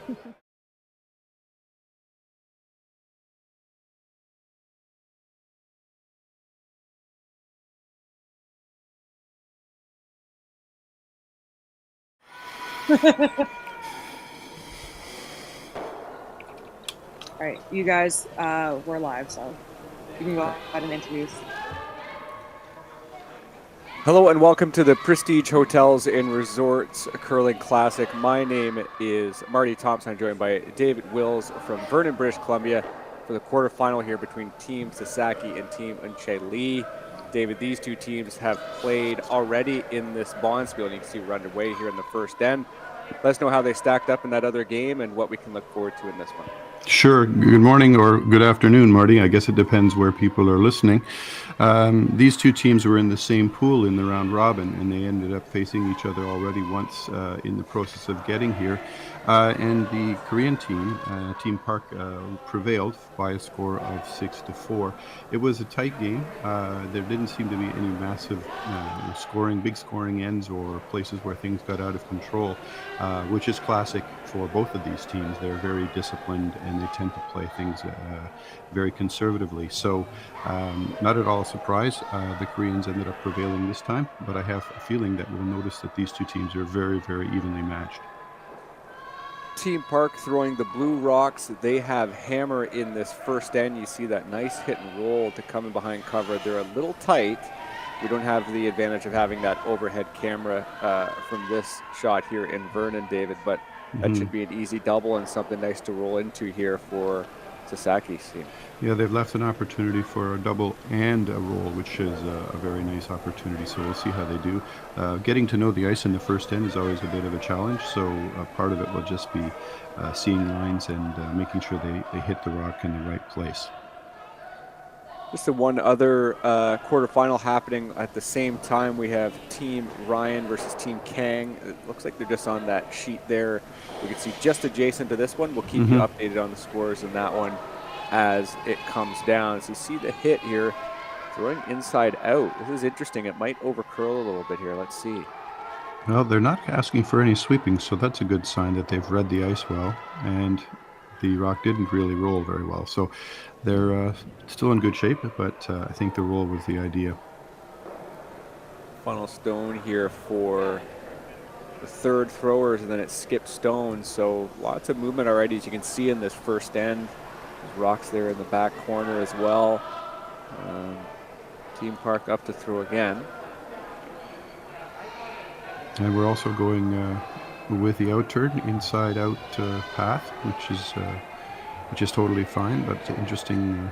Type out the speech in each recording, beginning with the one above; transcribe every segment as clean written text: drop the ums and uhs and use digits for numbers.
All right, you guys, we're live, so you can go ahead and introduce. Hello and welcome to the Prestige Hotels and Resorts Curling Classic. My name is Marty Thompson. I'm joined by David Wills from Vernon, British Columbia for the quarterfinal here between Team Sasaki and Team Unche. David, these two teams have played already in this bonspiel, and you can see we're underway here in the first end. Let us know how they stacked up in that other game and what we can look forward to in this one. Sure. Good morning or good afternoon, Marty. I guess it depends where people are listening. These two teams were in the same pool in the round robin, and they ended up facing each other already once in the process of getting here. And the Korean team, Team Park, prevailed by a score of 6-4. It was a tight game. There didn't seem to be any massive big scoring ends or places where things got out of control, which is classic for both of these teams. They're very disciplined and they tend to play things very conservatively. So not at all a surprise. The Koreans ended up prevailing this time, but I have a feeling that we'll notice that these two teams are very, very evenly matched. Team Park throwing the Blue Rocks. They have hammer in this first end. You see that nice hit and roll to come in behind cover. They're a little tight. We don't have the advantage of having that overhead camera from this shot here in Vernon, David, but that should be an easy double and something nice to roll into here for Sasaki's team. Yeah, they've left an opportunity for a double and a roll, which is a very nice opportunity. So we'll see how they do. Getting to know the ice in the first end is always a bit of a challenge. So part of it will just be seeing lines and making sure they hit the rock in the right place. Just the one other quarterfinal happening at the same time. We have Team Ryan versus Team Kang. It looks like they're just on that sheet there. We can see just adjacent to this one. We'll keep you updated on the scores in that one as it comes down. So you see the hit here, throwing inside out. This is interesting. It might overcurl a little bit here. Let's see. Well, they're not asking for any sweeping, so that's a good sign that they've read the ice well. And the rock didn't really roll very well. So they're still in good shape, but I think the roll was the idea. Funnel stone here for the third throwers, and then it skipped stone. So lots of movement already, as you can see in this first end. There's rocks there in the back corner as well. Team Park up to throw again. And we're also going with the outturn, inside out path, which is totally fine, but interesting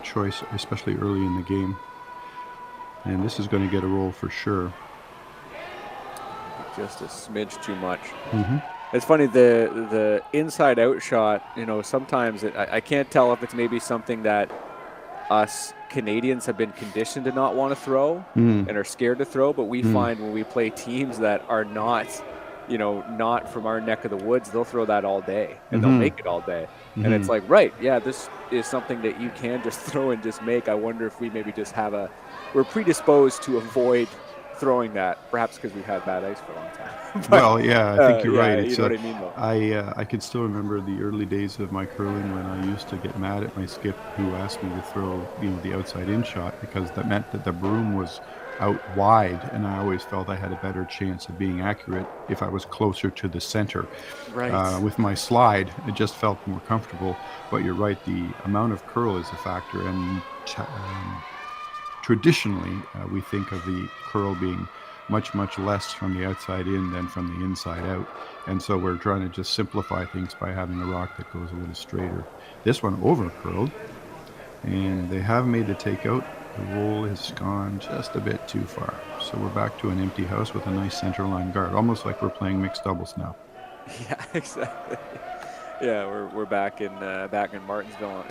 choice, especially early in the game. And this is going to get a roll for sure. Just a smidge too much. It's funny, the inside out shot, sometimes I can't tell if it's maybe something that us Canadians have been conditioned to not want to throw and are scared to throw, but we find when we play teams that are not from our neck of the woods, they'll throw that all day and they'll make it all day. And it's like, right, yeah, this is something that you can just throw and just make. I wonder if we maybe just we're predisposed to avoid throwing that, perhaps because we've had bad ice for a long time. But, well, yeah, I think you're right. You know what I mean, though. I can still remember the early days of my curling when I used to get mad at my skip who asked me to throw, the outside in shot, because that meant that the broom was out wide, and I always felt I had a better chance of being accurate if I was closer to the center. Right. With my slide, it just felt more comfortable. But you're right, the amount of curl is a factor, and traditionally we think of the curl being much, much less from the outside in than from the inside out. And so we're trying to just simplify things by having a rock that goes a little straighter. This one over curled, and they have made the takeout. The roll has gone just a bit too far. So we're back to an empty house with a nice center line guard, almost like we're playing mixed doubles now. Yeah, exactly. Yeah, we're back in Martinsville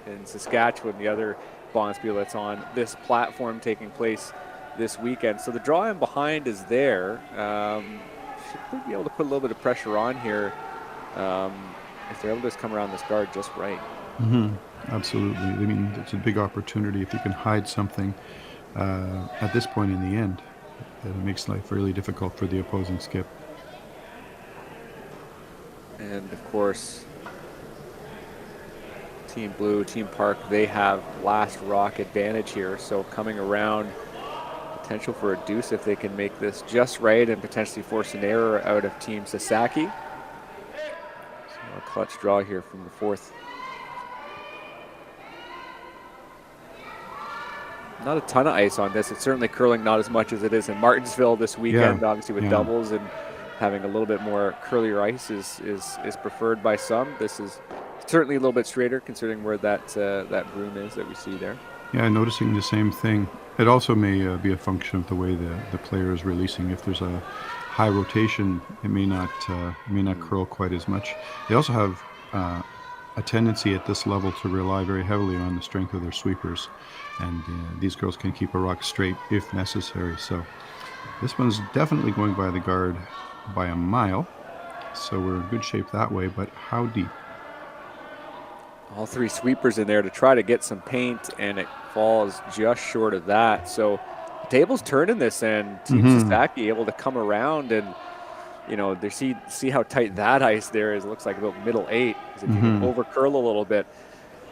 in Saskatchewan, the other bonspiel that's on this platform taking place this weekend. So the draw in behind is there. Should be able to put a little bit of pressure on here if they're able to just come around this guard just right. Absolutely. I mean, it's a big opportunity if you can hide something at this point in the end. It makes life really difficult for the opposing skip. And of course, Team Blue, Team Park, they have last rock advantage here. So coming around, potential for a deuce if they can make this just right and potentially force an error out of Team Sasaki. So a clutch draw here from the fourth. Not a ton of ice on this. It's certainly curling not as much as it is in Martinsville this weekend, obviously with doubles, and having a little bit more curlier ice is preferred by some. This is certainly a little bit straighter considering where that broom is that we see there. Yeah, noticing the same thing. It also may be a function of the way the player is releasing. If there's a high rotation, it may not curl quite as much. They also have a tendency at this level to rely very heavily on the strength of their sweepers, and these girls can keep a rock straight if necessary. So this one's definitely going by the guard by a mile, so we're in good shape that way. But how deep? All three sweepers in there to try to get some paint, and it falls just short of that. So the table's turning this end. Team Sasaki able to come around, and they see how tight that ice there is. It looks like about middle 8. If you can over curl a little bit,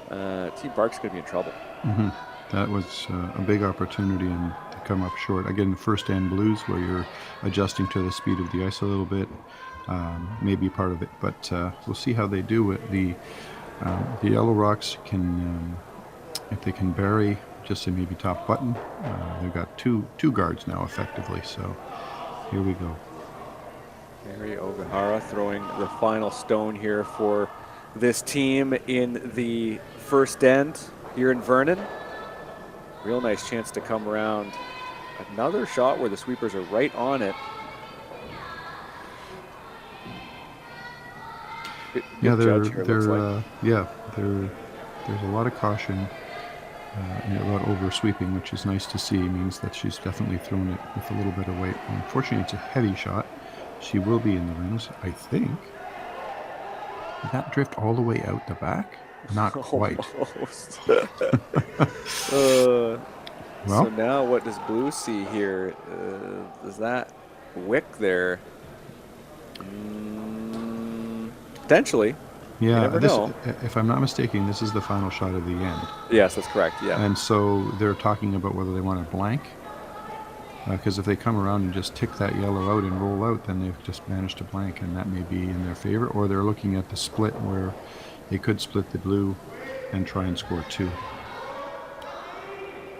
Team Park's going to be in trouble. That was a big opportunity and to come up short. Again, first end blues where you're adjusting to the speed of the ice a little bit, may be part of it. But we'll see how they do it. The yellow rocks can, if they can bury just a maybe top button, they've got two guards now effectively. So here we go. Mary Ogahara throwing the final stone here for this team in the first end here in Vernon. Real nice chance to come around. Another shot where the sweepers are right on it. Yeah, there's a lot of caution about over sweeping, which is nice to see. It means that she's definitely thrown it with a little bit of weight. Unfortunately, it's a heavy shot. She will be in the rings, I think. Did that drift all the way out the back? Not quite. Well, so now what does Blue see here? Is that wick there? Potentially. Yeah, if I'm not mistaken, this is the final shot of the end. Yes, that's correct, yeah. And so they're talking about whether they want to blank. Because if they come around and just tick that yellow out and roll out, then they've just managed to blank, and that may be in their favor. Or they're looking at the split where they could split the blue and try and score 2.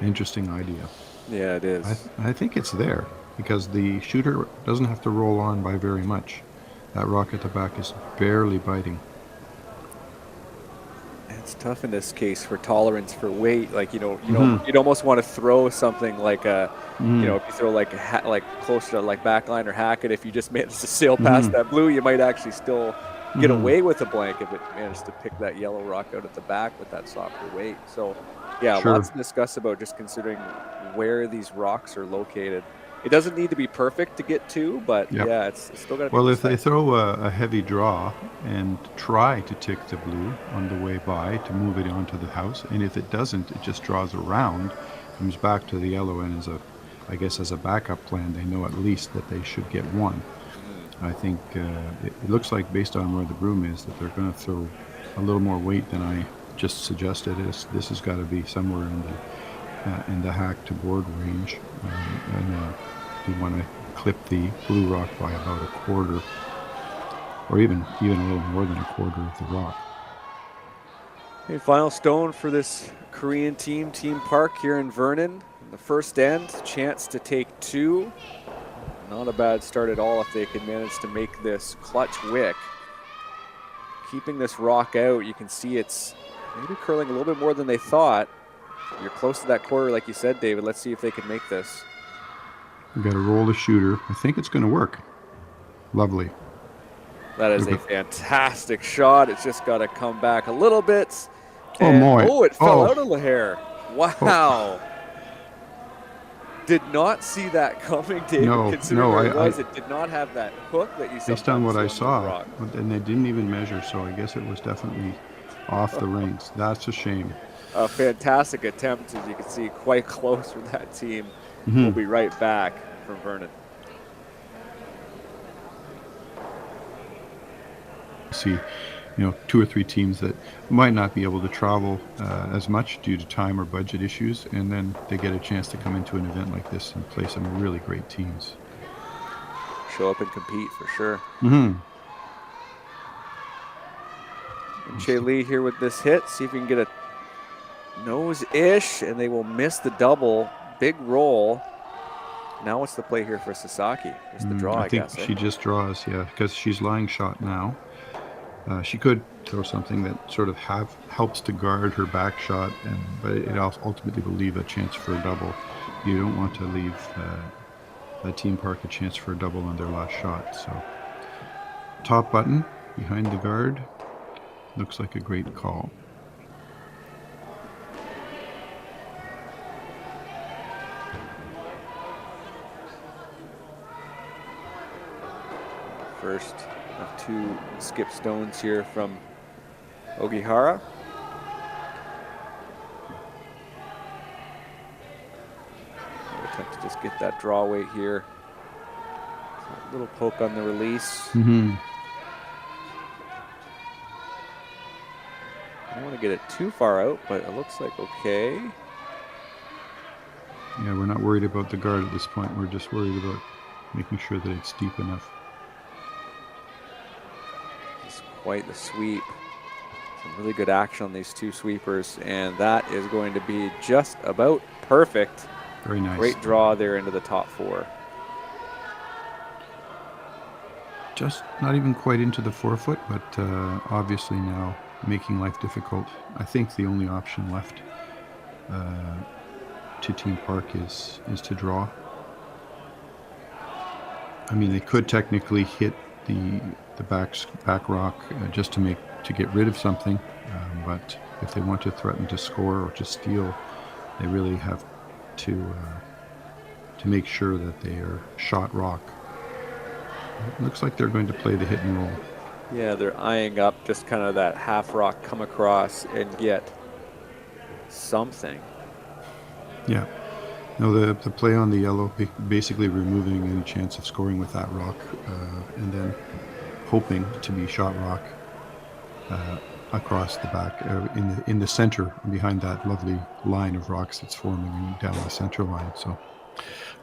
Interesting idea. Yeah, it is. I think it's there because the shooter doesn't have to roll on by very much. That rock at the back is barely biting. It's tough in this case for tolerance for weight. Like you'd almost want to throw something like if you throw like close to like backline or Hackett. If you just manage to sail past that blue, you might actually still get away with a blank if it managed to pick that yellow rock out at the back with that softer weight. So yeah, lots to discuss about just considering where these rocks are located. It doesn't need to be perfect to get 2, but yeah, it's still got to be. Well, if they throw a heavy draw and try to tick the blue on the way by to move it onto the house, and if it doesn't, it just draws around, comes back to the yellow, and as a backup plan, they know at least that they should get 1. I think it looks like, based on where the broom is, that they're going to throw a little more weight than I just suggested. This has got to be somewhere in the hack to board range, and you want to clip the blue rock by about a quarter, or even a little more than a quarter of the rock. Okay, final stone for this Korean team, Team Park here in Vernon. In the first end, chance to take 2. Not a bad start at all if they can manage to make this clutch wick. Keeping this rock out, you can see it's maybe curling a little bit more than they thought. You're close to that quarter, like you said, David. Let's see if they can make this. We got to roll the shooter. I think it's going to work. Lovely. That is a fantastic shot. It's just got to come back a little bit. Oh, it fell out of the hair. Wow. Oh. Did not see that coming, David. It did not have that hook that you saw. Based on what I saw, and they didn't even measure, so I guess it was definitely off the rings. That's a shame. A fantastic attempt, as you can see, quite close for that team. We'll be right back from Vernon. see, 2 or 3 teams that might not be able to travel as much due to time or budget issues, and then they get a chance to come into an event like this and play some really great teams. Show up and compete for sure. Mm-hmm. And Shea Lee here with this hit. See if we can get a nose-ish, and they will miss the double. Big roll. Now what's the play here for Sasaki? It's the draw, I guess. I think she just draws, yeah, because she's lying shot now. She could throw something that sort of helps to guard her back shot, but it ultimately will leave a chance for a double. You don't want to leave Team Park a chance for a double on their last shot. So top button behind the guard looks like a great call. First of 2 skip stones here from Ogihara. Attempt to just get that draw weight here. A little poke on the release. Mm-hmm. I don't want to get it too far out, but it looks like okay. Yeah, we're not worried about the guard at this point. We're just worried about making sure that it's deep enough. It's quite the sweep. Some really good action on these 2 sweepers, and that is going to be just about perfect. Very nice. Great draw there into the top 4. Just not even quite into the 4-foot, but obviously now making life difficult. I think the only option left to Team Park is to draw. I mean, they could technically hit the back rock just to get rid of something, but if they want to threaten to score or to steal, they really have to make sure that they are shot rock. It looks like they're going to play the hit and roll. Yeah, they're eyeing up just kind of that half rock come across and get something. Yeah. No, the play on the yellow, basically removing any chance of scoring with that rock, and then hoping to be shot rock across the back, in the center, behind that lovely line of rocks that's forming down the center line. So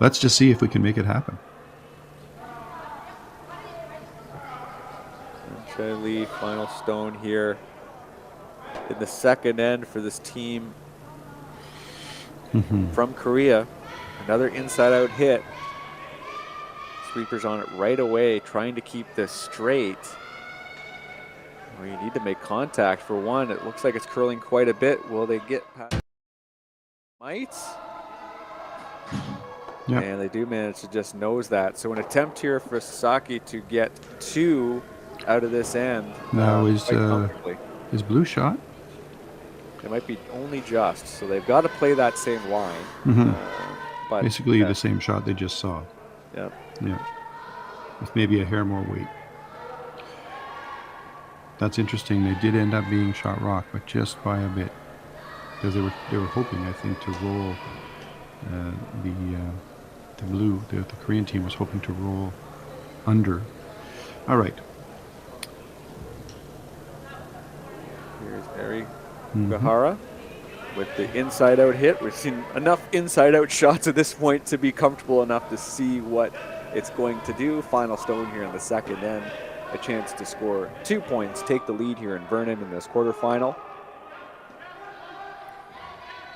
let's just see if we can make it happen. Shea Lee, final stone here in the second end for this team from Korea. Another inside-out hit. Sweepers on it right away, trying to keep this straight. Well, you need to make contact for one. It looks like it's curling quite a bit. Will they get past? Might. Yeah. And they do manage to just nose that. So an attempt here for Sasaki to get 2 out of this end. Now is blue shot? It might be only just. So they've got to play that same line. But basically the same shot they just saw. Yeah. Yeah. With maybe a hair more weight. That's interesting. They did end up being shot rock, but just by a bit, because they were hoping, I think, to roll the blue. The Korean team was hoping to roll under. All right. Here's Eri Ogihara with the inside-out hit. We've seen enough inside-out shots at this point to be comfortable enough to see what it's going to do. Final stone here in the second end. A chance to score 2 points, take the lead here in Vernon in this quarterfinal.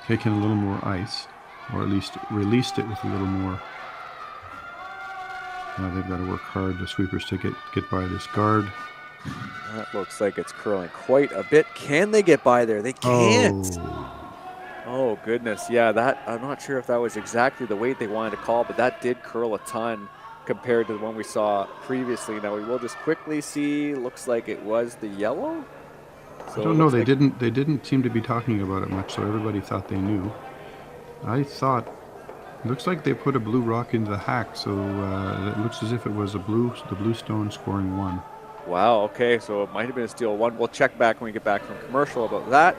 Taking a little more ice, or at least released it with a little more. Now they've got to work hard, the sweepers, to get by this guard. That looks like it's curling quite a bit. Can they get by there? They can't. Oh goodness, yeah, that I'm not sure if that was exactly the weight they wanted to call, but that did curl a ton compared to the one we saw previously. Now we will just quickly see. Looks like it was the yellow. So I don't know. They didn't seem to be talking about it much, so everybody thought they knew. I thought looks like they put a blue rock into the hack, so it looks as if it was the blue stone scoring 1. Wow. Okay, so it might have been a steal 1. We'll check back when we get back from commercial about that.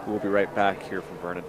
We'll be right back here from Vernon.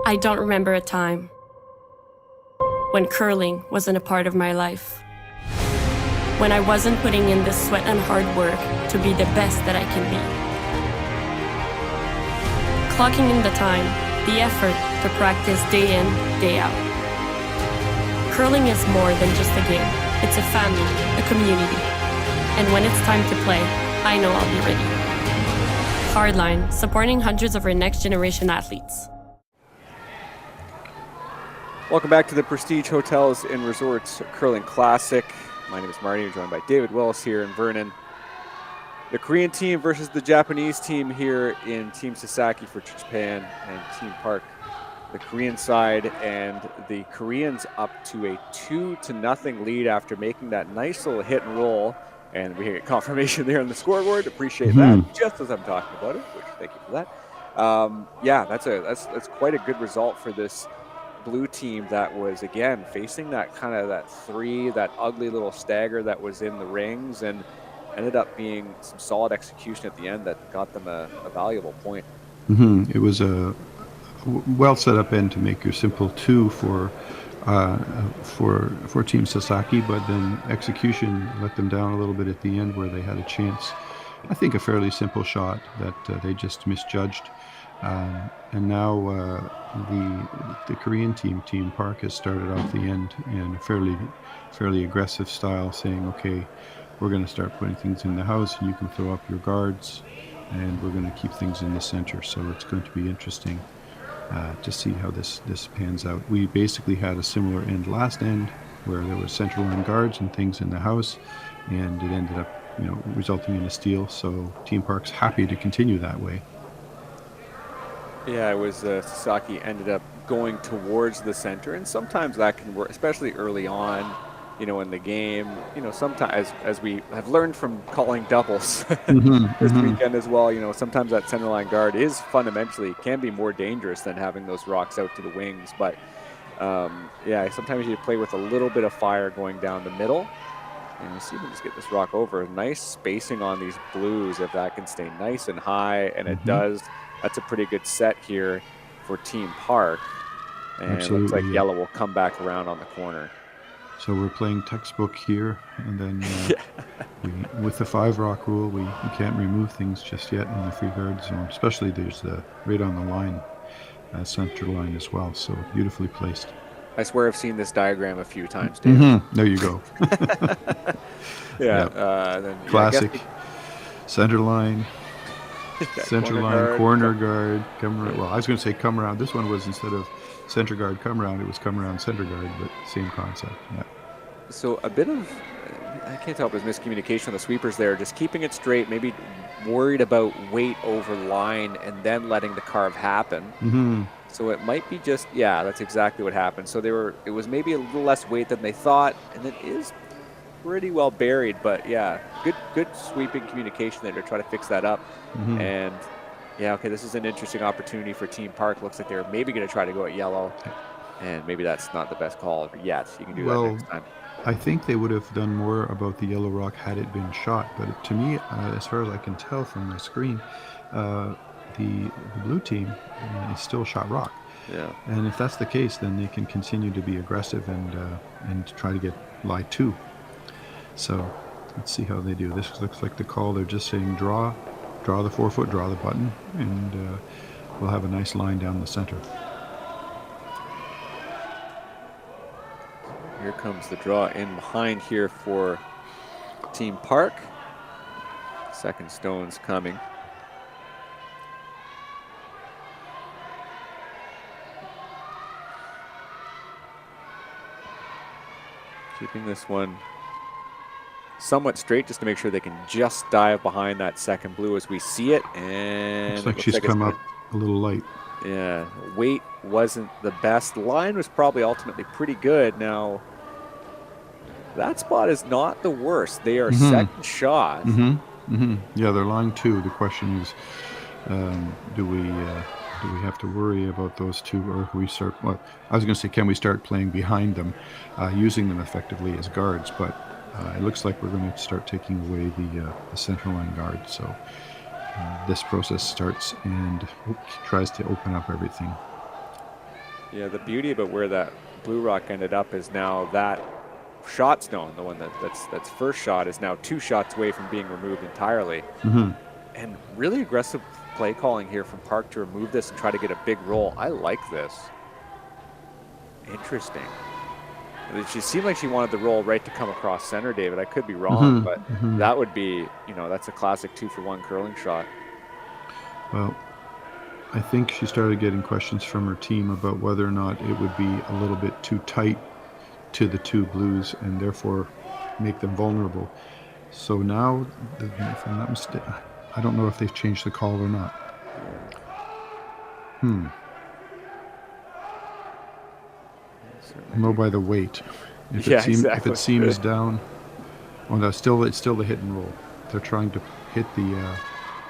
I don't remember a time when curling wasn't a part of my life. When I wasn't putting in the sweat and hard work to be the best that I can be. Clocking in the time, the effort to practice day in, day out. Curling is more than just a game. It's a family, a community. And when it's time to play, I know I'll be ready. Hardline, supporting hundreds of our next generation athletes. Welcome back to the Prestige Hotels and Resorts Curling Classic. My name is Marty. I'm joined by David Willis here in Vernon. The Korean team versus the Japanese team here in Team Sasaki for Japan and Team Park. The Korean side, and the Koreans up to a 2-0 lead after making that nice little hit and roll. And we get confirmation there on the scoreboard. Appreciate that, just as I'm talking about it, which thank you for that. Yeah, that's quite a good result for this blue team that was, again, facing that kind of that ugly little stagger that was in the rings, and ended up being some solid execution at the end that got them a valuable point. It was a well set up end to make your simple 2 for Team Sasaki, but then execution let them down a little bit at the end where they had a chance. I think a fairly simple shot that they just misjudged. And now the Korean team, Team Park, has started off the end in a fairly aggressive style, saying, okay, we're going to start putting things in the house, and you can throw up your guards, and we're going to keep things in the center. So it's going to be interesting to see how this pans out. We basically had a similar end last end, where there was central line guards and things in the house, and it ended up, resulting in a steal. So Team Park's happy to continue that way. Yeah, it was Sasaki ended up going towards the center, and sometimes that can work, especially early on, in the game. Sometimes, as we have learned from calling doubles this weekend as well, sometimes that center line guard is fundamentally can be more dangerous than having those rocks out to the wings. But yeah, sometimes you play with a little bit of fire going down the middle, and you see them just get this rock over. Nice spacing on these blues, if that can stay nice and high, and it does. That's a pretty good set here for Team Park. And Absolutely, looks like yellow will come back around on the corner. So we're playing textbook here, and then with the 5 rock rule, we can't remove things just yet in the free guard zone, especially there's the right on the line, center line as well, so beautifully placed. I swear I've seen this diagram a few times, Dave. There you go. Yeah. Yep. Then, classic center line. Center line, corner guard, come around. Well, I was going to say come around. This one was, instead of center guard come around, it was come around center guard, but same concept. Yeah. So a bit of, I can't tell if it was miscommunication on the sweepers there, just keeping it straight, maybe worried about weight over line and then letting the carve happen. So it might be just, yeah, that's exactly what happened. So it was maybe a little less weight than they thought, and it is pretty well buried, but yeah, good sweeping communication there to try to fix that up. And yeah, okay, this is an interesting opportunity for Team Park. Looks like they're maybe going to try to go at yellow, and maybe that's not the best call yet. You can do that next time. I think they would have done more about the yellow rock had it been shot, but to me, as far as I can tell from the screen, the blue team is still shot rock. Yeah. And if that's the case, then they can continue to be aggressive and try to get lie 2. So let's see how they do. This looks like the call. They're just saying draw the 4-foot, draw the button, and we'll have a nice line down the center. Here comes the draw in behind here for Team Park. Second stone's coming. Keeping this one somewhat straight just to make sure they can just dive behind that second blue as we see it. And looks like she's come up a little light. Yeah, weight wasn't the best. Line was probably ultimately pretty good. Now, that spot is not the worst. They are second shot. Yeah, they're line 2. The question is, do we have to worry about those 2, or can we start? Well, I was going to say, can we start playing behind them, using them effectively as guards? But it looks like we're going to start taking away the center line guard. So this process starts and tries to open up everything. Yeah, the beauty about where that blue rock ended up is now that shot stone, the one that's first shot, is now 2 shots away from being removed entirely. And really aggressive play calling here from Park to remove this and try to get a big roll. I like this. Interesting. She seemed like she wanted the roll right to come across center, David. I could be wrong, but that would be, that's a classic 2-for-1 curling shot. Well, I think she started getting questions from her team about whether or not it would be a little bit too tight to the 2 blues and therefore make them vulnerable. So now, if I'm not mistaken, I don't know if they've changed the call or not. No, by the weight. If exactly. If it seems down, it's still the hit and roll. They're trying to hit the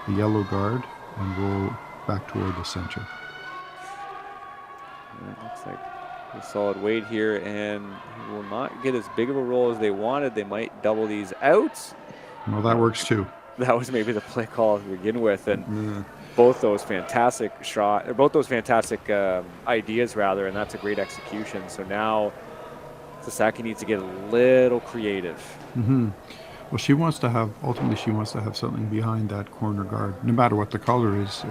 yellow guard and roll back toward the center. It looks like a solid weight here, and he will not get as big of a roll as they wanted. They might double these out. Well, that works too. That was maybe the play call to begin with, and both those fantastic ideas rather, and that's a great execution. So now Sasaki needs to get a little creative. Well, ultimately she wants to have something behind that corner guard. No matter what the color is,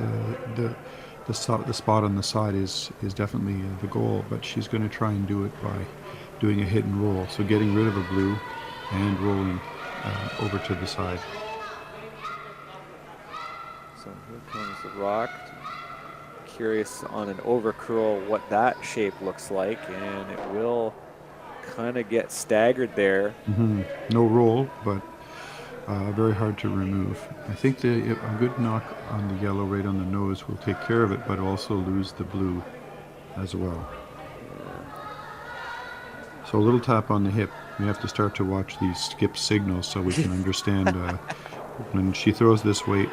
the spot on the side is definitely the goal, but she's going to try and do it by doing a hit and roll. So getting rid of a blue and rolling over to the side. So here comes the rock. Curious on an over curl what that shape looks like, and it will kind of get staggered there. No roll, but very hard to remove. I think a good knock on the yellow right on the nose will take care of it, but also lose the blue as well. So a little tap on the hip. We have to start to watch these skip signals so we can understand when she throws this weight.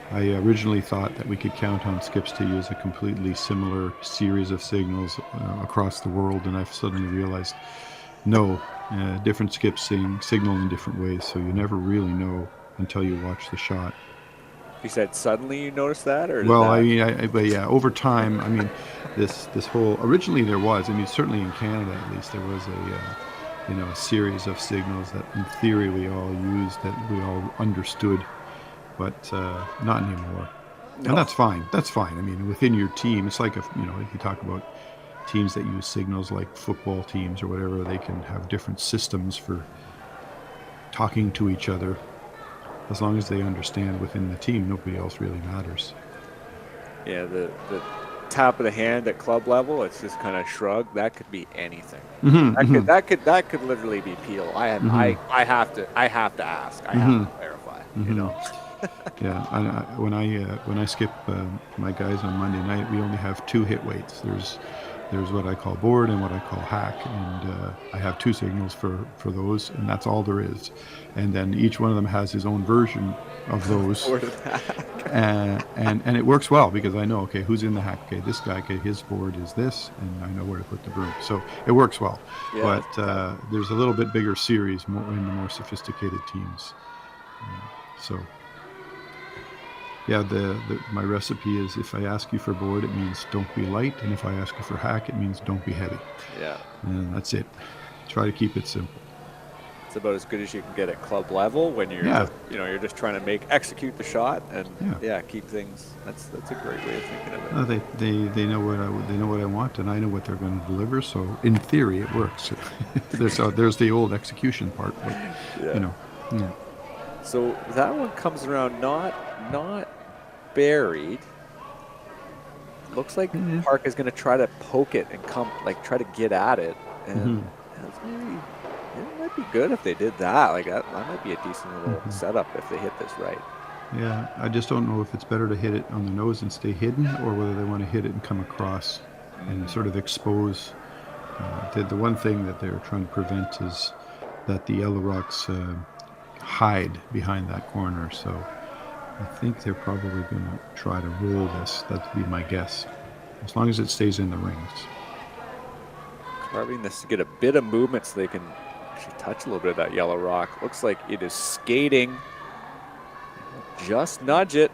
I originally thought that we could count on skips to use a completely similar series of signals across the world, and I've suddenly realized, no, different skips signal in different ways, so you never really know until you watch the shot. You said suddenly you noticed that, or? Well, but yeah, over time, I mean, this whole, originally there was, certainly in Canada at least, there was a series of signals that in theory we all used, that we all understood. But not anymore. No. And that's fine. That's fine. I mean, within your team, it's like if you talk about teams that use signals like football teams or whatever, they can have different systems for talking to each other. As long as they understand within the team, nobody else really matters. Yeah, the tap of the hand at club level, it's just kind of shrug. That could be anything. That could literally be peel. I have to ask. I have to clarify. Yeah, when I skip my guys on Monday night, we only have 2 hit weights. There's what I call board and what I call hack, and I have 2 signals for those, and that's all there is. And then each one of them has his own version of those, and it works well because I know, okay, who's in the hack? Okay, this guy, okay, his board is this, and I know where to put the broom. So it works well. Yeah. But there's a little bit bigger series in the more sophisticated teams. So. Yeah, my recipe is if I ask you for board, it means don't be light, and if I ask you for hack, it means don't be heavy. Yeah. And that's it. Try to keep it simple. It's about as good as you can get at club level when you're you're just trying to execute the shot and keep things. That's a great way of thinking of it. They know what I want, and I know what they're going to deliver. So in theory, it works. there's the old execution part, but So that one comes around not buried. Looks like Park is going to try to poke it and try to get at it, and it might be good if they did that. That might be a decent little setup if they hit this right. Yeah, I just don't know if it's better to hit it on the nose and stay hidden, or whether they want to hit it and come across and sort of expose. The one thing that they're trying to prevent is that the yellow rocks hide behind that corner. So I think they're probably going to try to roll this. That'd be my guess, as long as it stays in the rings. Carving this to get a bit of movement so they can actually touch a little bit of that yellow rock. Looks like it is skating. Just nudge it.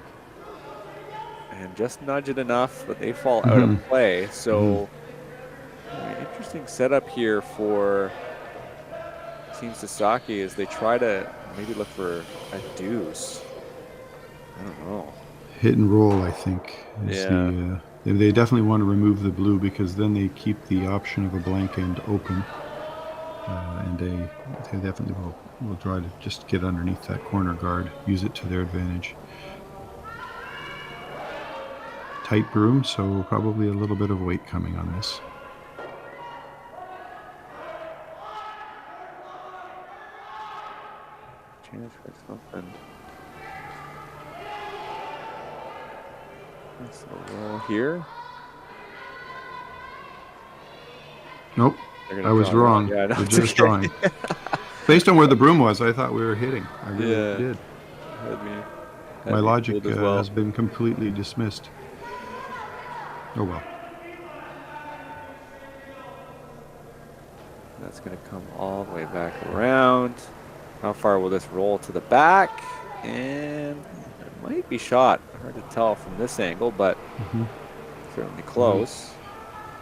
and just nudge it enough that they fall out of play. So interesting setup here for Team Sasaki as they try to maybe look for a deuce. I don't know. Hit and roll, I think. Yeah. They definitely want to remove the blue because then they keep the option of a blank end open. And they definitely will try to just get underneath that corner guard, use it to their advantage. Tight broom, so probably a little bit of weight coming on this. Change for something. That's a roll here. Nope, I was wrong. Yeah, no, They're just drawing. Based on where the broom was, I thought we were hitting. I really did. My logic has been completely dismissed. Oh well. That's going to come all the way back around. How far will this roll to the back? And it might be shot. Hard to tell from this angle, but certainly close.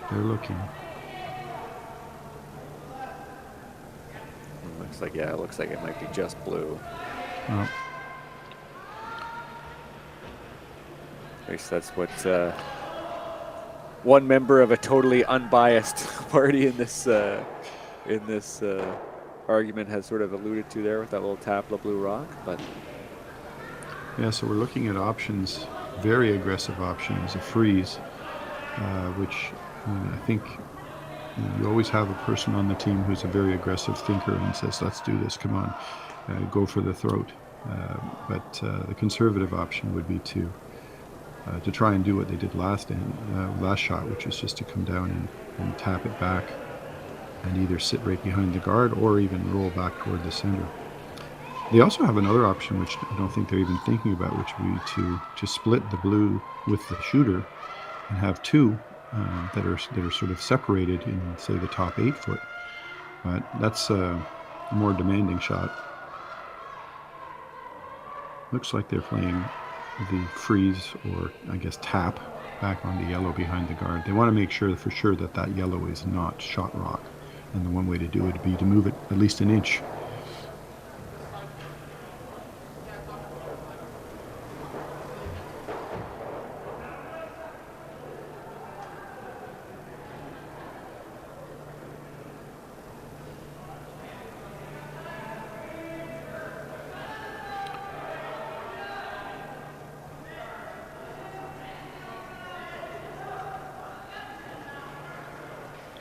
They're looking. It looks like it might be just blue. Oh. At least that's what one member of a totally unbiased party in this argument has sort of alluded to there with that little tap of blue rock. But yeah, so we're looking at options, very aggressive options, a freeze, which I think you always have a person on the team who's a very aggressive thinker and says, let's do this, come on, go for the throat. But the conservative option would be to try and do what they did last shot, which is just to come down and tap it back and either sit right behind the guard or even roll back toward the center. They also have another option, which I don't think they're even thinking about, which would be to split the blue with the shooter and have two that are sort of separated in, say, the top 8 foot. But that's a more demanding shot. Looks like they're playing the freeze, or I guess tap, back on the yellow behind the guard. They want to make sure for sure that that yellow is not shot rock. And the one way to do it would be to move it at least an inch.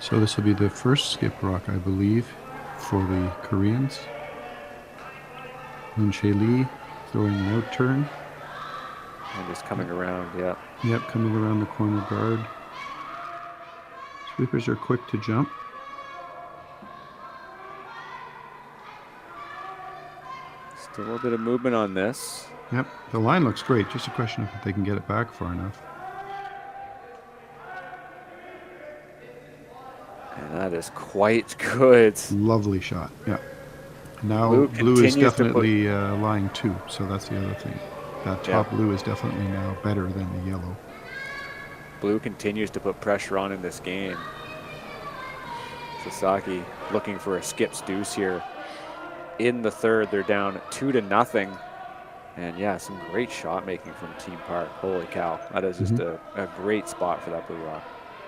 So this will be the first skip rock, I believe, for the Koreans. Moon-Chae Lee throwing an out turn. And just coming around, yeah. Yep, coming around the corner guard. Sweepers are quick to jump. Still a little bit of movement on this. Yep, the line looks great. Just a question of if they can get it back far enough. And that is quite good. Lovely shot, yeah. Now blue is definitely lying 2, so that's the other thing. That top blue is definitely now better than the yellow. Blue continues to put pressure on in this game. Sasaki looking for a skip's deuce here. In the third, they're down 2-0. And yeah, some great shot making from Team Park. Holy cow, that is just a great spot for that blue rock.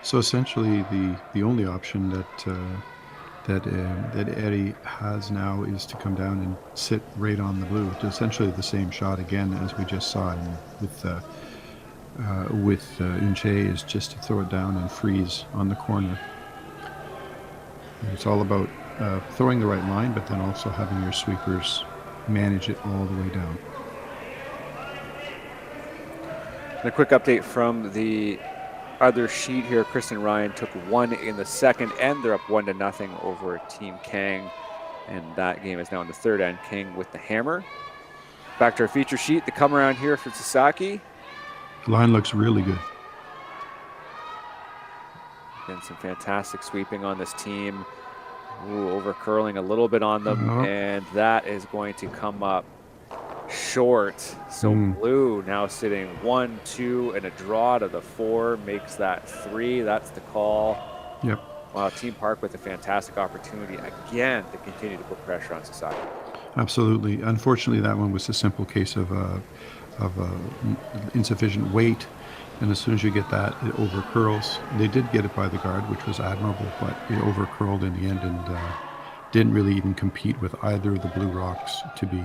So essentially, the only option that Eddie has now is to come down and sit right on the blue. It's essentially the same shot again as we just saw with Moon-Chae, is just to throw it down and freeze on the corner. And it's all about throwing the right line, but then also having your sweepers manage it all the way down. And a quick update from the other sheet here. Kristen Ryan took 1 in the second, and they're up 1-0 over Team Kang. And that game is now in the third end. Kang with the hammer. Back to our feature sheet. The come around here for Sasaki. Line looks really good. And some fantastic sweeping on this team. Ooh, over curling a little bit on them. And that is going to come up short. So blue now sitting 1, 2, and a draw to the 4 makes that 3. That's the call. Yep. Wow, Team Park with a fantastic opportunity again to continue to put pressure on Sasaki. Absolutely. Unfortunately, that one was a simple case of insufficient weight. And as soon as you get that, it over-curls. They did get it by the guard, which was admirable, but it over-curled in the end and didn't really even compete with either of the blue rocks to be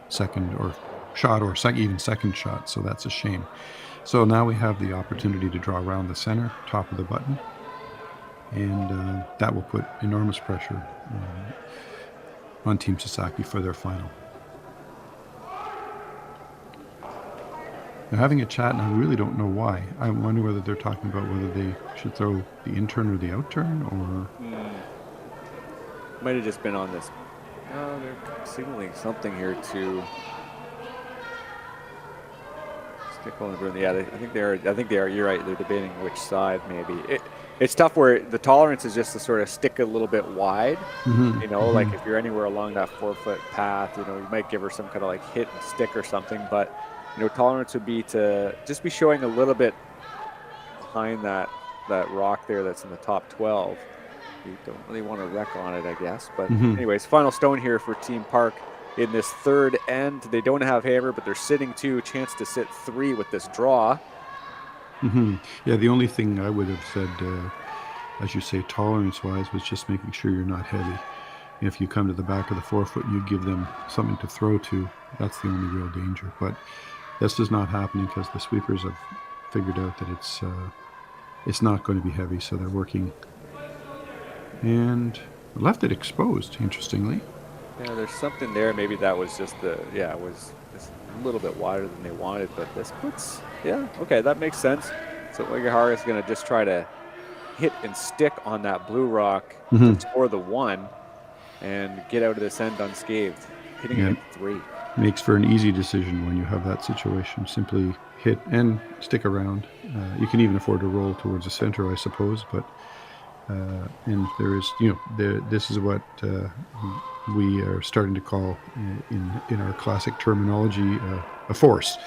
second or shot or even second shot. So that's a shame. So now we have the opportunity to draw around the center, top of the button. And that will put enormous pressure on Team Sasaki for their final. They're having a chat, and I really don't know why. I wonder whether they're talking about whether they should throw the in-turn or the out-turn, or... Might have just been on this. Oh, they're signaling something here to stick on the. Yeah, I think they are. You're right. They're debating which side maybe. It's tough where the tolerance is just to sort of stick a little bit wide. You know, like if you're anywhere along that 4-foot path, you know, you might give her some kind of like hit and stick or something, but. You know, tolerance would be to just be showing a little bit behind that rock there that's in the top 12. You don't really want to wreck on it, I guess. But anyways, final stone here for Team Park in this third end. They don't have hammer, but they're sitting 2. Chance to sit 3 with this draw. Yeah, the only thing I would have said, as you say, tolerance-wise, was just making sure you're not heavy. If you come to the back of the 4-foot and you give them something to throw to, that's the only real danger. But this is not happening because the sweepers have figured out that it's not going to be heavy, so they're working and left it exposed, interestingly. Yeah, there's something there. Maybe that was just it was just a little bit wider than they wanted, but this puts, okay, that makes sense. So Ogihara is going to just try to hit and stick on that blue rock to score the 1 and get out of this end unscathed, hitting it at 3. Makes for an easy decision when you have that situation. Simply hit and stick around. You can even afford to roll towards the center, I suppose, but and there is, this is what we are starting to call in our classic terminology a force.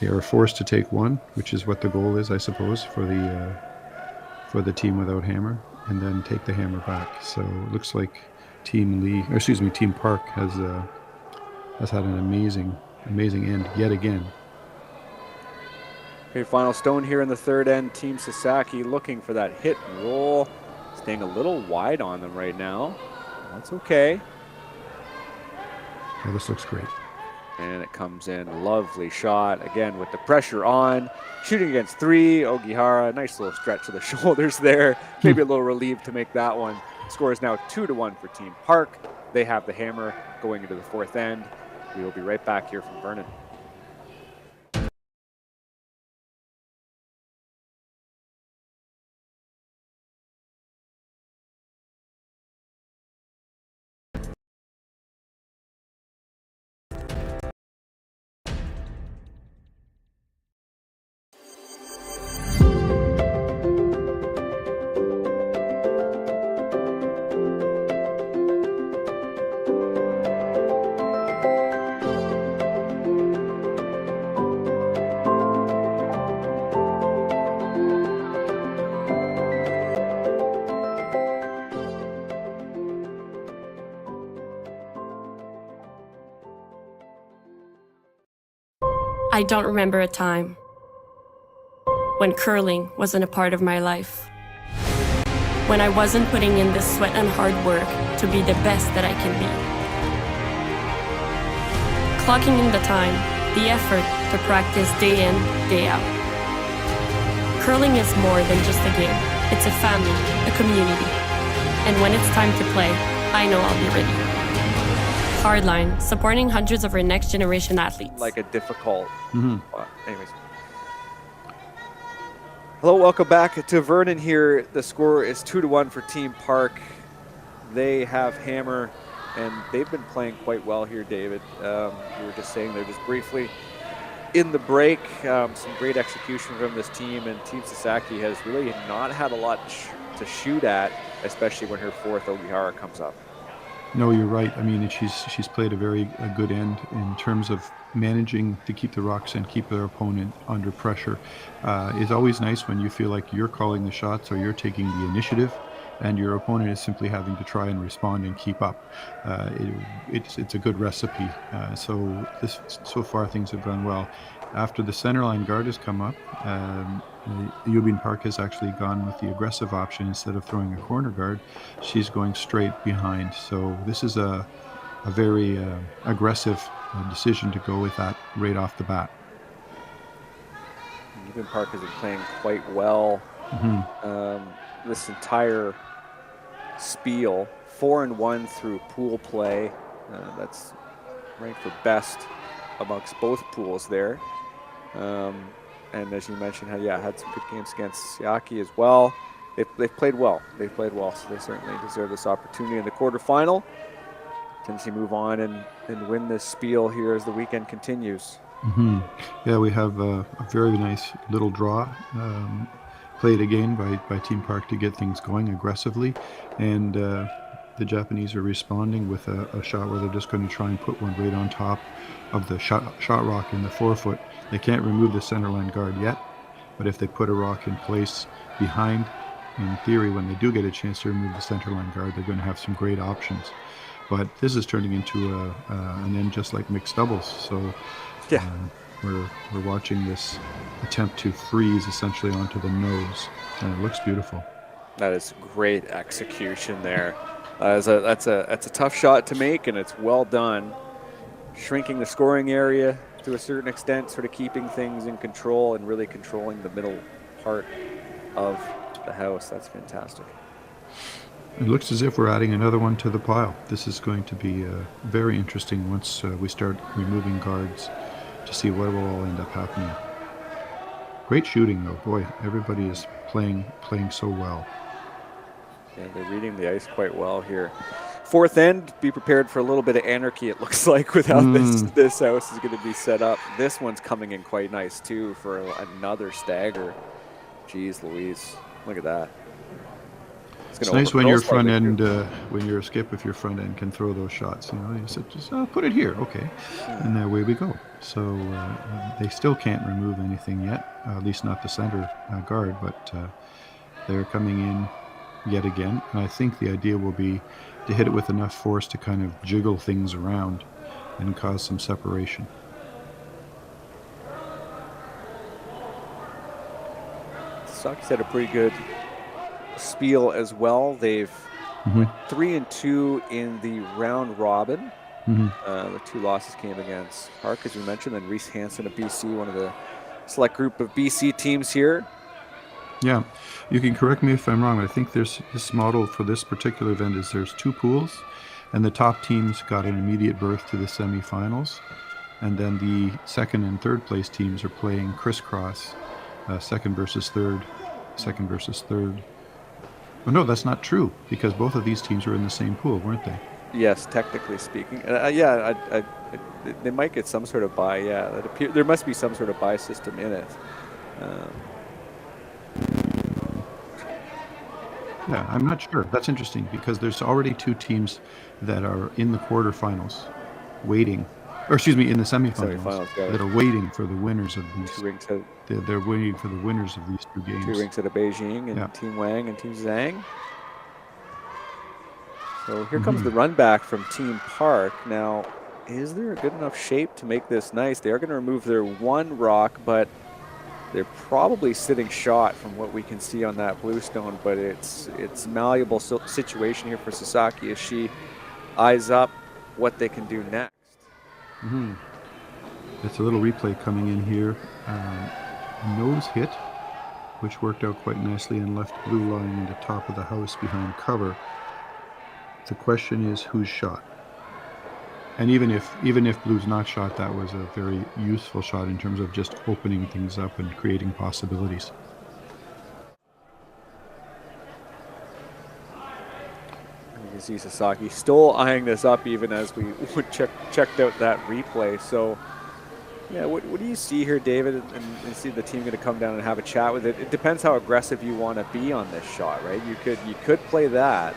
They are forced to take 1, which is what the goal is, I suppose, for the team without hammer, and then take the hammer back. So it looks like Team Park has had an amazing end yet again. Okay, final stone here in the third end. Team Sasaki looking for that hit and roll. Staying a little wide on them right now. That's okay. Oh, this looks great. And it comes in. Lovely shot. Again, with the pressure on. Shooting against 3. Ogihara, nice little stretch to the shoulders there. Maybe a little relieved to make that one. Score is now 2-1 for Team Park. They have the hammer going into the 4th end. We will be right back here from Vernon. I don't remember a time when curling wasn't a part of my life. When I wasn't putting in the sweat and hard work to be the best that I can be. Clocking in the time, the effort to practice day in, day out. Curling is more than just a game. It's a family, a community. And when it's time to play, I know I'll be ready. Hardline, supporting hundreds of our next generation athletes. Like a difficult. Anyways. Hello, welcome back to Vernon here. The score is 2-1 for Team Park. They have hammer, and they've been playing quite well here, David. You were just saying there just briefly in the break, some great execution from this team, and Team Sasaki has really not had a lot to shoot at, especially when her 4th Ogihara comes up. No, you're right. I mean, she's played a good end in terms of managing to keep the rocks and keep their opponent under pressure. It's always nice when you feel like you're calling the shots or you're taking the initiative, and your opponent is simply having to try and respond and keep up. It's a good recipe. So far things have gone well. After the centerline guard has come up, Youbeen Park has actually gone with the aggressive option. Instead of throwing a corner guard, she's going straight behind. So this is a very aggressive decision to go with that right off the bat. Youbeen Park has been playing quite well this entire spiel. 4-1 through pool play. That's ranked for best amongst both pools there. And as you mentioned, had some good games against Sasaki as well. They've played well. They've played well, so they certainly deserve this opportunity in the quarterfinal. Tennessee move on and win this spiel here as the weekend continues. Yeah, we have a very nice little draw played again by Team Park to get things going aggressively, and the Japanese are responding with a shot where they're just going to try and put one right on top of the shot rock in the forefoot. They can't remove the centerline guard yet, but if they put a rock in place behind, in theory, when they do get a chance to remove the centerline guard, they're going to have some great options. But this is turning into an end just like mixed doubles. So we're watching this attempt to freeze essentially onto the nose, and it looks beautiful. That is great execution there. That's a tough shot to make, and it's well done. Shrinking the scoring area to a certain extent, sort of keeping things in control and really controlling the middle part of the house. That's fantastic. It looks as if we're adding another one to the pile. This is going to be very interesting once we start removing guards to see what will all end up happening. Great shooting though. Boy, everybody is playing so well. Yeah, they're reading the ice quite well here. Fourth end, be prepared for a little bit of anarchy, it looks like, with how this house is going to be set up. This one's coming in quite nice, too, for another stagger. Jeez Louise. Look at that. It's nice when your front end, when you're a skip, if your front end can throw those shots. You know, you said, just put it here, okay. And away we go. So they still can't remove anything yet, at least not the center guard, but they're coming in yet again. And I think the idea will be to hit it with enough force to kind of jiggle things around and cause some separation. Sasaki's had a pretty good spiel as well. They've 3-2 in the round robin. The two losses came against Park, as we mentioned, and Reese Hansen of BC, one of the select group of BC teams here. Yeah, you can correct me if I'm wrong. I think there's this model for this particular event is there's two pools, and the top teams got an immediate berth to the semifinals, and then the second and third place teams are playing crisscross, second versus third. Oh, no, that's not true, because both of these teams were in the same pool, weren't they? Yes, technically speaking. They might get some sort of bye, yeah. There must be some sort of bye system in it. Yeah, I'm not sure. That's interesting, because there's already two teams that are in the quarterfinals waiting, or excuse me, in the semifinals that are waiting for the winners of these. They're waiting for the winners of these two games. 2 rinks out of Beijing and Team Wang and Team Zhang. So here comes the run back from Team Park. Now, is there a good enough shape to make this nice? They are going to remove their one rock, but they're probably sitting shot from what we can see on that bluestone, but it's malleable situation here for Sasaki as she eyes up what they can do next. It's a little replay coming in here. Nose hit, which worked out quite nicely and left blue lying in the top of the house behind cover. The question is whose shot? And even if blue's not shot, that was a very useful shot in terms of just opening things up and creating possibilities. You can see Sasaki still eyeing this up even as we checked out that replay. So, yeah, what do you see here, David? And see the team going to come down and have a chat with it. It depends how aggressive you want to be on this shot, right? You could play that.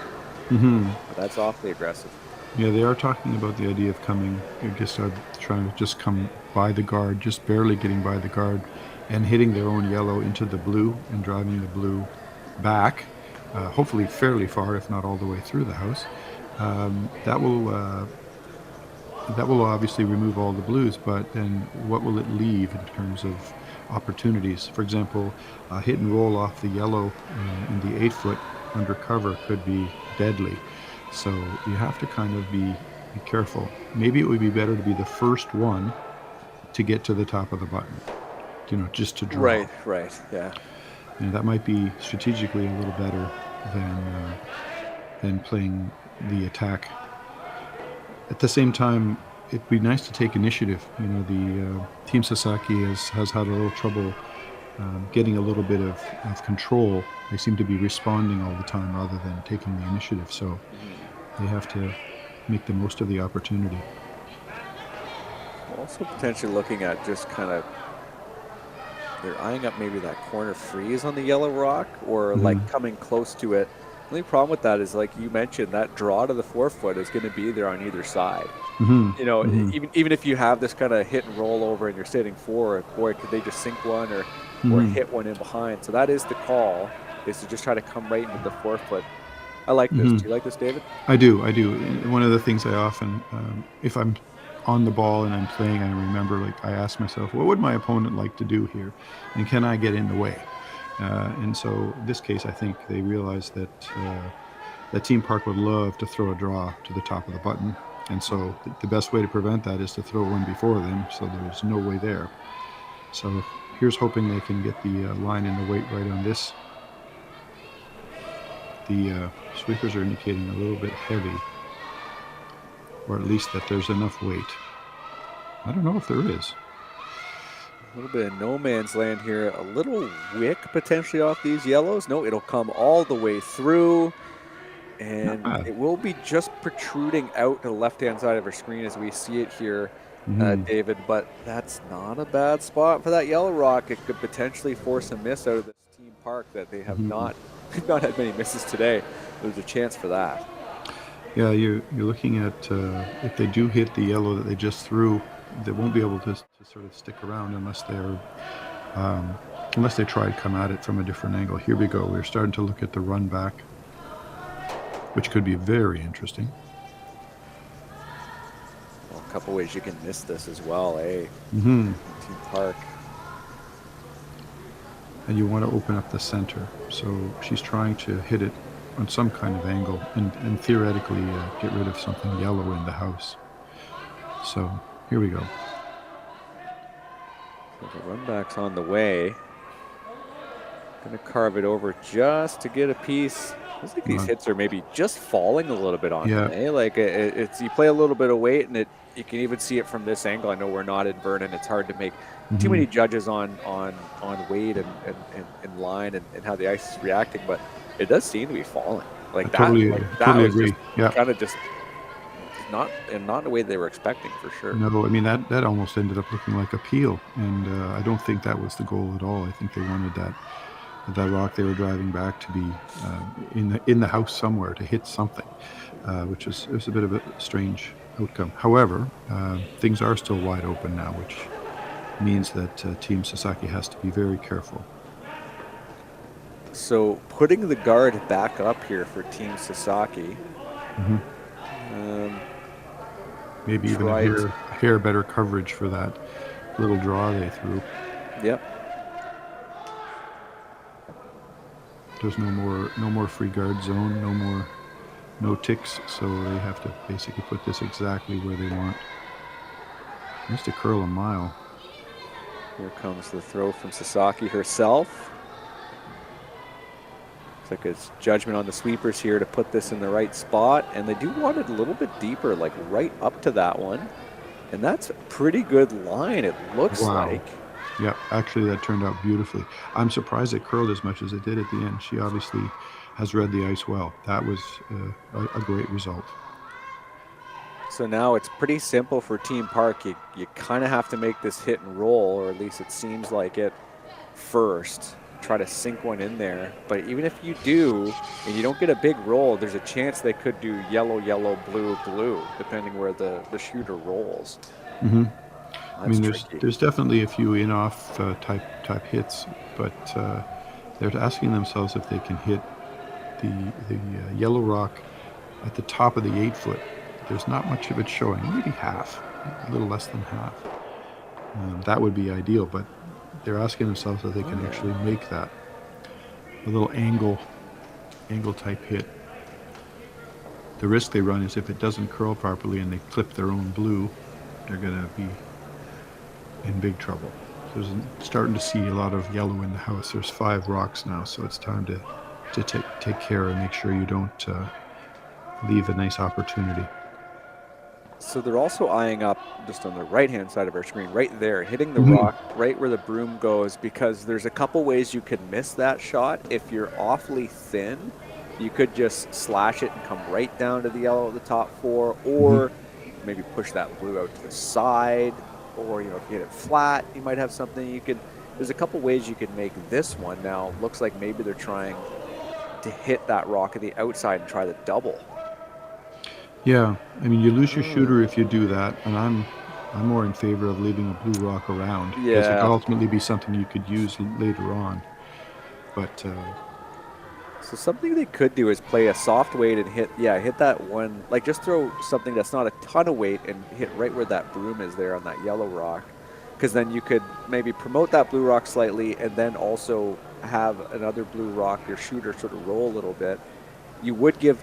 But that's awfully aggressive. Yeah, they are talking about the idea of coming, I guess I'd trying to just come by the guard, just barely getting by the guard, and hitting their own yellow into the blue and driving the blue back, hopefully fairly far, if not all the way through the house. That will obviously remove all the blues, but then what will it leave in terms of opportunities? For example, a hit and roll off the yellow in the 8-foot undercover could be deadly. So you have to kind of be careful. Maybe it would be better to be the first one to get to the top of the button, just to draw. Right, yeah. That might be strategically a little better than playing the attack. At the same time, it'd be nice to take initiative. The Team Sasaki has had a little trouble getting a little bit of control. They seem to be responding all the time rather than taking the initiative. So they have to make the most of the opportunity. Also potentially looking at just kind of, they're eyeing up maybe that corner freeze on the yellow rock, or like coming close to it. The only problem with that is, like you mentioned, that draw to the 4-foot is going to be there on either side. Even if you have this kind of hit and roll over and you're sitting 4, boy, could they just sink one or hit one in behind. So that is the call, is to just try to come right into the 4-foot. I like this. Do you like this, David? I do. One of the things I often, if I'm on the ball and I'm playing, I remember, like, I ask myself, what would my opponent like to do here? And can I get in the way? And so in this case, I think they realized that Team Park would love to throw a draw to the top of the button. And so the best way to prevent that is to throw one before them, so there's no way there. So here's hoping they can get the line and the weight right on this. The sweepers are indicating a little bit heavy, or at least that there's enough weight. I don't know if there is. A little bit of no man's land here. A little wick potentially off these yellows. No, it'll come all the way through, and it will be just protruding out to the left-hand side of our screen as we see it here, David. But that's not a bad spot for that yellow rock. It could potentially force a miss out of this Team Park that they have not had many misses today. There's a chance for that. Yeah, you're looking at if they do hit the yellow that they just threw, they won't be able to sort of stick around unless they try to come at it from a different angle. Here we go. We're starting to look at the run back, which could be very interesting. Well, a couple ways you can miss this as well, eh? Team Park. And you want to open up the center. So she's trying to hit it on some kind of angle and theoretically get rid of something yellow in the house. So here we go. So the run back's on the way. Gonna carve it over just to get a piece. Looks like these hits are maybe just falling a little bit on them, eh? Like it's you play a little bit of weight, and you can even see it from this angle. I know we're not in Vernon. It's hard to make too many judges on weight and line and how the ice is reacting, but it does seem to be falling. Like that. Totally agree. Kind of just not in the way they were expecting, for sure. No, I mean that almost ended up looking like a peel, and I don't think that was the goal at all. I think they wanted that rock they were driving back to be in the house somewhere, to hit something, which is a bit of a strange outcome. However, things are still wide open now, which means that Team Sasaki has to be very careful. So putting the guard back up here for Team Sasaki. Maybe even a hair better coverage for that little draw they threw. Yep. There's no more free guard zone, no ticks, so they have to basically put this exactly where they want. Needs to curl a mile. Here comes the throw from Sasaki herself. Looks like it's judgment on the sweepers here to put this in the right spot, and they do want it a little bit deeper, like right up to that one. And that's a pretty good line, it looks like. Yeah, actually that turned out beautifully. I'm surprised it curled as much as it did at the end. She obviously has read the ice well. That was a great result. So now it's pretty simple for Team Park. You kind of have to make this hit and roll, or at least it seems like it, first. try to sink one in there. But even if you do, and you don't get a big roll, there's a chance they could do yellow, yellow, blue, blue, depending where the shooter rolls. Mm-hmm. That's I mean, tricky. there's definitely a few in-off type hits, but they're asking themselves if they can hit the yellow rock at the top of the 8-foot. There's not much of it showing, maybe half, a little less than half. That would be ideal, but they're asking themselves if they can actually make that a little angle type hit. The risk they run is if it doesn't curl properly and they clip their own blue, they're going to be in big trouble. There's starting to see a lot of yellow in the house. There's 5 rocks now, so it's time to take care and make sure you don't leave a nice opportunity. So they're also eyeing up just on the right-hand side of our screen, right there, hitting the rock right where the broom goes, because there's a couple ways you could miss that shot. If you're awfully thin, you could just slash it and come right down to the yellow at the top 4, or maybe push that blue out to the side, or if you hit it flat, you might have something you could. There's a couple ways you could make this one. Now, looks like maybe they're trying to hit that rock at the outside and try the double. Yeah, I mean, you lose your shooter if you do that, and I'm more in favor of leaving a blue rock around. Because it could ultimately be something you could use later on. But so something they could do is play a soft weight and hit that one, like just throw something that's not a ton of weight and hit right where that broom is there on that yellow rock, because then you could maybe promote that blue rock slightly and then also have another blue rock, your shooter sort of roll a little bit. You would give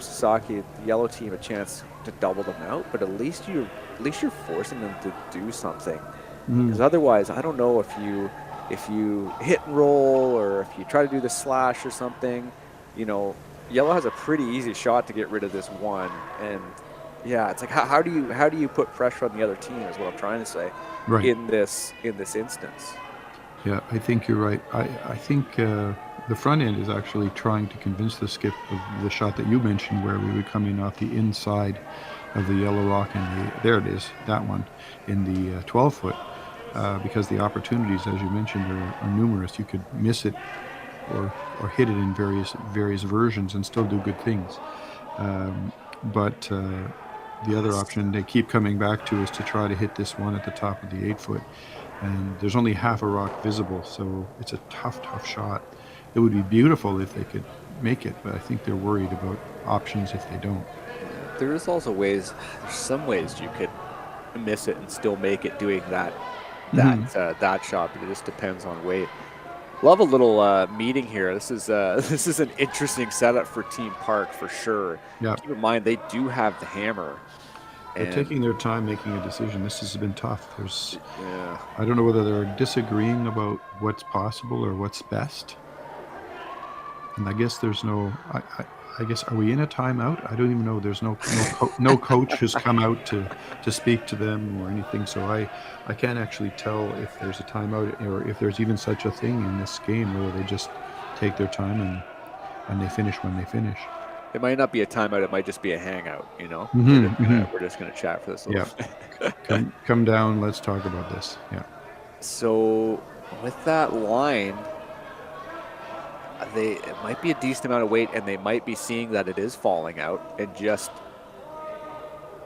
Sasaki, the yellow team, a chance to double them out, but at least you're forcing them to do something. Because otherwise, I don't know if you hit and roll, or if you try to do the slash or something, yellow has a pretty easy shot to get rid of this one. And yeah, it's like how do you put pressure on the other team is what I'm trying to say, right. in this instance. Yeah, I think you're right. I think the front end is actually trying to convince the skip of the shot that you mentioned, where we would come in off the inside of the yellow rock, and there it is, that one, in the 12-foot, because the opportunities, as you mentioned, are numerous. You could miss it or hit it in various versions and still do good things. But the other option they keep coming back to is to try to hit this one at the top of the 8-foot. And there's only half a rock visible, so it's a tough shot. It would be beautiful if they could make it, but I think they're worried about options if they don't. There's some ways you could miss it and still make it doing that shot, but it just depends on weight. Love a little meeting here. This is an interesting setup for Team Park for sure. Yeah. Keep in mind they do have the hammer. They're taking their time making a decision. This has been tough. I don't know whether they're disagreeing about what's possible or what's best. And I guess there's no. I guess, are we in a timeout? I don't even know. There's no coach has come out to speak to them or anything. So I can't actually tell if there's a timeout or if there's even such a thing in this game, where they just take their time and they finish when they finish. It might not be a timeout. It might just be a hangout. We're just gonna chat for this. Come down. Let's talk about this. Yeah. So with that line, it might be a decent amount of weight, and they might be seeing that it is falling out and just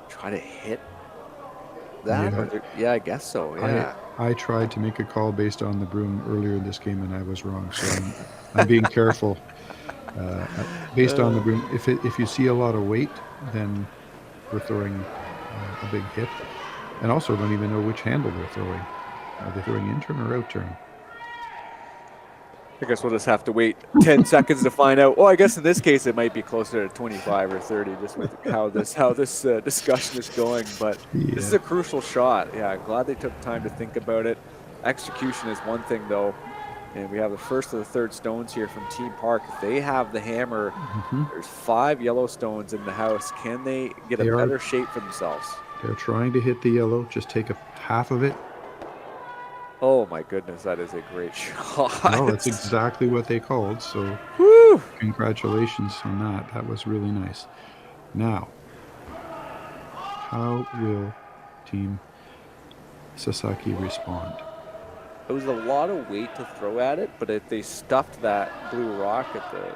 try to hit that. I guess so. Yeah. I tried to make a call based on the broom earlier in this game, and I was wrong. So I'm being careful. Based on the broom, if you see a lot of weight, then we're throwing a big hit. And also don't even know which handle they're throwing. Are they throwing in turn or out turn? I guess we'll just have to wait 10 seconds to find out. Well, I guess in this case it might be closer to 25 or 30, just with how this discussion is going. But This is a crucial shot. Yeah, I'm glad they took time to think about it. Execution is one thing, though. And we have the first of the third stones here from Team Park. If they have the hammer, there's 5 yellow stones in the house. Can they get a better shape for themselves? They're trying to hit the yellow. Just take half of it. Oh my goodness, that is a great shot. No, that's exactly what they called. So congratulations on that. That was really nice. Now, how will Team Sasaki respond? it was a lot of weight to throw at it, but if they stuffed that blue rock at the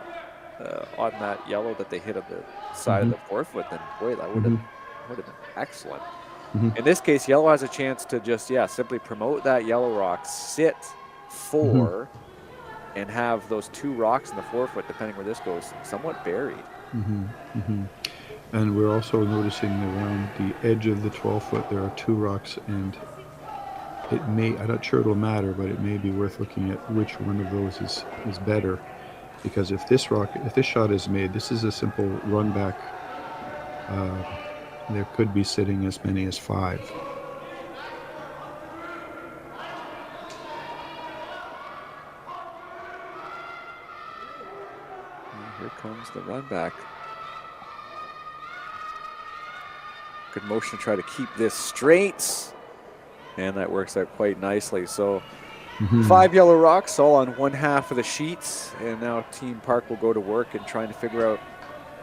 on that yellow that they hit at the side of the forefoot, then boy, that would have been excellent. In this case, yellow has a chance to just simply promote that yellow rock, sit 4, and have those 2 rocks in the forefoot, depending where this goes, somewhat buried. And we're also noticing around the edge of the 12-foot there are 2 rocks, and it may, I'm not sure it'll matter, but it may be worth looking at which one of those is better. Because if this shot is made, this is a simple run back. There could be sitting as many as 5. And here comes the run back. Good motion to try to keep this straight. And that works out quite nicely. So 5 yellow rocks all on one half of the sheets. And now Team Park will go to work and trying to figure out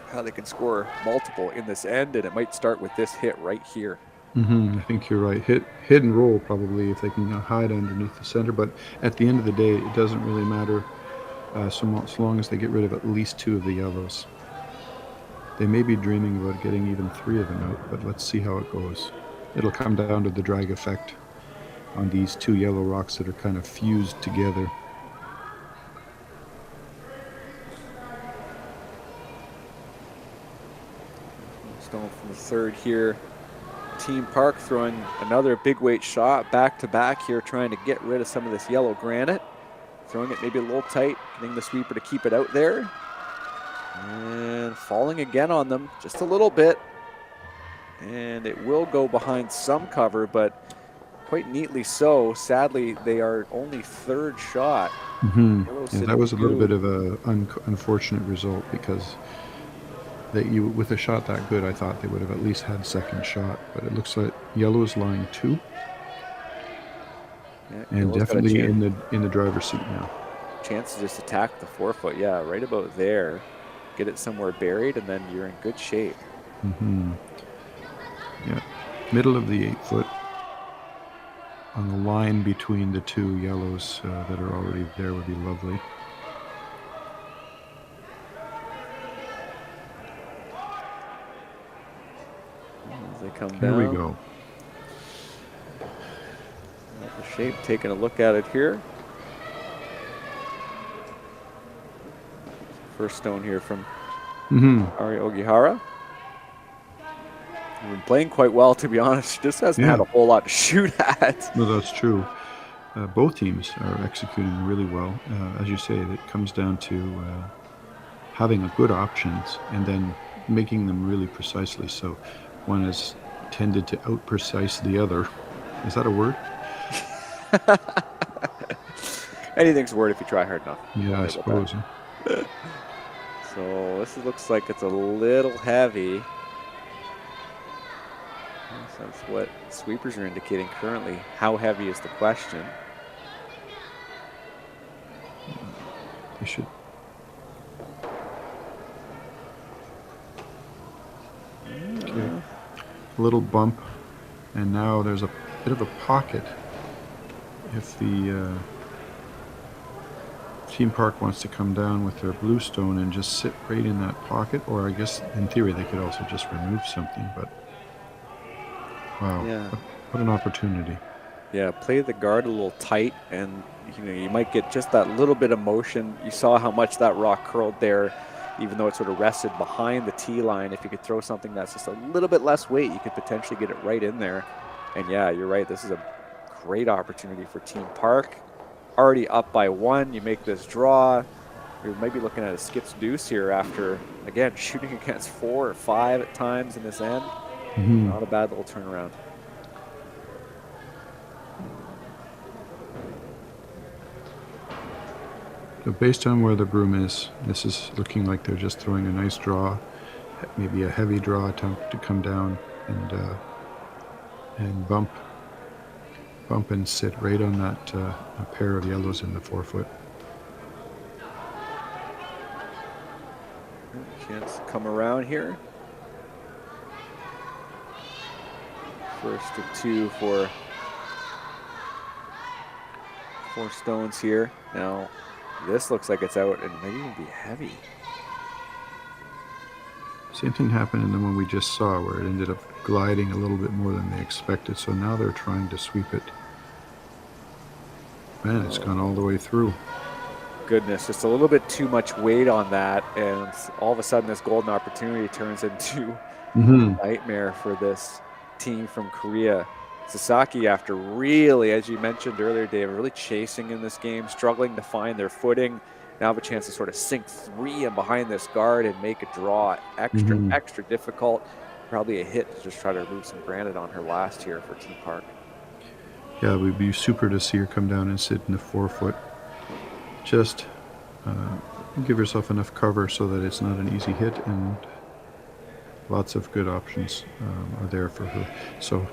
how they can score multiple in this end. And it might start with this hit right here. I think you're right. Hit and roll probably if they can hide underneath the center. But at the end of the day, it doesn't really matter so long as they get rid of at least 2 of the yellows. They may be dreaming about getting even 3 of them out, but let's see how it goes. It'll come down to the drag effect on these 2 yellow rocks that are kind of fused together. Stone from the third here. Team Park throwing another big weight shot back to back here, trying to get rid of some of this yellow granite. Throwing it maybe a little tight, getting the sweeper to keep it out there. And falling again on them just a little bit. And it will go behind some cover, but quite neatly so. Sadly, they are only 3rd shot. Yeah, that was a little bit of a unfortunate result because with a shot that good, I thought they would have at least had 2nd shot. But it looks like yellow is lying 2. Yeah, and definitely in the driver's seat now. Chance to just attack the forefoot. Yeah, right about there. Get it somewhere buried, and then you're in good shape. Yeah, middle of the 8-foot on the line between the 2 yellows that are already there would be lovely. As they come down. Here we go. The shape, taking a look at it here. First stone here from Ari Ogihara. He's been playing quite well, to be honest. She just hasn't had a whole lot to shoot at. No, that's true. Both teams are executing really well. As you say, it comes down to having a good options and then making them really precisely. So one has tended to out-precise the other. Is that a word? Anything's a word if you try hard enough. Yeah, I suppose. So this looks like it's a little heavy. That's what sweepers are indicating currently. How heavy is the question? They should. Okay. A little bump, and now there's a bit of a pocket. If the Team Park wants to come down with their blue stone and just sit right in that pocket, or I guess in theory they could also just remove something, but wow, what an opportunity. Yeah, play the guard a little tight, and you might get just that little bit of motion. You saw how much that rock curled there, even though it sort of rested behind the tee line. If you could throw something that's just a little bit less weight, you could potentially get it right in there. And yeah, you're right, this is a great opportunity for Team Park. Already up by 1, you make this draw. You might be looking at a skips deuce here after, again, shooting against 4 or 5 at times in this end. Not a bad little turnaround. So based on where the broom is, this is looking like they're just throwing a nice draw, maybe a heavy draw attempt to come down and bump and sit right on that a pair of yellows in the forefoot. Chance to come around here. First of 2 for 4 stones here. Now, this looks like it's out and maybe even be heavy. Same thing happened in the one we just saw where it ended up gliding a little bit more than they expected. So now they're trying to sweep it. Man, it's gone all the way through. Goodness, just a little bit too much weight on that, and all of a sudden this golden opportunity turns into a nightmare for this team from Korea. Sasaki, after really, as you mentioned earlier, David, really chasing in this game, struggling to find their footing, now have a chance to sort of sink 3 in behind this guard and make a draw extra difficult. Probably a hit to just try to remove some granite on her last here for Team Park. Yeah, it would be super to see her come down and sit in the 4-foot. Just give yourself enough cover so that it's not an easy hit, and lots of good options are there for her. So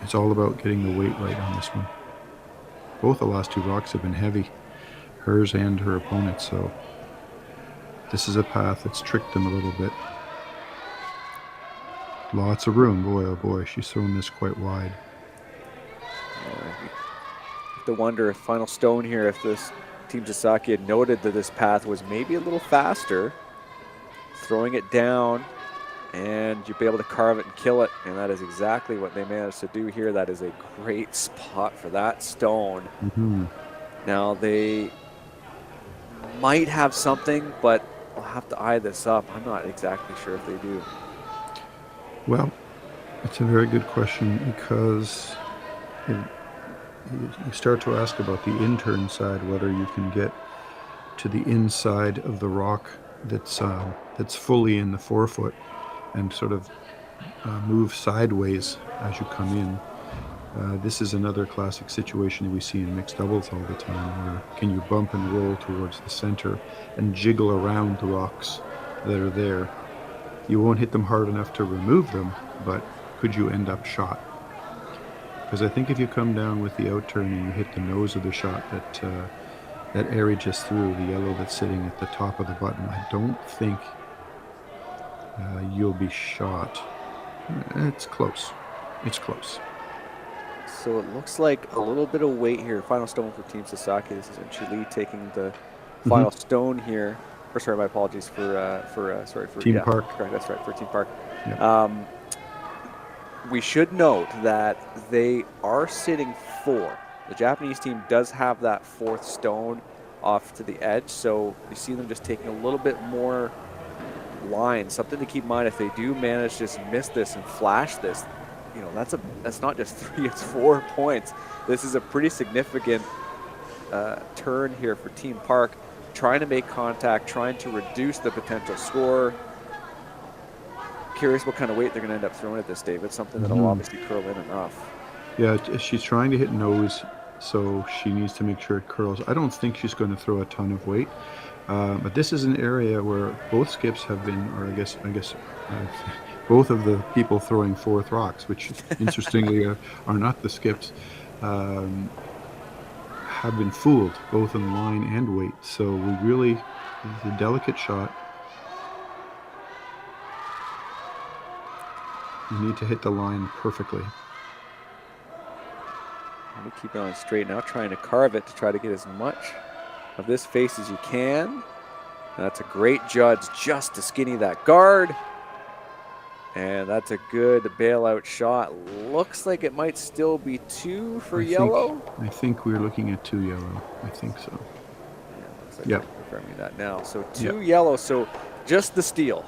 it's all about getting the weight right on this one. Both the last 2 rocks have been heavy, hers and her opponent's, so this is a path that's tricked them a little bit. Lots of room. Boy, oh boy, she's thrown this quite wide. Have to wonder if final stone here, if this Team Sasaki had noted that this path was maybe a little faster, throwing it down, and you'd be able to carve it and kill it, and that is exactly what they managed to do here. That is a great spot for that stone. Now they might have something, but I'll have to eye this up. I'm not exactly sure if they do. Well, it's a very good question, because you start to ask about the intern side, whether you can get to the inside of the rock that's fully in the 4-foot and sort of move sideways as you come in. This is another classic situation that we see in mixed doubles all the time, where can you bump and roll towards the center and jiggle around the rocks that are there. You won't hit them hard enough to remove them, but could you end up shot? Because I think if you come down with the outturn and you hit the nose of the shot that area just through, the yellow that's sitting at the top of the button, I don't think you'll be shot. It's close. It's close. So it looks like a little bit of weight here. Final stone for Team Sasaki. This is Chile taking the final stone here. Or sorry, my apologies for Team Park. Correct, that's right, for Team Park. Yep. We should note that they are sitting 4. The Japanese team does have that 4th stone off to the edge, so you see them just taking a little bit more line. Something to keep in mind, if they do manage to just miss this and flash this, you know, that's not just 3, it's 4 points. This is a pretty significant turn here for Team Park, trying to make contact, trying to reduce the potential score. Curious what kind of weight they're going to end up throwing at this, David. Something that'll obviously curl in enough. Yeah, she's trying to hit nose, so she needs to make sure it curls. I don't think she's going to throw a ton of weight, but this is an area where both skips have been, or I guess both of the people throwing 4th rocks, which interestingly are not the skips, have been fooled both in line and weight. So we really, it's a delicate shot. You need to hit the line perfectly. Let me keep it on straight now, trying to carve it to try to get as much of this face as you can. And that's a great judge just to skinny that guard. And that's a good bailout shot. Looks like it might still be 2 for yellow. I think we're looking at 2 yellow. I think so. Yeah, looks like yep. I'm confirming that now. So 2 yellow, so just the steal.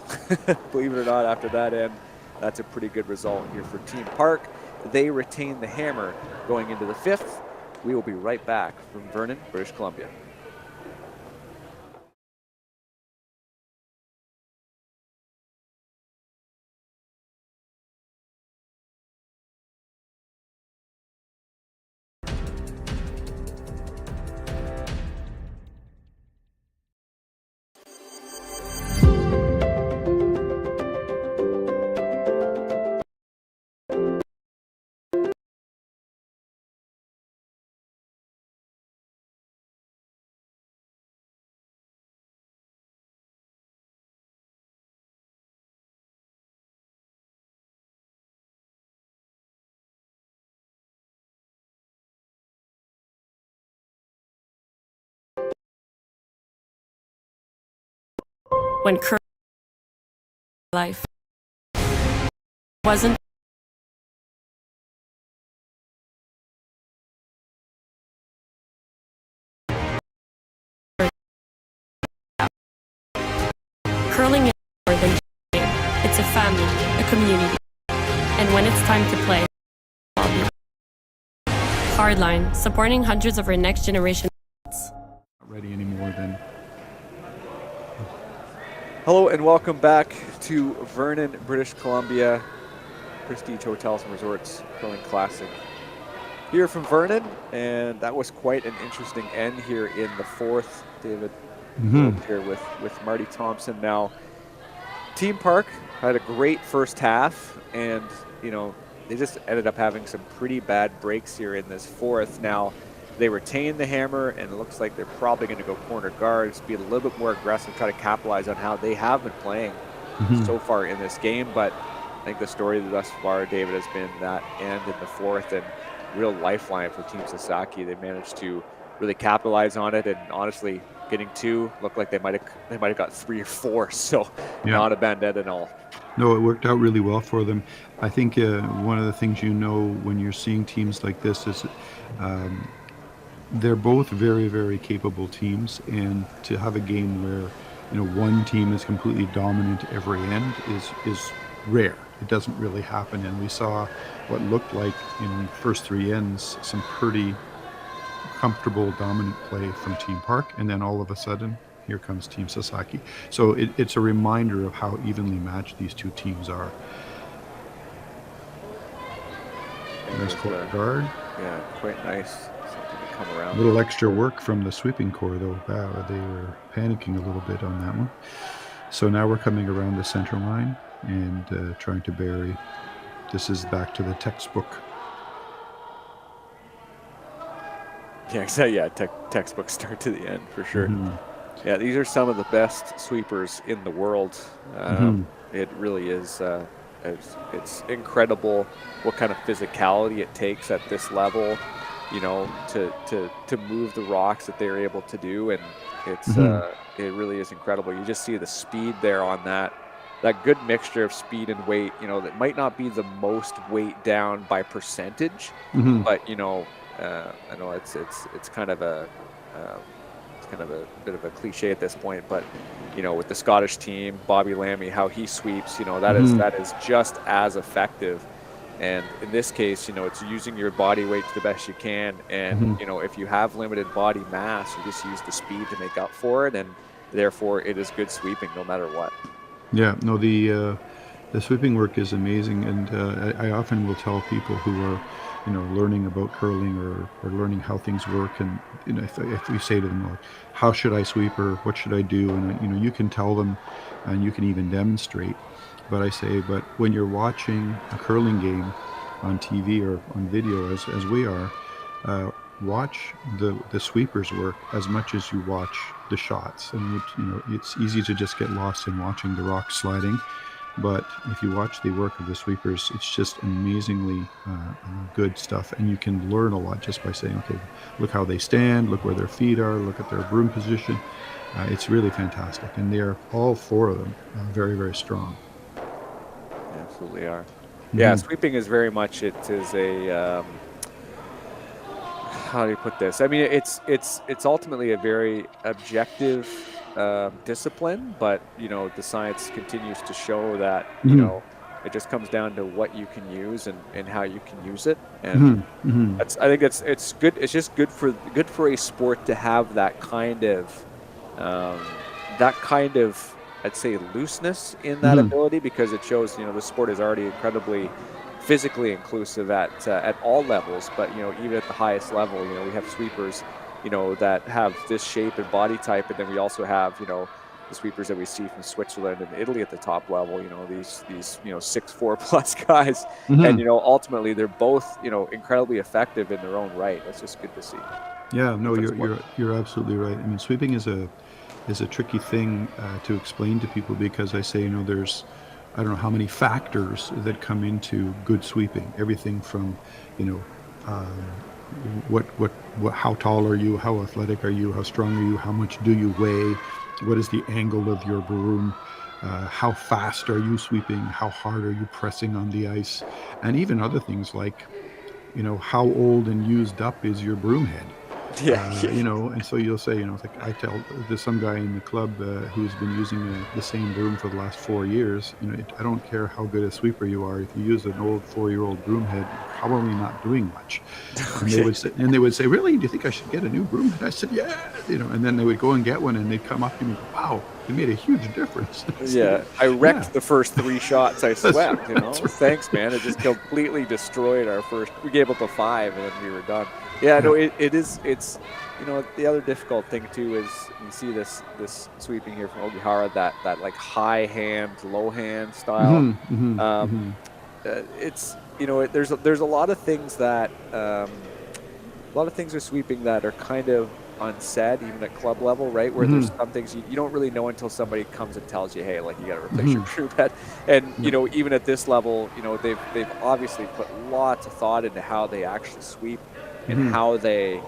Believe it or not, after that end, that's a pretty good result here for Team Park. They retain the hammer going into the 5th. We will be right back from Vernon, British Columbia. when curling life wasn't curling is more than just a game. It's a family, a community. And when it's time to play, Hardline, supporting hundreds of our next generation. Not ready anymore then. Hello and welcome back to Vernon, British Columbia, Prestige Hotels and Resorts Curling Classic. Here from Vernon, and that was quite an interesting end here in the fourth, David. Here with Marty Thompson. Now, Team Park had a great first half, and they just ended up having some pretty bad breaks here in this fourth. Now, they retained the hammer, and it looks like they're probably going to go corner guards, be a little bit more aggressive, try to capitalize on how they have been playing so far in this game. But I think the story thus far, David, has been that end in the fourth, and real lifeline for Team Sasaki. They managed to really capitalize on it, and honestly, getting two looked like they might have got 3 or 4. So not a bad end at all. No, it worked out really well for them. I think one of the things when you're seeing teams like this is they're both very, very capable teams, and to have a game where one team is completely dominant every end is rare. It doesn't really happen, and we saw what looked like in the first 3 ends some pretty comfortable, dominant play from Team Park, and then all of a sudden, here comes Team Sasaki. So it's a reminder of how evenly matched these two teams are. Nice corner guard. Yeah, quite nice. Something to come around. A little extra work from the sweeping core, though. Wow, they were panicking a little bit on that one. So now we're coming around the center line and trying to bury. This is back to the textbook. Yeah, exactly. Yeah, textbook start to the end for sure. Yeah, these are some of the best sweepers in the world. It really is. It's incredible what kind of physicality it takes at this level, to move the rocks that they're able to do, and it's it really is incredible. You just see the speed there on that good mixture of speed and weight. That might not be the most weight down by percentage, but I know it's kind of a bit of a cliche at this point, but with the Scottish team, Bobby Lammy, how he sweeps, that is just as effective. And in this case, it's using your body weight to the best you can, and if you have limited body mass, you just use the speed to make up for it, and therefore it is good sweeping no matter what. Yeah, no, the sweeping work is amazing, and I often will tell people who are learning about curling or learning how things work, and if we say to them, like, how should I sweep, or what should I do, and you can tell them and you can even demonstrate, but I say, but when you're watching a curling game on TV or on video as we are, watch the sweepers work as much as you watch the shots. And it's easy to just get lost in watching the rock sliding. But if you watch the work of the sweepers, it's just amazingly good stuff. And you can learn a lot just by saying, okay, look how they stand, look where their feet are, look at their broom position. It's really fantastic. And they're all 4 of them very, very strong. They absolutely are. Yeah, sweeping is very much, it is a, how do you put this? I mean, it's ultimately a very objective discipline, but the science continues to show that it just comes down to what you can use and how you can use it, and I think it's good. It's just good for a sport to have that kind of I'd say looseness in that ability, because it shows the sport is already incredibly physically inclusive at all levels, but even at the highest level, we have sweepers that have this shape and body type, and then we also have the sweepers that we see from Switzerland and Italy at the top level, these 6'4" plus guys, and ultimately they're both incredibly effective in their own right. That's just good to see. Yeah, no, you're absolutely right. I mean, sweeping is a tricky thing to explain to people, because I say there's, I don't know how many factors that come into good sweeping. Everything from how tall are you, how athletic are you, how strong are you, how much do you weigh, what is the angle of your broom, how fast are you sweeping, how hard are you pressing on the ice, and even other things like, how old and used up is your broom head. Yeah. And so you'll say, it's like I tell, there's some guy in the club who's been using the same broom for the last 4 years. I don't care how good a sweeper you are. If you use an old 4-year-old broom head, you're probably not doing much. And they would say, really? Do you think I should get a new broom head? I said, yeah. And then they would go and get one, and they'd come up to me and go, wow, it made a huge difference. Yeah, I wrecked the first 3 shots I swept. Right. Thanks, man. It just completely destroyed our first. We gave up a 5, and then we were done. Yeah, no, it is. It's the other difficult thing too is you see this sweeping here from Ogihara, that like high hand, low hand style. It's there's a lot of things that a lot of things with sweeping that are kind of unsaid even at club level, right? Where there's some things you don't really know until somebody comes and tells you, hey, like you got to replace your broom head. And even at this level, they've obviously put lots of thought into how they actually sweep and how they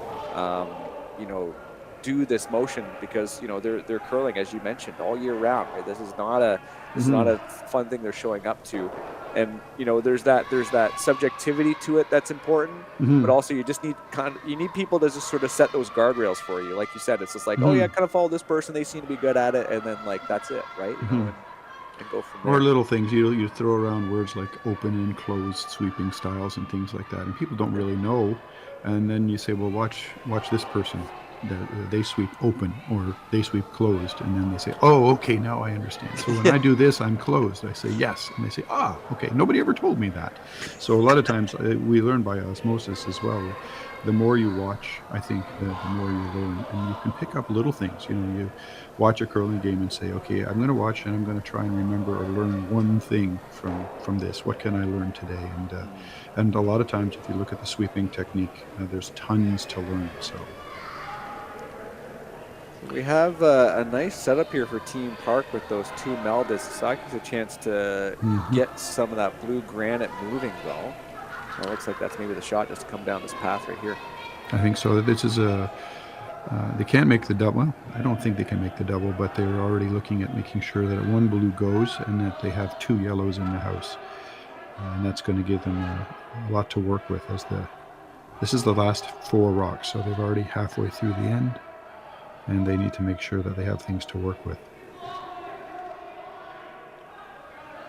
do this motion, because they're curling, as you mentioned, all year round, right? This is not a fun thing they're showing up to. And there's that subjectivity to it that's important, but also you just need people to just sort of set those guardrails for you. Like you said, it's just like, oh yeah, kind of follow this person, they seem to be good at it, and then like that's it, right? And go from there. Or little things, you throw around words like open and closed sweeping styles and things like that, and people don't really know. And then you say, well, watch this person. They sweep open or they sweep closed, and then they say, oh, okay, now I understand. So when I do this, I'm closed. I say yes, and they say, okay, nobody ever told me that. So a lot of times we learn by osmosis as well. The more you watch, I think the more you learn, and you can pick up little things. You watch a curling game and say, okay, I'm going to watch and I'm going to try and remember or learn one thing from this. What can I learn today? And a lot of times, if you look at the sweeping technique, there's tons to learn. So. We have a nice setup here for Team Park with those 2 Meldis. Sasaki's a chance to get some of that blue granite moving well. It looks like that's maybe the shot just to come down this path right here. I think so. This is they can't make the double. Well, I don't think they can make the double, but they're already looking at making sure that 1 blue goes and that they have 2 yellows in the house. And that's going to give them a lot to work with. This is the last 4 rocks, so they're already halfway through the end. And they need to make sure that they have things to work with.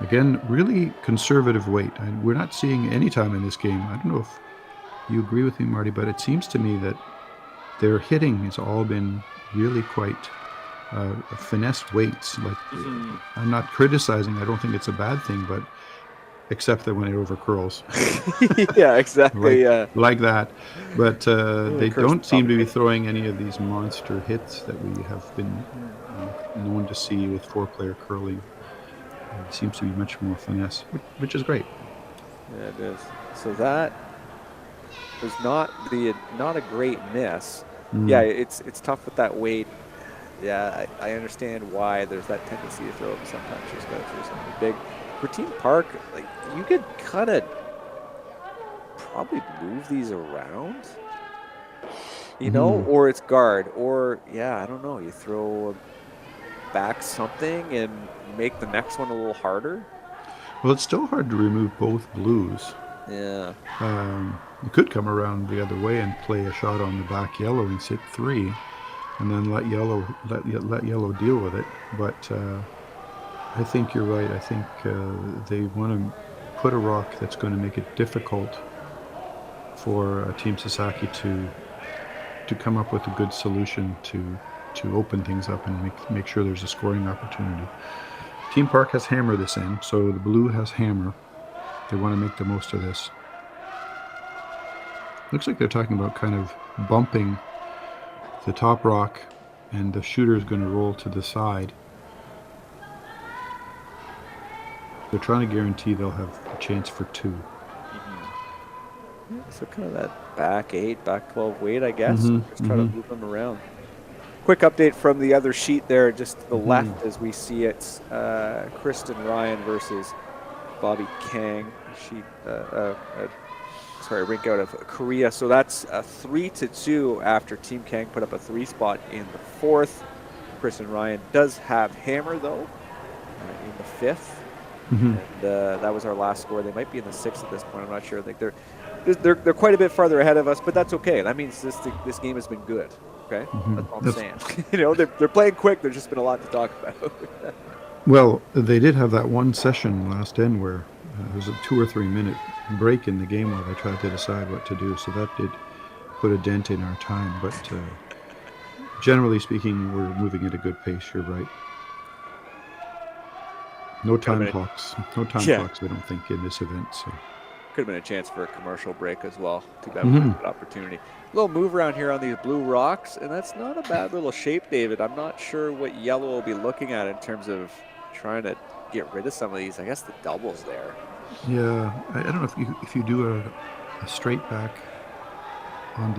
Again, really conservative weight. And we're not seeing any time in this game. I don't know if you agree with me, Marty, but it seems to me that their hitting has all been really quite finessed weights. Like I'm not criticizing. I don't think it's a bad thing, but except that when it over curls. Yeah, exactly. Like that. But they don't seem to be throwing any of these monster hits that we have been known to see with 4-player curling. It seems to be much more finesse, which is great. Yeah, it is. So that was not a great miss. Yeah, it's tough with that weight. Yeah, I understand why there's that tendency to throw it. Sometimes you just got to throw something big. For Team Park, like you could kind of probably move these around, or it's guard, or I don't know. You throw back something and make the next one a little harder. Well, it's still hard to remove both blues. Yeah. You could come around the other way and play a shot on the back yellow and sit 3, and then let yellow deal with it. But I think you're right. I think they want to put a rock that's going to make it difficult for Team Sasaki to come up with a good solution to open things up and make sure there's a scoring opportunity. Team Park has hammer this end, so the blue has hammer. They want to make the most of this. Looks like they're talking about kind of bumping the top rock, and the shooter is going to roll to the side. They're trying to guarantee they'll have a chance for 2. So kind of that back 8, back 12 weight, I guess. Just try to move them around. Quick update from the other sheet there, just to the left as we see it. Kristen Ryan versus Bobby Kang. Rink out of Korea. So that's 3-2 after Team Kang put up a 3 spot in the 4th. Chris and Ryan does have Hammer, though, in the 5th. Mhm. And that was our last score. They might be in the 6th at this point. I'm not sure. I think they're quite a bit farther ahead of us, but that's okay. That means this game has been good. Okay, that's all I'm saying. They're playing quick. There's just been a lot to talk about. Well, they did have that one session last end where there was a 2 or 3 minute break in the game while they tried to decide what to do. So that did put a dent in our time. But generally speaking, we're moving at a good pace. You're right. No time clocks. No time clocks, I don't think, in this event. So could have been a chance for a commercial break as well. Too bad we didn't have that opportunity. A little move around here on these blue rocks, and that's not a bad little shape, David. I'm not sure what yellow will be looking at in terms of trying to get rid of some of these. I guess the doubles there. yeah, I don't know if you do a straight back on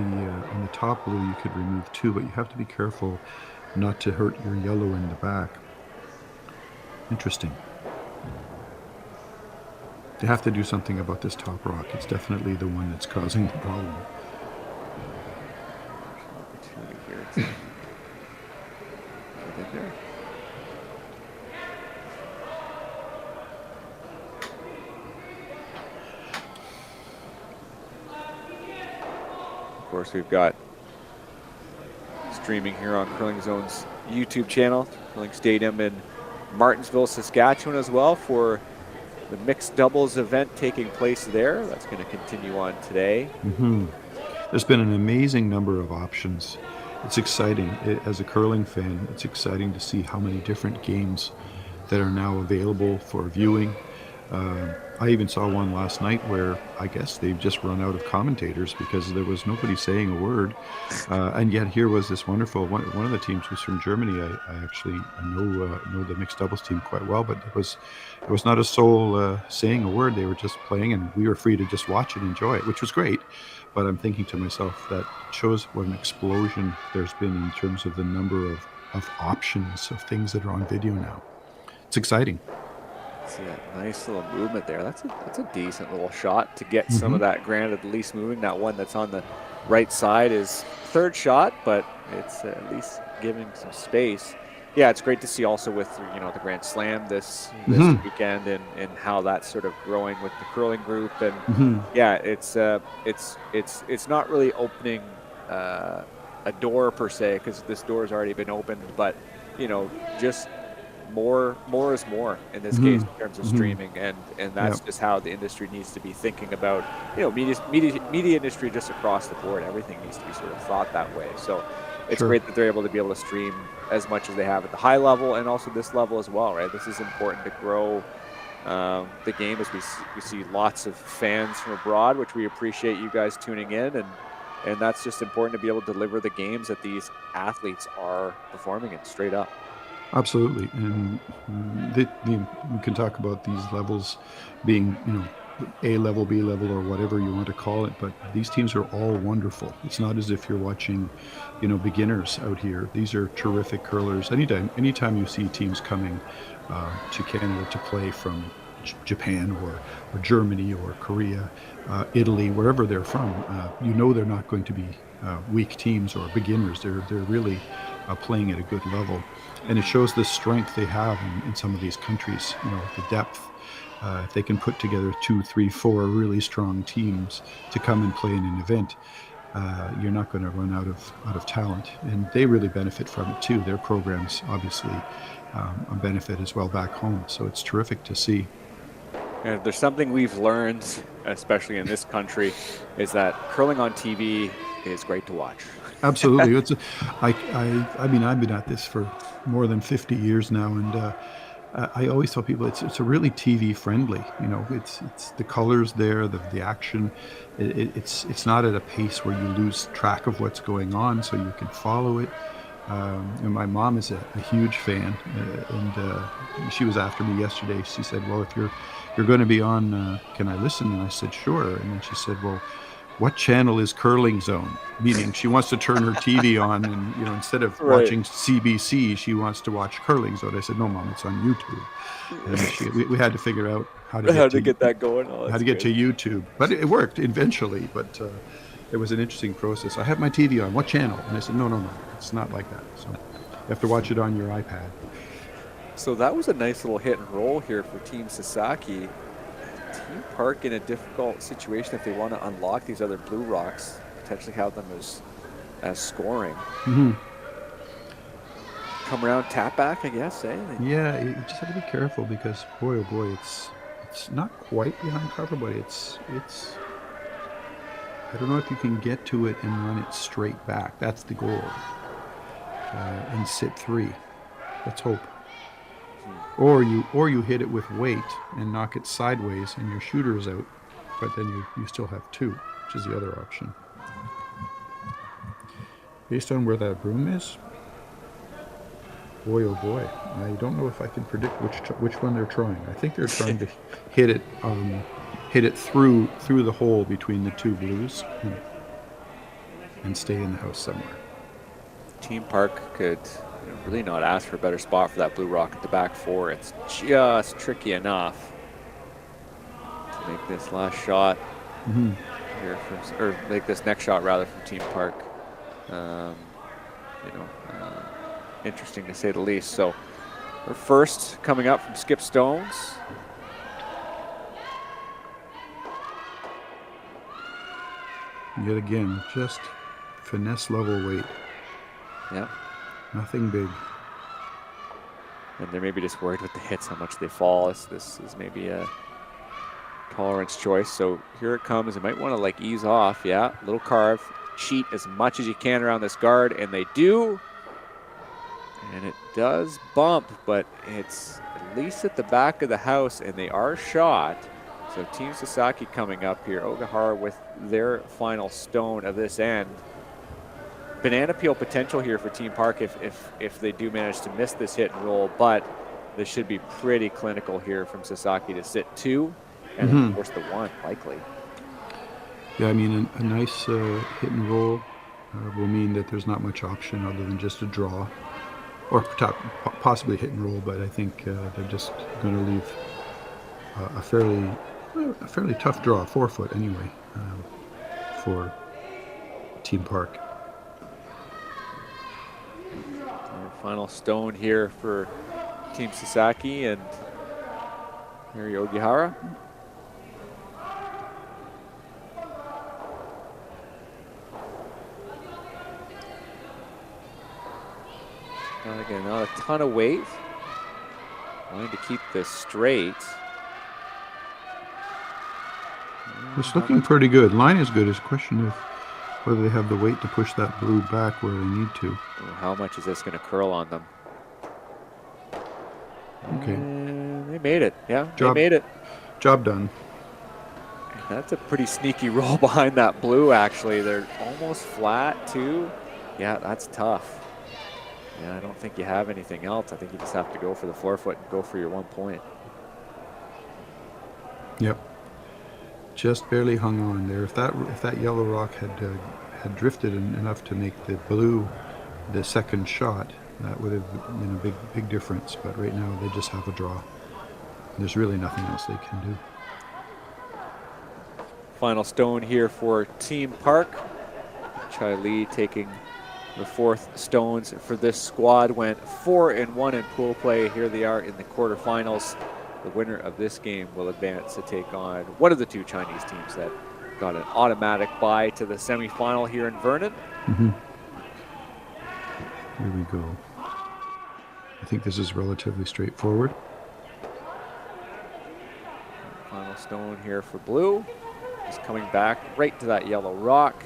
the top blue, you could remove 2, but you have to be careful not to hurt your yellow in the back. Interesting. They have to do something about this top rock. It's definitely the one that's causing the problem. Opportunity here. Right there. Of course, we've got streaming here on Curling Zone's YouTube channel, Curling Stadium in Martinsville, Saskatchewan as well for the mixed doubles event taking place there. That's going to continue on today. There's been an amazing number of options. It's exciting. As a curling fan, it's exciting to see how many different games that are now available for viewing. I even saw one last night where I guess they've just run out of commentators because there was nobody saying a word. And yet here was this wonderful, one of the teams was from Germany. I actually know the mixed doubles team quite well, but it was not a soul saying a word. They were just playing and we were free to just watch and enjoy it, which was great. But I'm thinking to myself, that shows what an explosion there's been in terms of the number of options of things that are on video now. It's exciting. See that nice little movement there. That's a decent little shot to get some of that. Granted, the least moving. That one that's on the right side is third shot, but it's at least giving some space. Yeah, it's great to see also with the Grand Slam this weekend and how that's sort of growing with the curling group. And yeah, it's not really opening a door per se, because this door has already been opened, but just more is more in this case in terms of streaming, and that's just how the industry needs to be thinking about media industry just across the board. Everything needs to be sort of thought that way. So it's great that they're able to stream as much as they have at the high level and also this level as well, right? This is important to grow the game as we see lots of fans from abroad, which we appreciate you guys tuning in, and that's just important to be able to deliver the games that these athletes are performing in straight up. Absolutely, and we can talk about these levels being, A level, B level, or whatever you want to call it, but these teams are all wonderful. It's not as if you're watching, beginners out here. These are terrific curlers. Anytime you see teams coming to Canada to play from Japan or Germany or Korea, Italy, wherever they're from, they're not going to be weak teams or beginners. They're really playing at a good level. And it shows the strength they have in some of these countries, the depth. If they can put together 2, 3, 4 really strong teams to come and play in an event, you're not going to run out of talent. And they really benefit from it too. Their programs obviously benefit as well back home. So it's terrific to see. And if there's something we've learned, especially in this country, is that curling on TV is great to watch. Absolutely. I've been at this for more than 50 years now, and I always tell people it's a really TV friendly. It's the colors there, the action. It's not at a pace where you lose track of what's going on, so you can follow it. And my mom is a huge fan, and she was after me yesterday. She said, "Well, if you're going to be on, can I listen?" And I said, "Sure." And then she said, "Well, what channel is Curling Zone?" Meaning she wants to turn her TV on, and instead of watching CBC, she wants to watch Curling Zone. I said, "No, Mom, it's on YouTube." And we had to figure out how to get that going. How to get to YouTube, but it worked eventually. But it was an interesting process. "I have my TV on. What channel?" And I said, "No, it's not like that." So have to watch it on your iPad. So that was a nice little hit and roll here for Team Sasaki. Team Park in a difficult situation if they want to unlock these other blue rocks, potentially have them as scoring. Mm-hmm. Come around, tap back, I guess, eh? Yeah, you just have to be careful because, boy, oh boy, it's not quite behind cover, but it's. I don't know if you can get to it and run it straight back. That's the goal. And sit 3. Let's hope. Or you hit it with weight and knock it sideways and your shooter is out, but then you still have 2, which is the other option. Based on where that broom is, boy oh boy, I don't know if I can predict which one they're trying. I think they're trying to hit it through the hole between the 2 blues and stay in the house somewhere. Team Park could really not ask for a better spot for that blue rock at the back 4. It's just tricky enough to make this last shot here or make this next shot rather from Team Park. Interesting to say the least. So our first coming up from Skip Stones. Yet again, just finesse level weight. Yeah. Nothing big. And they're maybe just worried with the hits, how much they fall. This is maybe a tolerance choice. So here it comes. They might want to like ease off. Yeah, little carve. Cheat as much as you can around this guard, and they do. And it does bump, but it's at least at the back of the house, and they are shot. So Team Sasaki coming up here. Ogihara with their final stone of this end. Banana peel potential here for Team Park if they do manage to miss this hit and roll, but this should be pretty clinical here from Sasaki to sit 2 and then force the 1 likely. Yeah, I mean a nice hit and roll will mean that there's not much option other than just a draw, or possibly hit and roll. But I think they're just going to leave a fairly tough draw, 4-foot anyway, for Team Park. Final stone here for Team Sasaki and Mary Ogihara. Now again, not a ton of weight. Wanting to keep this straight. It's looking pretty good. Line is good. It's a question of whether they have the weight to push that blue back where they need to. How much is this going to curl on them? Okay. They made it. Yeah, they made it. Job done. That's a pretty sneaky roll behind that blue, actually. They're almost flat, too. Yeah, that's tough. Yeah, I don't think you have anything else. I think you just have to go for the 4-foot and go for your 1 point. Yep. Just barely hung on there. If that yellow rock had drifted enough to make the blue the second shot, that would have been a big difference. But right now they just have a draw. There's really nothing else they can do. Final stone here for Team Park. Chai Lee taking the 4th stones for this squad. Went 4-1 in pool play. Here they are in the quarterfinals. The winner of this game will advance to take on one of the 2 Chinese teams that got an automatic bye to the semifinal here in Vernon. Here we go. I think this is relatively straightforward. Final stone here for blue. Just coming back right to that yellow rock.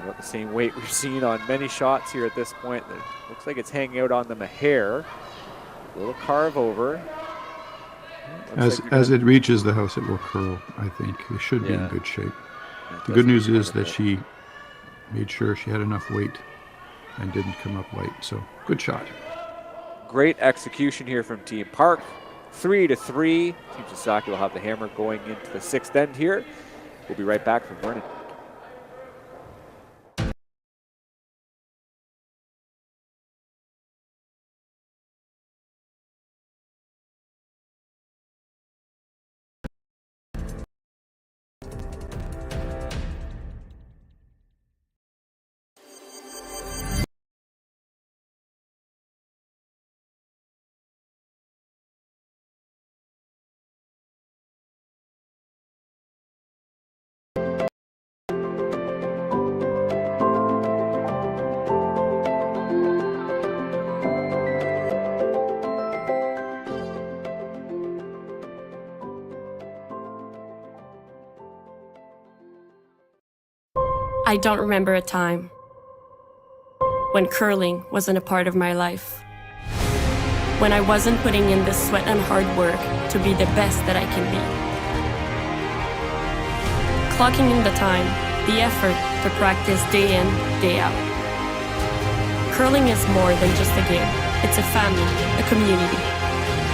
About the same weight we've seen on many shots here at this point. It looks like it's hanging out on them a hair. A little carve over. As it reaches the house, it will curl, I think. It should be in good shape. The good news is that she made sure she had enough weight and didn't come up light. So, good shot. Great execution here from Team Park. 3-3. Team Sasaki will have the hammer going into the 6th end here. We'll be right back from Vernon. I don't remember a time when curling wasn't a part of my life. When I wasn't putting in the sweat and hard work to be the best that I can be. Clocking in the time, the effort to practice day in, day out. Curling is more than just a game. It's a family, a community.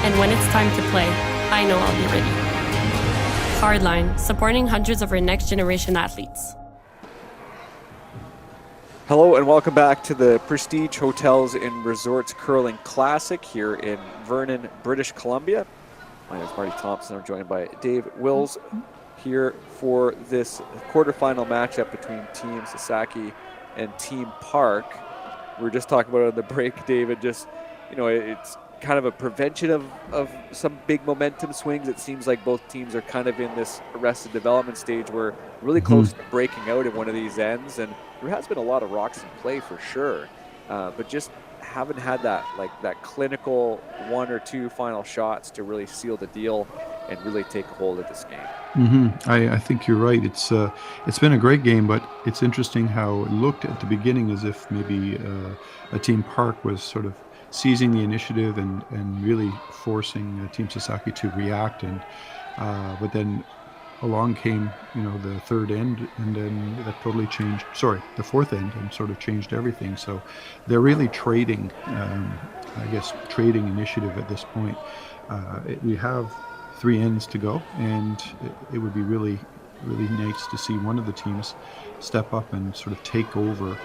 And when it's time to play, I know I'll be ready. Hardline, supporting hundreds of our next generation athletes. Hello and welcome back to the Prestige Hotels and Resorts Curling Classic here in Vernon, British Columbia. My name is Marty Thompson. I'm joined by Dave Wills here for this quarterfinal matchup between Team Sasaki and Team Park. We were just talking about it on the break, David. Just, you know, it's kind of a prevention of some big momentum swings. It seems like both teams are kind of in this arrested development stage where really close to breaking out in one of these ends. And there has been a lot of rocks in play for sure, but just haven't had that clinical one or two final shots to really seal the deal and really take a hold of this game. I think you're right. It's been a great game, but it's interesting how it looked at the beginning as if maybe a Team Park was sort of seizing the initiative and really forcing Team Sasaki to react. And but then along came, you know, the third end, and then that totally changed. Sorry, the fourth end, and sort of changed everything. So they're really trading, trading initiative at this point. We have 3 ends to go, and it would be really, really nice to see one of the teams step up and sort of take over.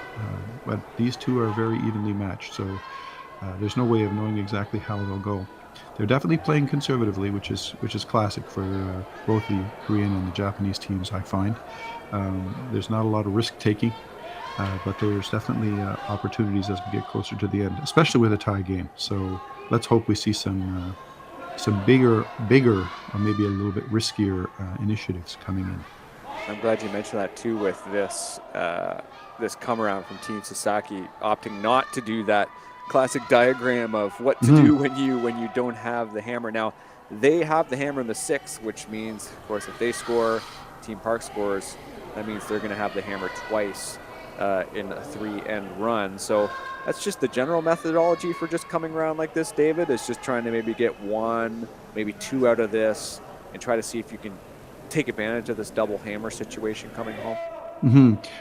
But these two are very evenly matched, so there's no way of knowing exactly how they'll go. They're definitely playing conservatively, which is classic for both the Korean and the Japanese teams, I find. There's not a lot of risk taking, but there's definitely opportunities as we get closer to the end, especially with a tie game. So let's hope we see some bigger, or maybe a little bit riskier initiatives coming in. I'm glad you mentioned that too, with this come around from Team Sasaki opting not to do that classic diagram of what to do when you don't have the hammer. Now they have the hammer in the 6, which means, of course, if they score, Team Park scores, that means they're going to have the hammer twice in a 3-end run. So that's just the general methodology for just coming around like this, David, is just trying to maybe get 1, maybe 2 out of this and try to see if you can take advantage of this double hammer situation coming home.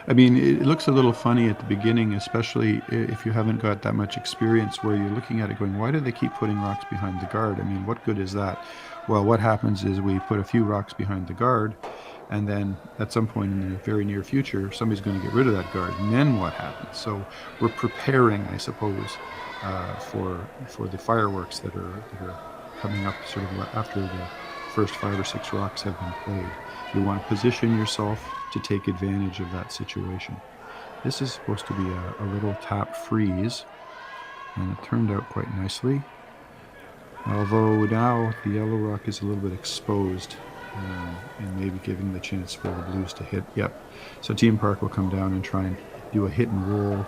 I mean, it looks a little funny at the beginning, especially if you haven't got that much experience, where you're looking at it going, why do they keep putting rocks behind the guard? I mean, what good is that? Well, what happens is we put a few rocks behind the guard, and then at some point in the very near future, somebody's going to get rid of that guard. And then what happens? So we're preparing, I suppose, for the fireworks that are coming up sort of after the first 5 or 6 rocks have been played. You want to position yourself to take advantage of that situation. This is supposed to be a little tap freeze, and it turned out quite nicely. Although now the yellow rock is a little bit exposed, and maybe giving the chance for the blues to hit. Yep. So Team Park will come down and try and do a hit and roll.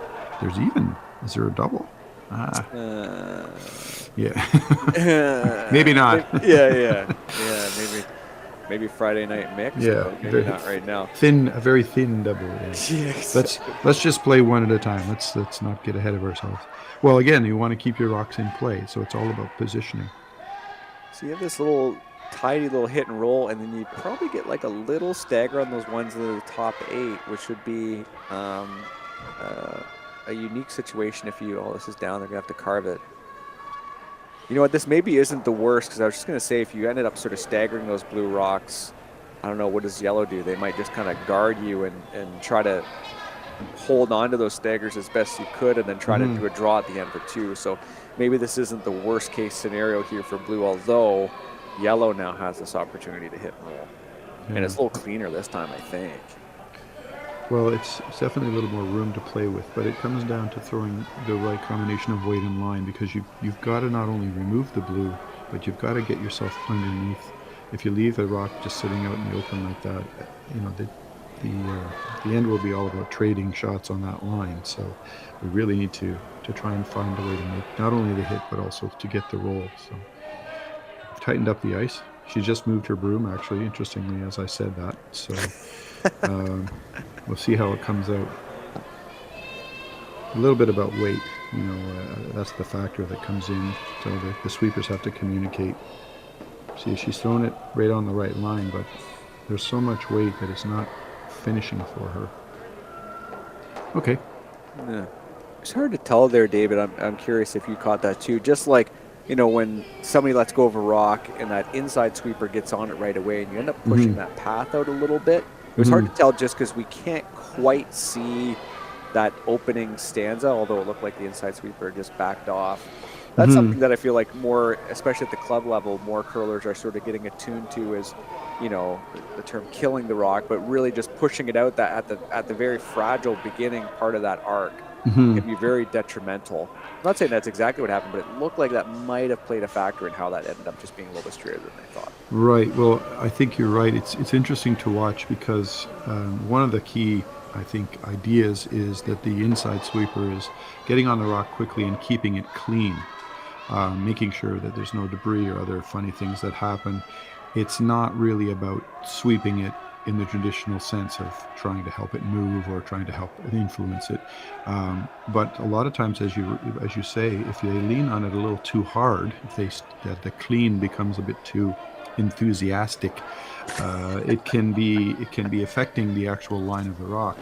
Is there a double? Yeah. Maybe not. Yeah. Maybe Friday night mix. Yeah, maybe not right now. A very thin double. Yeah. Yes. Let's just play one at a time. Let's not get ahead of ourselves. Well, again, you want to keep your rocks in play, so it's all about positioning. So you have this little tidy little hit and roll, and then you probably get like a little stagger on those ones in the top 8, which would be a unique situation if this is down, they're gonna have to carve it. You know what, this maybe isn't the worst, because I was just going to say, if you ended up sort of staggering those blue rocks, I don't know, what does yellow do? They might just kind of guard you and try to hold on to those staggers as best you could, and then try to do a draw at the end for 2. So maybe this isn't the worst case scenario here for blue, although yellow now has this opportunity to hit and roll. And it's a little cleaner this time, I think. Well, it's definitely a little more room to play with, but it comes down to throwing the right combination of weight and line, because you've got to not only remove the blue, but you've got to get yourself underneath. If you leave a rock just sitting out in the open like that, you know, the end will be all about trading shots on that line. So we really need to try and find a way to make not only the hit, but also to get the roll. So we've tightened up the ice. She just moved her broom, actually, interestingly, as I said that. So we'll see how it comes out. A little bit about weight, that's the factor that comes in. So the sweepers have to communicate. See, she's thrown it right on the right line, but there's so much weight that it's not finishing for her. Okay. Yeah. It's hard to tell there, David. I'm curious if you caught that too. Just like, when somebody lets go of a rock and that inside sweeper gets on it right away and you end up pushing that path out a little bit. It was hard to tell just because we can't quite see that opening stanza, although it looked like the inside sweeper just backed off. That's something that I feel like more, especially at the club level, more curlers are sort of getting attuned to is, the term killing the rock, but really just pushing it out that at the very fragile beginning part of that arc can be very detrimental. I'm not saying that's exactly what happened, but it looked like that might have played a factor in how that ended up just being a little bit straighter than they thought. Right. Well, I think you're right. It's interesting to watch because one of the key, I think, ideas is that the inside sweeper is getting on the rock quickly and keeping it clean, making sure that there's no debris or other funny things that happen. It's not really about sweeping it in the traditional sense of trying to help it move or trying to help influence it. But a lot of times, as you say, if they lean on it a little too hard, if the clean becomes a bit too enthusiastic, it can be affecting the actual line of the rock.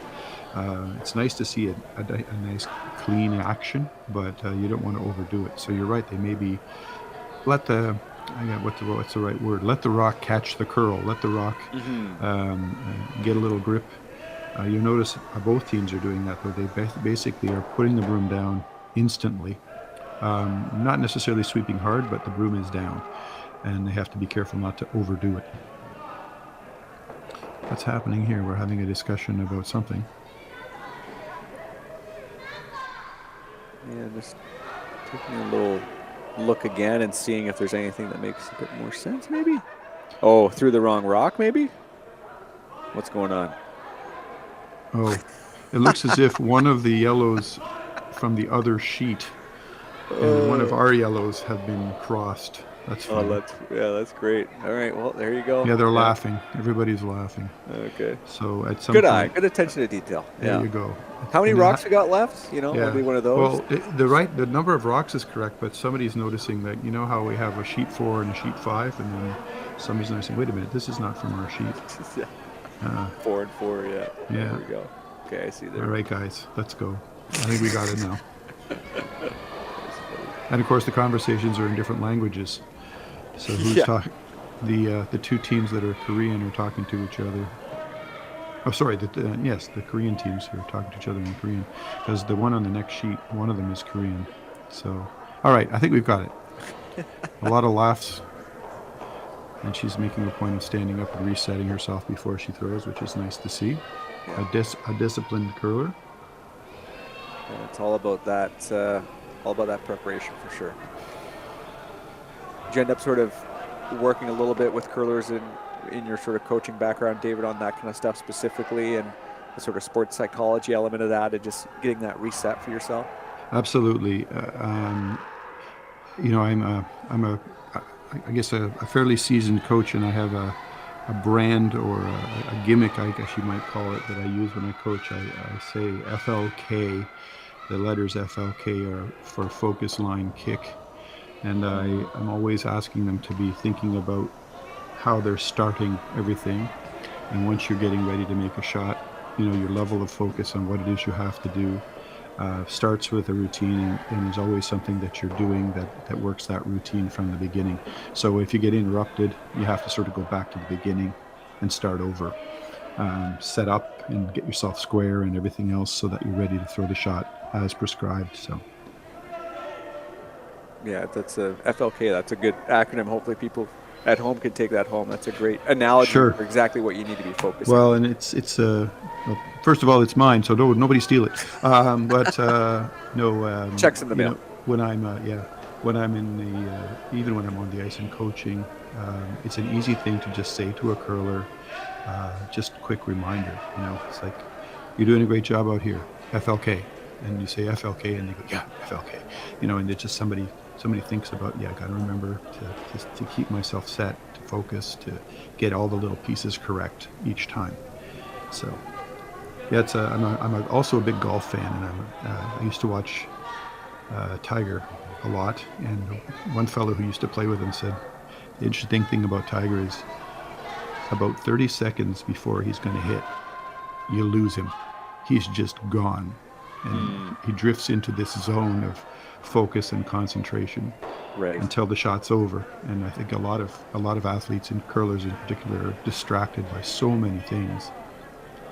It's nice to see a nice clean action, but you don't want to overdo it. So you're right. They maybe what's the right word? Let the rock catch the curl. Let the rock get a little grip. You'll notice both teams are doing that, though. They basically are putting the broom down instantly. Not necessarily sweeping hard, but the broom is down. And they have to be careful not to overdo it. What's happening here? We're having a discussion about something. Yeah, just taking a little look again and seeing if there's anything that makes a bit more sense, maybe? Oh, through the wrong rock, maybe? What's going on? Oh, it looks as if one of the yellows from the other sheet and one of our yellows have been crossed. That's fun. That's great. All right, well, there you go. Yeah, they're laughing. Everybody's laughing. Okay. So at some good point, eye, good attention to detail. There you go. How many rocks we got left? Maybe one of those. Well, the number of rocks is correct, but somebody's noticing that how we have a sheet 4 and a sheet 5, and then somebody's noticing, wait a minute, this is not from our sheet. 4 and 4, yeah. Yeah. There we go. Okay, I see there. All right, guys, let's go. I think we got it now. And of course, the conversations are in different languages. So who's talking? The two teams that are Korean are talking to each other. Oh, sorry. The Korean teams are talking to each other in Korean, because the one on the next sheet, one of them is Korean. So, all right, I think we've got it. A lot of laughs, and she's making a point of standing up and resetting herself before she throws, which is nice to see. A disciplined curler. Yeah, it's all about that preparation for sure. Did you end up sort of working a little bit with curlers in your sort of coaching background, David, on that kind of stuff specifically, and the sort of sports psychology element of that, and just getting that reset for yourself? Absolutely. I'm I guess a fairly seasoned coach, and I have a brand or a gimmick, I guess you might call it, that I use when I coach. I say FLK. The letters FLK are for focus, line, kick. And I'm always asking them to be thinking about how they're starting everything. And once you're getting ready to make a shot, your level of focus on what it is you have to do starts with a routine, and there's always something that you're doing that works that routine from the beginning. So if you get interrupted, you have to sort of go back to the beginning and start over. Set up and get yourself square and everything else so that you're ready to throw the shot as prescribed. So. Yeah, that's a FLK. That's a good acronym. Hopefully people at home can take that home. That's a great analogy for exactly what you need to be focused on. Well, and it's first of all, it's mine, so nobody steal it. Checks in the mail. When I'm even when I'm on the ice and coaching, it's an easy thing to just say to a curler, just a quick reminder. It's like, you're doing a great job out here, FLK. And you say FLK, and they go, yeah, FLK. And it's just somebody thinks about, I got to remember to keep myself set, to focus, to get all the little pieces correct each time. So, yeah, I'm also a big golf fan, and I used to watch Tiger a lot. And one fellow who used to play with him said, the interesting thing about Tiger is about 30 seconds before he's going to hit, you lose him. He's just gone. And he drifts into this zone of focus and concentration until the shot's over. And I think a lot of athletes, and curlers in particular, are distracted by so many things.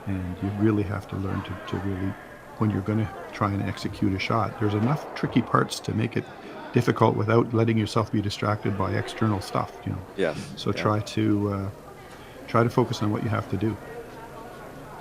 And you really have to learn to really, when you're going to try and execute a shot, there's enough tricky parts to make it difficult without letting yourself be distracted by external stuff, you know. Yes. So try to focus on what you have to do.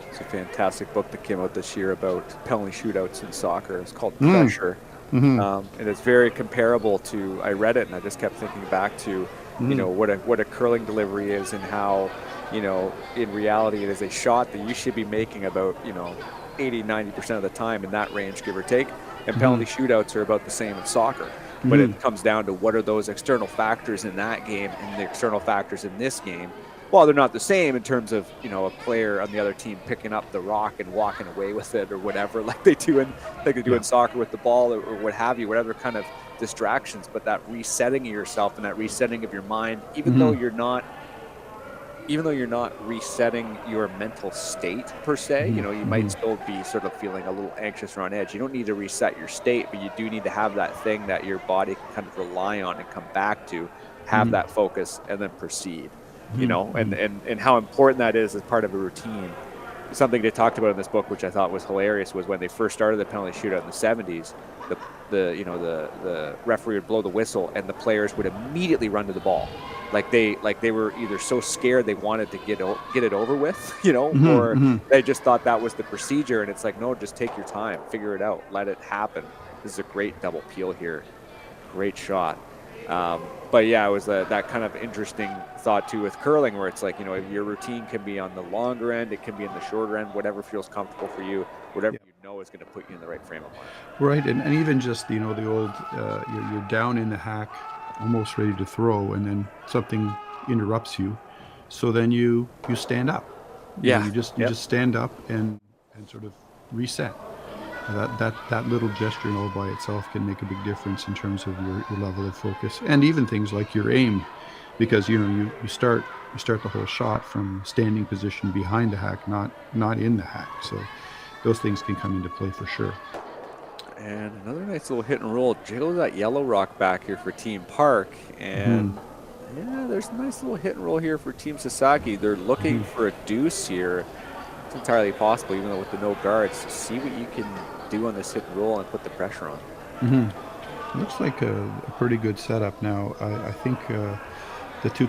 It's a fantastic book that came out this year about penalty shootouts in soccer. It's called Pressure. And it's very comparable to, I read it and I just kept thinking back to, you know, what a curling delivery is, and how, you know, in reality it is a shot that you should be making about, you know, 80-90% of the time in that range, give or take. And penalty shootouts are about the same in soccer. But it comes down to what are those external factors in that game and the external factors in this game. Well, they're not the same in terms of, you know, a player on the other team picking up the rock and walking away with it or whatever, like they do in soccer with the ball or what have you, whatever kind of distractions. But that resetting of yourself and that resetting of your mind, even though you're not resetting your mental state per se, you know, you might still be sort of feeling a little anxious or on edge. You don't need to reset your state, but you do need to have that thing that your body can kind of rely on and come back to, have that focus and then proceed. You know, and how important that is as part of a routine. Something they talked about in this book, which I thought was hilarious, was when they first started the penalty shootout in the 70s, the referee would blow the whistle and the players would immediately run to the ball. Like they were either so scared they wanted to get it over with, you know, or they just thought that was the procedure. And it's like, no, just take your time, figure it out, let it happen. This is a great double peel here. Great shot. But yeah, it was that kind of interesting thought too with curling, where it's like, you know, your routine can be on the longer end, it can be in the shorter end, whatever feels comfortable for you, whatever you know is going to put you in the right frame of mind. Right, and even just, you know, the old, you're down in the hack, almost ready to throw, and then something interrupts you, so then you stand up. You just stand up and sort of reset. That little gesture, you know, by itself can make a big difference in terms of your level of focus, and even things like your aim, because, you know, you start the whole shot from standing position behind the hack, not in the hack. So those things can come into play for sure. And another nice little hit and roll. Jiggle that yellow rock back here for Team Park, and yeah, there's a nice little hit and roll here for Team Sasaki. They're looking for a deuce here. It's entirely possible, even though with the no guards, to see what you can do on this hit and roll and put the pressure on. Looks like a pretty good setup now. I think the two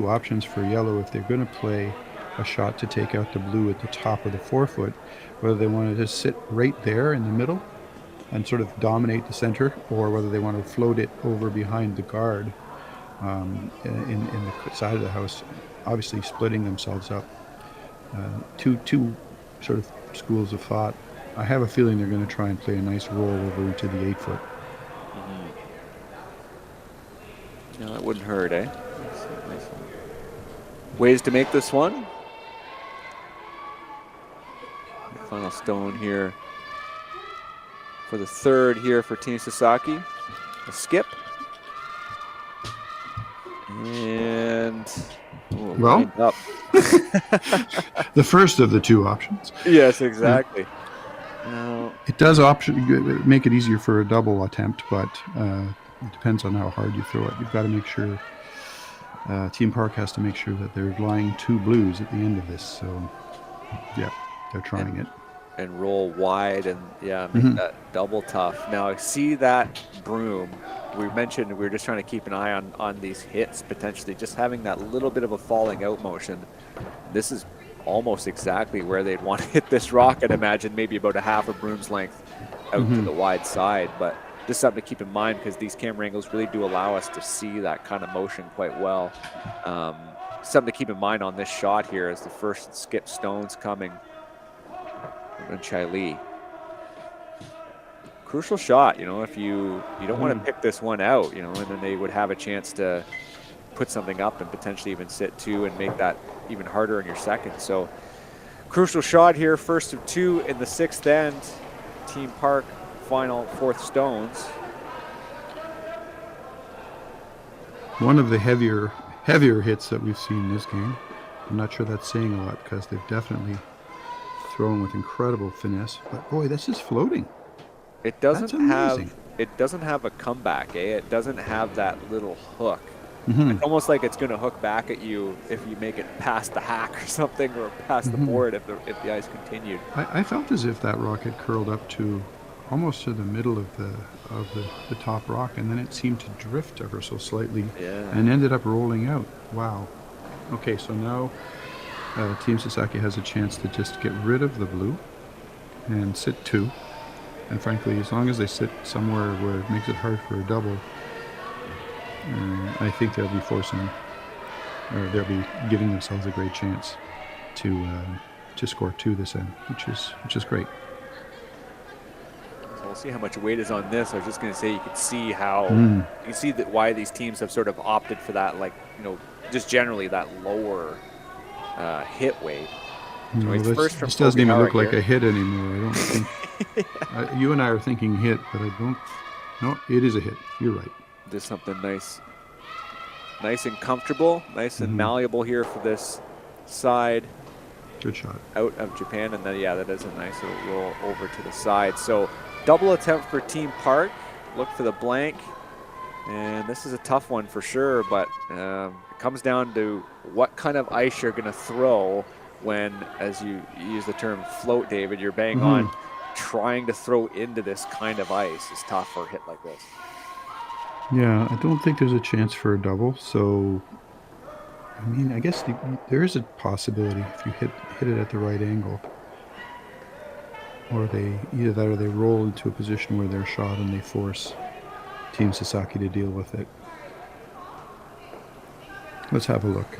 options for yellow, if they're going to play a shot to take out the blue at the top of the forefoot, whether they want to just sit right there in the middle and sort of dominate the center, or whether they want to float it over behind the guard in the side of the house, obviously splitting themselves up. Two sort of schools of thought. I have a feeling they're going to try and play a nice roll over into the 8-foot. Yeah, that wouldn't hurt, eh? Nice ways to make this one. Final stone here for the third here for Team Sasaki. A skip. And up. The first of the two options. Yes, exactly. It does make it easier for a double attempt, but it depends on how hard you throw it. You've got to make sure, Team Park has to make sure that they're lying two blues at the end of this. So, yeah, they're trying it. And roll wide and, make that double tough. Now, I see that broom. We mentioned we were just trying to keep an eye on these hits, potentially just having that little bit of a falling out motion. This is almost exactly where they'd want to hit this rock. I'd imagine maybe about a half a broom's length out to the wide side, but just something to keep in mind, because these camera angles really do allow us to see that kind of motion quite well. Something to keep in mind on this shot here is the first skip stones coming from Chai Lee. Crucial shot, you know, if you don't want to pick this one out, you know, and then they would have a chance to put something up and potentially even sit 2 and make that even harder in your second. So crucial shot here, first of 2 in the 6th end. Team Park final 4th stones. One of the heavier hits that we've seen in this game. I'm not sure that's saying a lot because they've definitely thrown with incredible finesse. But boy, this is floating. It doesn't have a comeback, eh? It doesn't have that little hook. It's almost like it's going to hook back at you if you make it past the hack or something, or past the board if the ice continued. I felt as if that rock had curled up to almost to the middle of the top rock, and then it seemed to drift ever so slightly and ended up rolling out. Wow. Okay, so now Team Sasaki has a chance to just get rid of the blue and sit 2. And frankly, as long as they sit somewhere where it makes it hard for a double, I think they'll be they'll be giving themselves a great chance to score 2 this end, which is great. So we'll see how much weight is on this. I was just going to say, you can see how you can see that why these teams have sort of opted for that, like, you know, just generally that lower hit weight. So No, this doesn't even look like a hit anymore. I don't think. You and I are thinking hit, but I don't. No, it is a hit. You're right. Just something nice and comfortable, nice and malleable here for this side. Good shot. Out of Japan, and then that is a nice little roll over to the side. So double attempt for Team Park. Look for the blank, and this is a tough one for sure. But it comes down to what kind of ice you're going to throw when, as you use the term float, David, you're bang on. Trying to throw into this kind of ice is tough for a hit like this. Yeah, I don't think there's a chance for a double. So, I mean, I guess there is a possibility if you hit it at the right angle, or either that or they roll into a position where they're shot and they force Team Sasaki to deal with it. Let's have a look.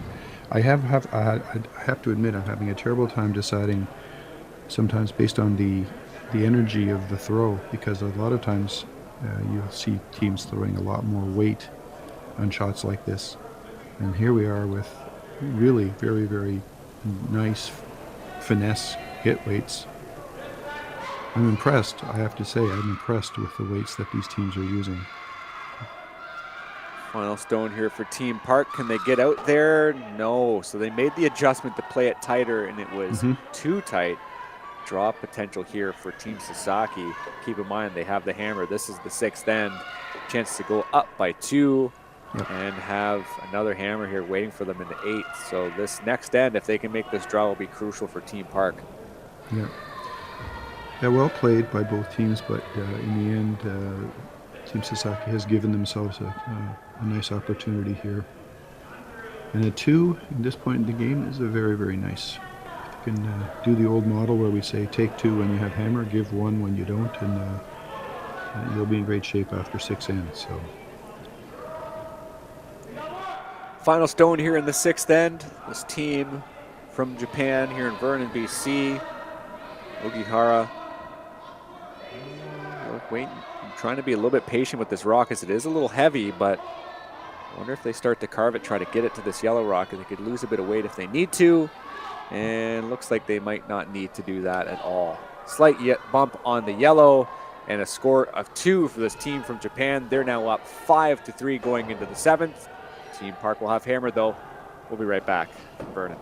I have to admit, I'm having a terrible time deciding sometimes based on the energy of the throw, because a lot of times you'll see teams throwing a lot more weight on shots like this, and here we are with really very, very nice finesse hit weights. I'm impressed. I have to say, I'm impressed with the weights that these teams are using. Final stone here for Team Park. Can they get out there? No. So they made the adjustment to play it tighter, and it was too tight. Draw potential here for Team Sasaki. Keep in mind, they have the hammer. This is the 6th end. Chance to go up by 2 and have another hammer here waiting for them in the 8th. So this next end, if they can make this draw, will be crucial for Team Park. Yeah, well played by both teams, but in the end, Team Sasaki has given themselves a nice opportunity here. And a 2 at this point in the game is a very, very nice. You can do the old model where we say take 2 when you have hammer, give 1 when you don't, and you'll be in great shape after 6 ends. So. Final stone here in the 6th end. This team from Japan here in Vernon, BC. Ogihara. Wait, I'm trying to be a little bit patient with this rock as it is a little heavy, but I wonder if they start to carve it, try to get it to this yellow rock, and they could lose a bit of weight if they need to. And looks like they might not need to do that at all. Slight bump on the yellow, and a score of 2 for this team from Japan. They're now up 5-3 going into the 7th. Team Park will have hammer though. We'll be right back from Vernon.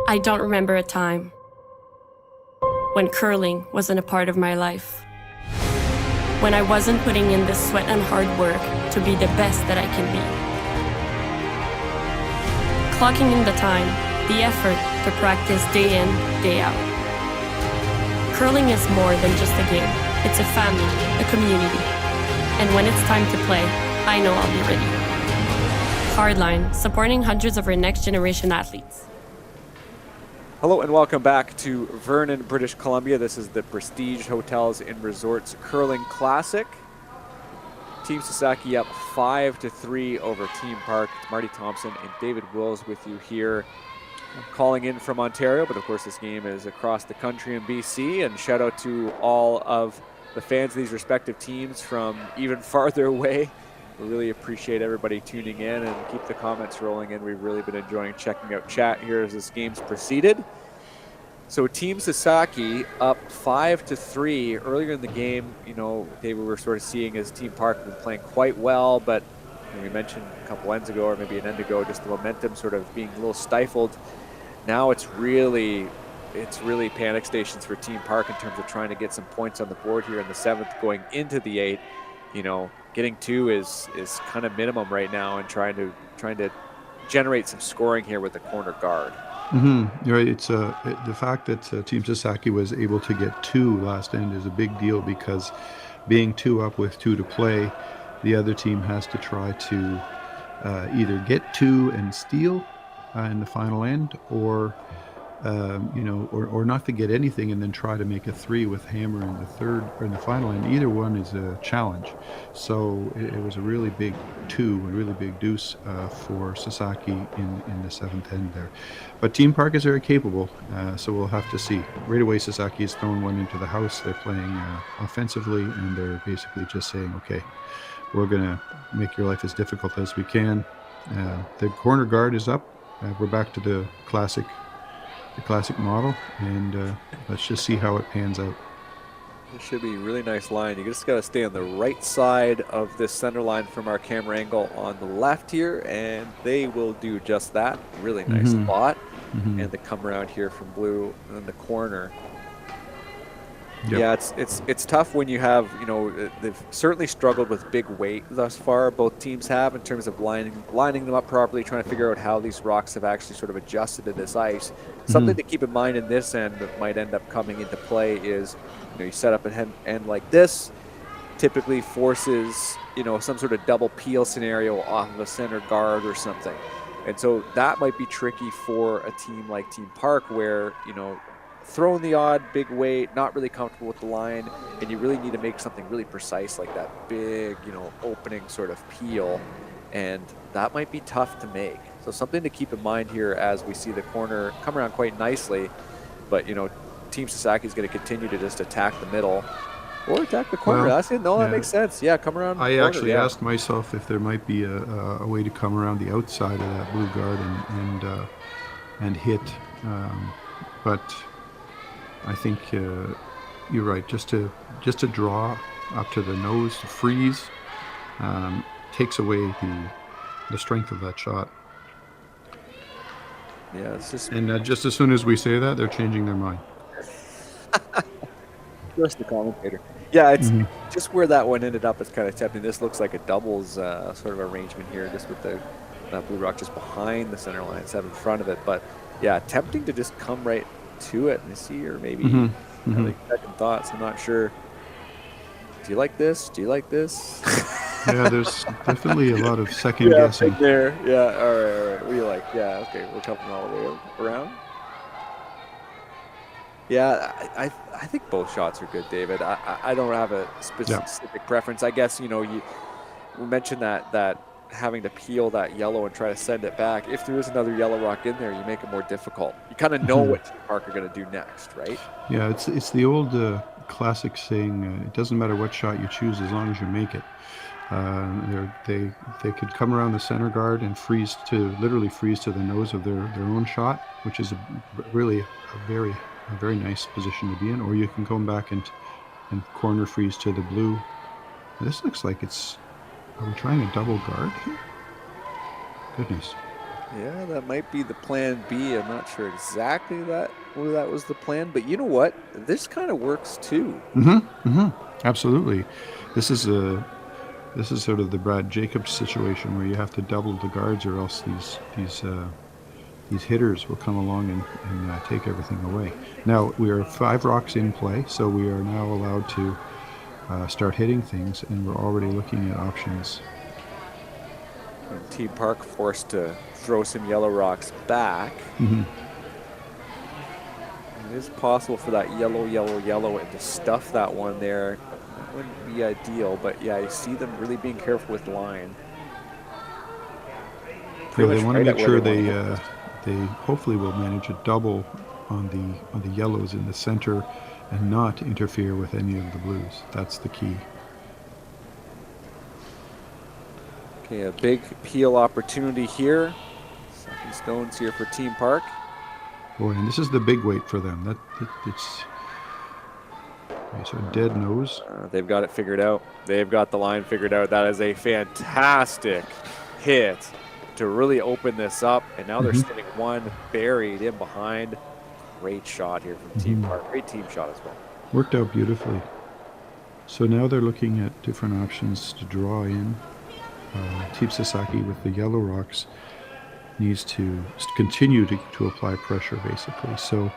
I don't remember a time when curling wasn't a part of my life. when I wasn't putting in the sweat and hard work to be the best that I can be. Clocking in the time, the effort to practice day in, day out. Curling is more than just a game. It's a family, a community. And when it's time to play, I know I'll be ready. Hardline, supporting hundreds of our next generation athletes. Hello and welcome back to Vernon, British Columbia. This is the Prestige Hotels and Resorts Curling Classic. Team Sasaki up 5-3 over Team Park. Marty Thompson and David Wills with you here. I'm calling in from Ontario, but of course this game is across the country in BC. And shout out to all of the fans of these respective teams from even farther away. We really appreciate everybody tuning in and keep the comments rolling in. We've really been enjoying checking out chat here as this game's proceeded. So Team Sasaki up 5-3 earlier in the game. You know, David, we were sort of seeing as Team Park have been playing quite well, but we mentioned a couple ends ago or maybe an end ago, just the momentum sort of being a little stifled. Now it's really panic stations for Team Park in terms of trying to get some points on the board here in the 7th going into the 8th. You know, getting 2 is kind of minimum right now, and trying to generate some scoring here with the corner guard. You're right. It's the fact that Team Sasaki was able to get 2 last end is a big deal, because being 2 up with 2 to play, the other team has to try to either get 2 and steal in the final end, or or not to get anything and then try to make a 3 with hammer in the third or in the final end. Either one is a challenge. So it was a really big 2, a really big deuce for Sasaki in the 7th end there. But Team Park is very capable, so we'll have to see. Right away, Sasaki has thrown one into the house. They're playing offensively, and they're basically just saying, okay, we're going to make your life as difficult as we can. The corner guard is up. We're back to the classic model, and let's just see how it pans out. This should be a really nice line. You just got to stay on the right side of this center line from our camera angle on the left here, and they will do just that. Really nice spot. And they come around here from blue in the corner. Yep. Yeah, it's tough when you have, you know, they've certainly struggled with big weight thus far. Both teams have, in terms of lining them up properly, trying to figure out how these rocks have actually sort of adjusted to this ice. Something to keep in mind in this end that might end up coming into play is, you know, you set up an end like this, typically forces, you know, some sort of double peel scenario off of a center guard or something. And so that might be tricky for a team like Team Park, where, you know, throwing the odd big weight, not really comfortable with the line, and you really need to make something really precise like that big, you know, opening sort of peel, and that might be tough to make. So something to keep in mind here as we see the corner come around quite nicely, but, you know, Team Sasaki is going to continue to just attack the middle or attack the corner. Well, That's it. No, that makes sense. Yeah, come around. I actually asked myself if there might be a way to come around the outside of that blue guard and hit, but I think you're right. Just to draw up to the nose, to freeze, takes away the strength of that shot. Yeah, it's just. And just as soon as we say that, they're changing their mind. Just the commentator. Yeah, it's just where that one ended up. It's kind of tempting. This looks like a doubles sort of arrangement here, just with that blue rock just behind the center line, instead of in front of it. But yeah, tempting to just come right to it and see, or maybe like second thoughts. I'm not sure. Do you like this? Do you like this? Yeah, there's definitely a lot of second guessing there. Yeah, all right. What do you like? Yeah, okay, we're coming all the way around. Yeah, I think both shots are good, David. I don't have a specific preference. I guess, you know, we mentioned that having to peel that yellow and try to send it back. If there is another yellow rock in there, you make it more difficult. You kind of know what Team Park are going to do next, right? Yeah, it's the old classic saying, it doesn't matter what shot you choose as long as you make it. They could come around the center guard and literally freeze to the nose of their own shot, which is really a very nice position to be in, or you can come back and corner freeze to the blue. This looks like are we trying a double guard here? Goodness. Yeah, that might be the plan B. I'm not sure exactly whether that was the plan, but you know what? This kind of works too. Absolutely. This is sort of the Brad Jacobs situation where you have to double the guards, or else these hitters will come along and take everything away. Now we are 5 rocks in play, so we are now allowed to start hitting things, and we're already looking at options. And Team Park forced to throw some yellow rocks back. It is possible for that yellow and to stuff that one there. That wouldn't be ideal, but yeah, I see them really being careful with line. Yeah, they want to make sure they hopefully will manage a double on the yellows in the center and not interfere with any of the blues. That's the key. Okay, a big peel opportunity here. Second stones here for Team Park. Boy, and this is the big weight for them. It's okay, so dead nose. They've got it figured out. They've got the line figured out. That is a fantastic hit to really open this up. And now they're sitting one buried in behind. Great shot here from Team Park. Great team shot as well. Worked out beautifully. So now they're looking at different options to draw in. Team Sasaki with the yellow rocks needs to continue to apply pressure, basically. So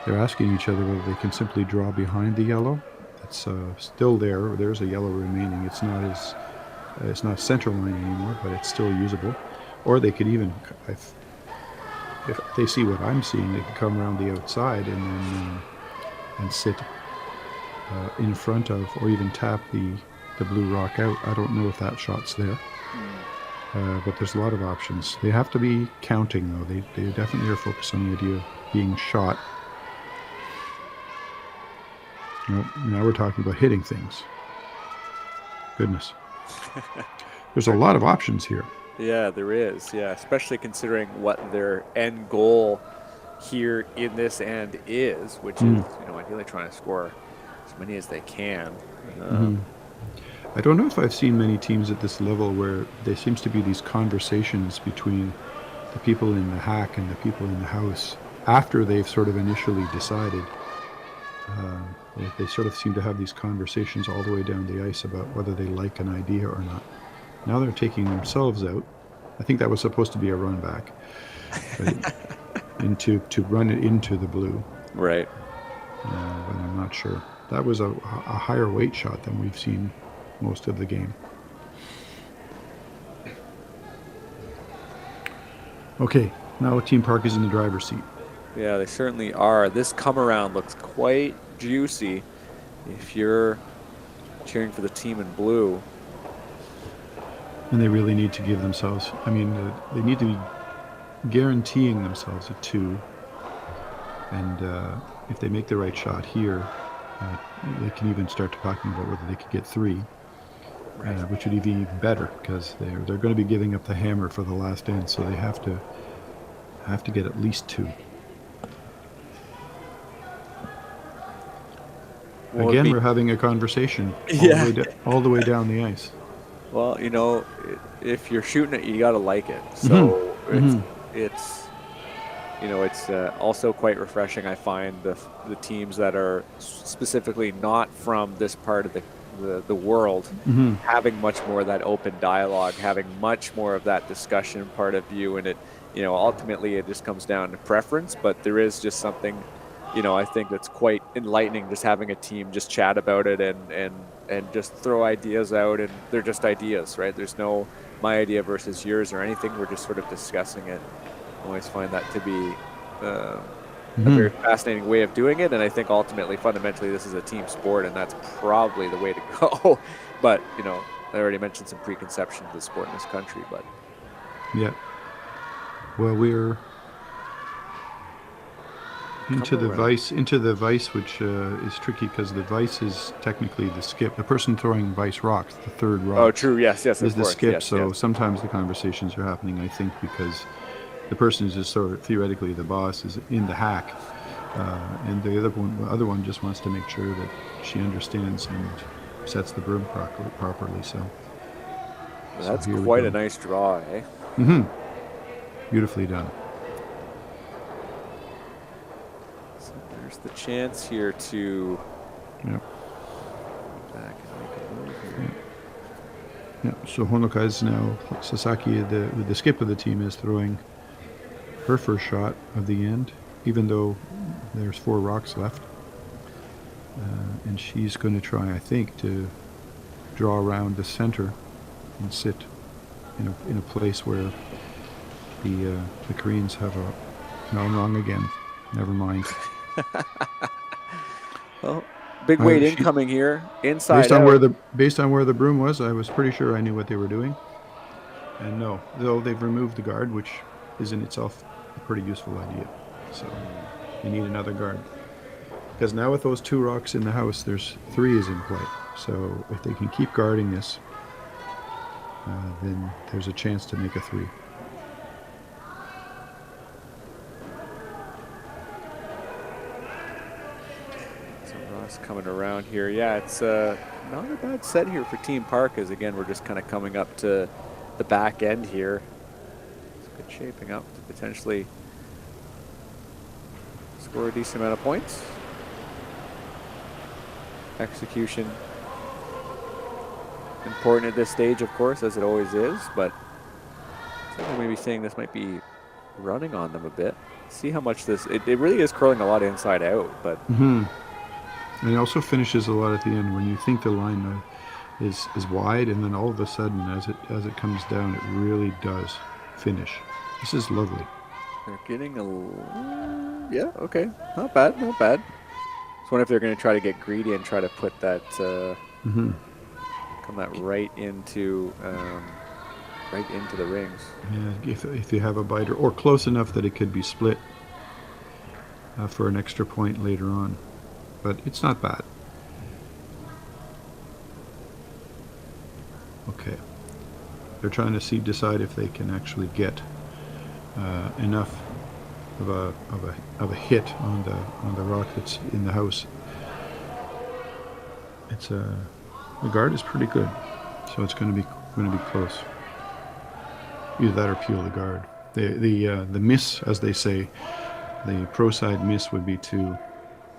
they're asking each other whether they can simply draw behind the yellow. It's still there. There's a yellow remaining. It's not center line anymore, but it's still usable. Or they could even, if they see what I'm seeing, they can come around the outside and then and sit in front of, or even tap the blue rock out. I don't know if that shot's there. But there's a lot of options. They have to be counting, though. They definitely are focused on the idea of being shot. Now we're talking about hitting things. Goodness. There's a lot of options here. Yeah, there is. Yeah, especially considering what their end goal here in this end is, which is, ideally trying to score as many as they can. I don't know if I've seen many teams at this level where there seems to be these conversations between the people in the hack and the people in the house after they've sort of initially decided. They sort of seem to have these conversations all the way down the ice about whether they like an idea or not. Now they're taking themselves out. I think that was supposed to be a run back, to run it into the blue. Right. But I'm not sure. That was a higher weight shot than we've seen most of the game. Okay, now Team Park is in the driver's seat. Yeah, they certainly are. This come around looks quite juicy if you're cheering for the team in blue. And they really need to give themselves, they need to be guaranteeing themselves a 2. And if they make the right shot here, they can even start talking about whether they could get 3. Right. Which would be even better, because they're going to be giving up the hammer for the last end, so they have to get at least 2. Well, again, we're having a conversation all the way down the ice. Well, if you're shooting it, you got to like it. So it's also quite refreshing. I find the teams that are specifically not from this part of the world having much more of that open dialogue, having much more of that discussion part of view, and it ultimately it just comes down to preference, but there is just something I think that's quite enlightening, just having a team just chat about it and just throw ideas out, and they're just ideas, right? There's no my idea versus yours or anything. We're just sort of discussing it. I always find that to be a very fascinating way of doing it, and I think ultimately, fundamentally, this is a team sport, and that's probably the way to go. But I already mentioned some preconception to the sport in this country, but yeah. Well, we're into the vice, which is tricky because the vice is technically the skip. The person throwing vice rocks, the third rock. Oh, true. Yes, is the course. skip. Yes, so yes. Sometimes the conversations are happening, I think, because the person is just sort of theoretically the boss is in the hack, and the other one just wants to make sure that she understands and sets the broom properly. So that's quite a nice draw, eh? Beautifully done. So there's the chance here to Yep. back and make a move here. Yeah. So Honoka is now, Sasaki, the skip of the team, is throwing her first shot of the end, even though there's 4 rocks left. And she's going to try, I think, to draw around the center and sit in a place where the Koreans have a... No, I'm wrong again. Never mind. Well, big weight incoming here. Inside based on out. based on where the broom was, I was pretty sure I knew what they were doing. And no, though they've removed the guard, which is in itself a pretty useful idea. So you need another guard. Because now with those 2 rocks in the house, there's 3 is in play. So if they can keep guarding this, then there's a chance to make a 3. So Ross coming around here. Yeah, it's not a bad set here for Team Park, as again, we're just kind of coming up to the back end here. It's good shaping up to potentially score a decent amount of points. Execution important at this stage, of course, as it always is, but someone may be saying this might be running on them a bit. See how much this, it really is curling a lot inside out, but And it also finishes a lot at the end when you think the line is wide, and then all of a sudden, as it comes down, it really does finish. This is lovely. they're getting a, yeah, okay, not bad, not bad. I wonder if they're going to try to get greedy and try to put that, come that right into the rings. Yeah, if you have a biter, or close enough that it could be split for an extra point later on. But it's not bad. Okay. They're trying to decide if they can actually get enough of a hit on the rock that's in the house. It's the guard is pretty good, so it's going to be close. Either that or peel the guard. The miss, as they say, the pro side miss would be to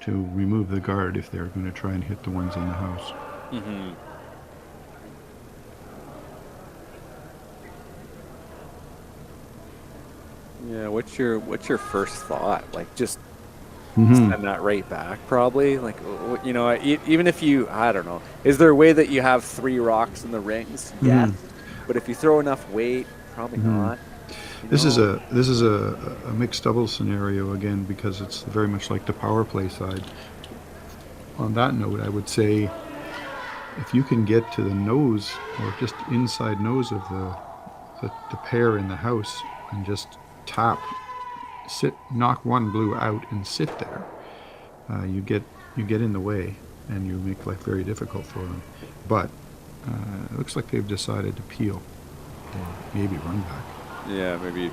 remove the guard if they're going to try and hit the ones in the house. Mm-hmm. Yeah, what's your first thought? Like, just send that right back, probably. Like, you know, even if you, I don't know, is there a way that you have 3 rocks in the rings? Yes, but if you throw enough weight, probably not. This is a mixed doubles scenario again, because it's very much like the power play side. On that note, I would say if you can get to the nose or just inside nose of the pair in the house and just tap, knock one blue out and sit there, you get in the way and you make life very difficult for them. But it looks like they've decided to peel, or maybe run back. Yeah, maybe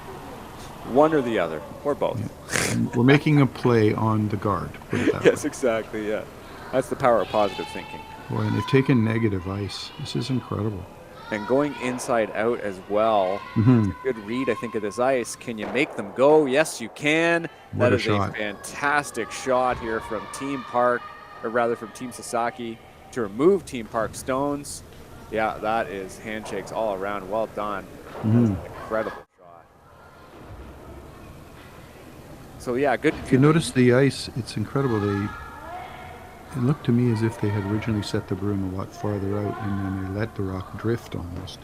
one or the other, or both. Yeah. We're making a play on the guard, put it that way. Yes, exactly, yeah. That's the power of positive thinking. Boy, and they've taken negative ice. This is incredible. And going inside out as well. It's a good read, I think, of this ice. Can you make them go? Yes, you can. What That is shot. a fantastic shot here from Team Park, or rather from Team Sasaki, to remove Team Park stones. Yeah, that is handshakes all around. Well done. That's an incredible shot. So yeah, good. If you notice the ice, it's incredible. It looked to me as if they had originally set the broom a lot farther out, and then they let the rock drift almost.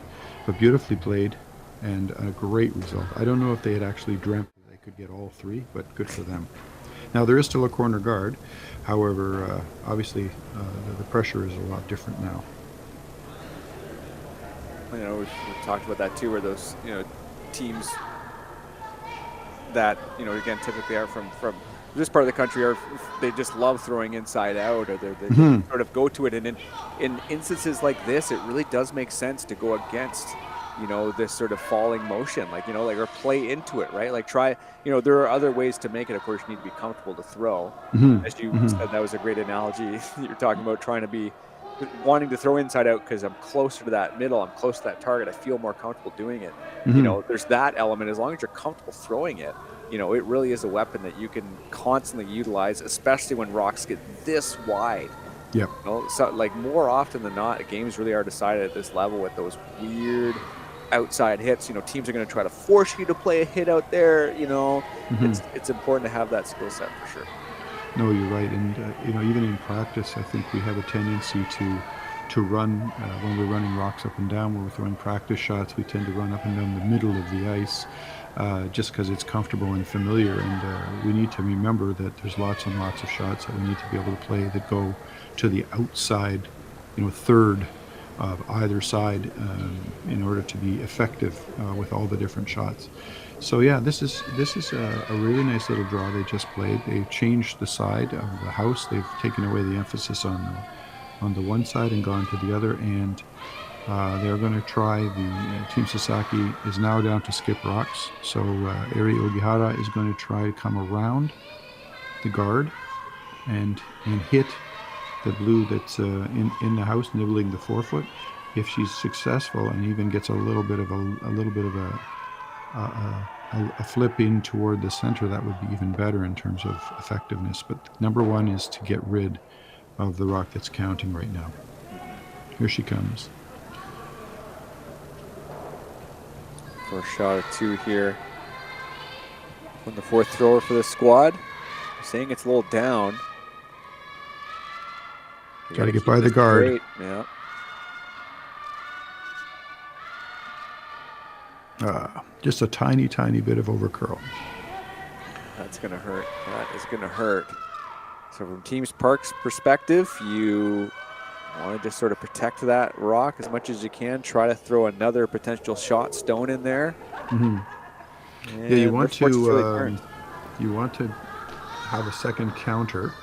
But beautifully played, and a great result. I don't know if they had actually dreamt that they could get all 3, but good for them. Now, there is still a corner guard. However, obviously, the pressure is a lot different now. You know, we've talked about that too, where those, you know, teams that, you know, again, typically are from this part of the country, or they just love throwing inside out, or they sort of go to it. And in instances like this, it really does make sense to go against, you know, this sort of falling motion, like, you know, like, or play into it, right? Like, try, you know, there are other ways to make it. Of course, you need to be comfortable to throw. As you said, that was a great analogy. You're talking about trying to be wanting to throw inside out because I'm closer to that middle, I'm close to that target, I feel more comfortable doing it. There's that element. As long as you're comfortable throwing it, it really is a weapon that you can constantly utilize, especially when rocks get this wide. Yep. So like more often than not, games really are decided at this level with those weird outside hits. Teams are going to try to force you to play a hit out there. It's important to have that skill set for sure. No, you're right. And even in practice, I think we have a tendency to run when we're running rocks up and down. When we're throwing practice shots, we tend to run up and down the middle of the ice. Just because it's comfortable and familiar, and we need to remember that there's lots and lots of shots that we need to be able to play that go to the outside, third of either side in order to be effective with all the different shots. So yeah, this is a really nice little draw they just played. They've changed the side of the house. They've taken away the emphasis on the one side and gone to the other, and they're going to try Team Sasaki is now down to skip rocks. So Eri Ogihara is going to try to come around the guard and hit the blue that's in the house, nibbling the forefoot. If she's successful and even gets a little bit of a flip in toward the center, that would be even better in terms of effectiveness. But number one is to get rid of the rock that's counting right now. Here she comes. First shot of 2 here from the fourth thrower for the squad. Saying it's a little down. Got to get by the guard. Straight. Yeah. Just a tiny, tiny bit of overcurl. That's going to hurt. That is going to hurt. So from Team Park's perspective, you want to just sort of protect that rock as much as you can. Try to throw another potential shot stone in there. Yeah, you want to have a second counter.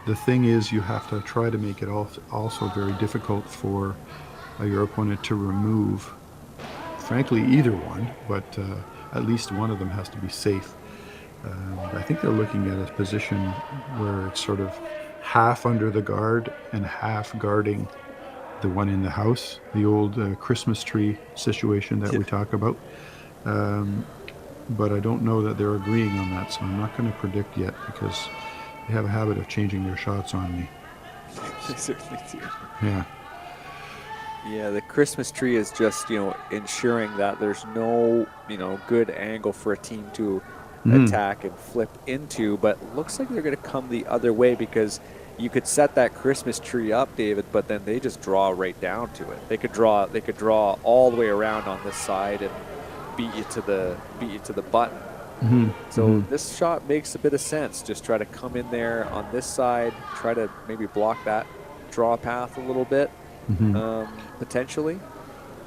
The thing is, you have to try to make it also very difficult for your opponent to remove. Frankly, either one, but at least one of them has to be safe. I think they're looking at a position where it's sort of half under the guard and half guarding the one in the house, the old Christmas tree situation that we talk about. But I don't know that they're agreeing on that, so I'm not going to predict yet because they have a habit of changing their shots on me. They certainly do. Yeah. Yeah, the Christmas tree is just, ensuring that there's no, good angle for a team to attack and flip into, but looks like they're going to come the other way because you could set that Christmas tree up, David, but then they just draw right down to it. They could draw all the way around on this side and beat you to the button. So this shot makes a bit of sense. Just try to come in there on this side, try to maybe block that draw path a little bit. Potentially,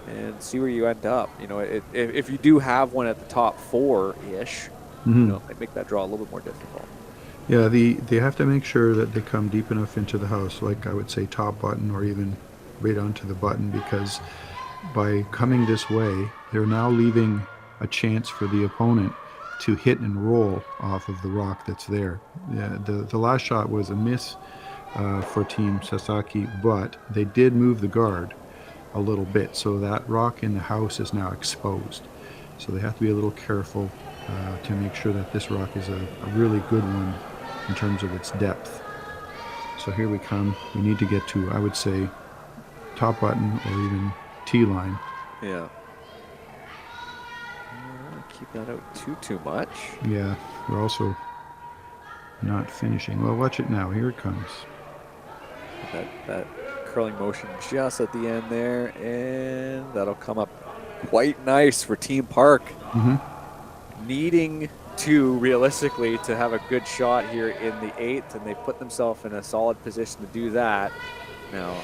and see where you end up. If you do have one at the top 4-ish, it make that draw a little bit more difficult. Yeah, they have to make sure that they come deep enough into the house, like I would say top button or even right onto the button, because by coming this way, they're now leaving a chance for the opponent to hit and roll off of the rock that's there. Yeah, the last shot was a miss for Team Sasaki, but they did move the guard a little bit, so that rock in the house is now exposed. So they have to be a little careful to make sure that this rock is a really good one in terms of its depth. So here we come. We need to get to, I would say, top button or even T-line. Yeah. Keep that out too much. Yeah, we're also not finishing. Well, watch it now. Here it comes. That curling motion just at the end there, and that'll come up quite nice for Team Park. Needing to, realistically, to have a good shot here in the 8th, and they put themselves in a solid position to do that. Now,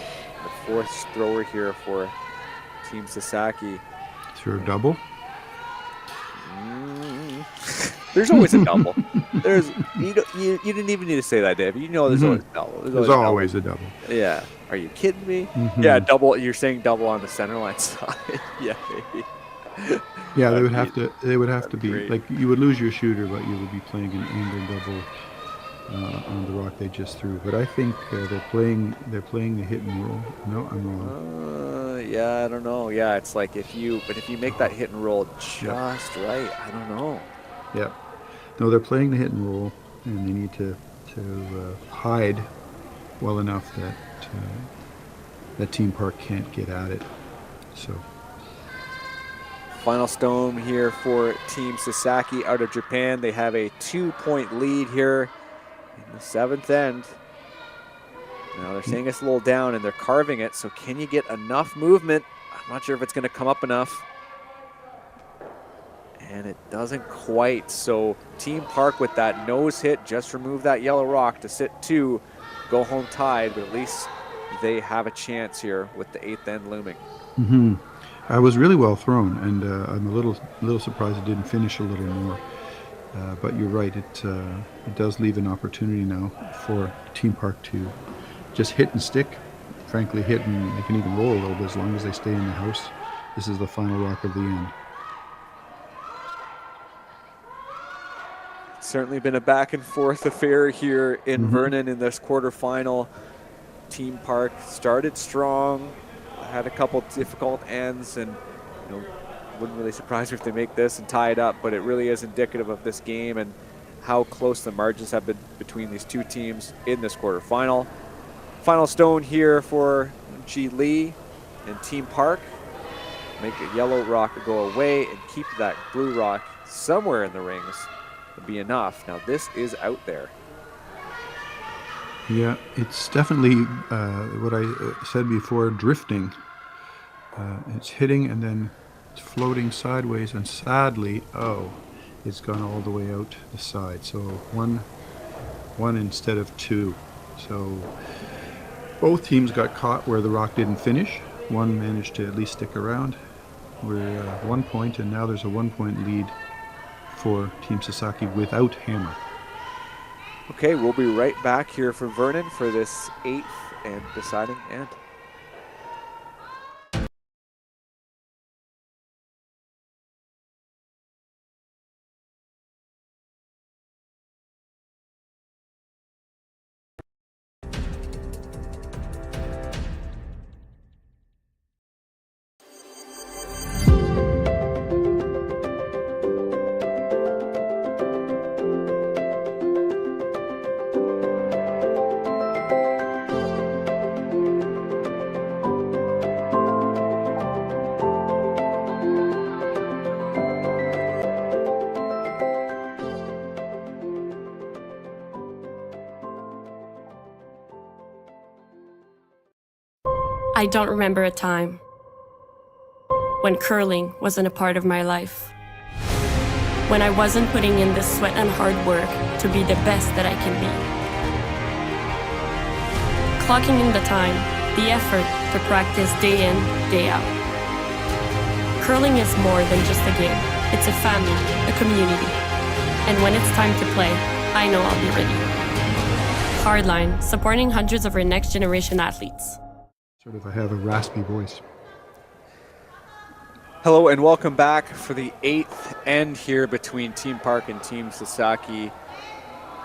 the 4th thrower here for Team Sasaki. Is there a double? There's always a double. You didn't even need to say that, Dave. There's always a double. There's always a double. Yeah. Are you kidding me? Yeah, double. You're saying double on the center line side. Yeah, baby. Yeah, they would have to be great. like, you would lose your shooter, but you would be playing an angle double on the rock they just threw. But I think they're playing the hit and roll. No, I'm wrong. Yeah, I don't know. Yeah, it's like if you make that hit and roll just right, I don't know. Yeah. No, they're playing the hit and roll, and they need to hide well enough that Team Park can't get at it. So. Final stone here for Team Sasaki out of Japan. They have a 2-point lead here in the 7th end. Now they're saying it's a little down and they're carving it, so can you get enough movement? I'm not sure if it's going to come up enough. And it doesn't quite, so Team Park with that nose hit just remove that yellow rock to sit 2, go home tied, but at least they have a chance here with the 8th end looming. Mm-hmm. I was really well thrown, and I'm a little surprised it didn't finish a little more. But you're right, it does leave an opportunity now for Team Park to just hit and stick. Frankly, hit and they can even roll a little bit as long as they stay in the house. This is the final rock of the end. It's certainly been a back and forth affair here in Vernon in this quarterfinal. Team Park started strong, had a couple difficult ends, and wouldn't really surprise me if they make this and tie it up, but it really is indicative of this game and how close the margins have been between these two teams in this quarterfinal. Final stone here for Ji Lee and Team Park. Make a yellow rock go away and keep that blue rock somewhere in the rings would be enough. Now this is out there. Yeah, it's definitely what I said before, drifting. It's hitting and then it's floating sideways, and sadly, it's gone all the way out the side. So one instead of 2. So both teams got caught where the rock didn't finish. One managed to at least stick around. We're 1 point, and now there's a 1-point lead for Team Sasaki without hammer. Okay, we'll be right back here for Vernon for this 8th and deciding end. I don't remember a time when curling wasn't a part of my life. When I wasn't putting in the sweat and hard work to be the best that I can be. Clocking in the time, the effort to practice day in, day out. Curling is more than just a game. It's a family, a community. And when it's time to play, I know I'll be ready. Hardline, supporting hundreds of our next generation athletes. I have a raspy voice. Hello and welcome back for the 8th end here between Team Park and Team Sasaki.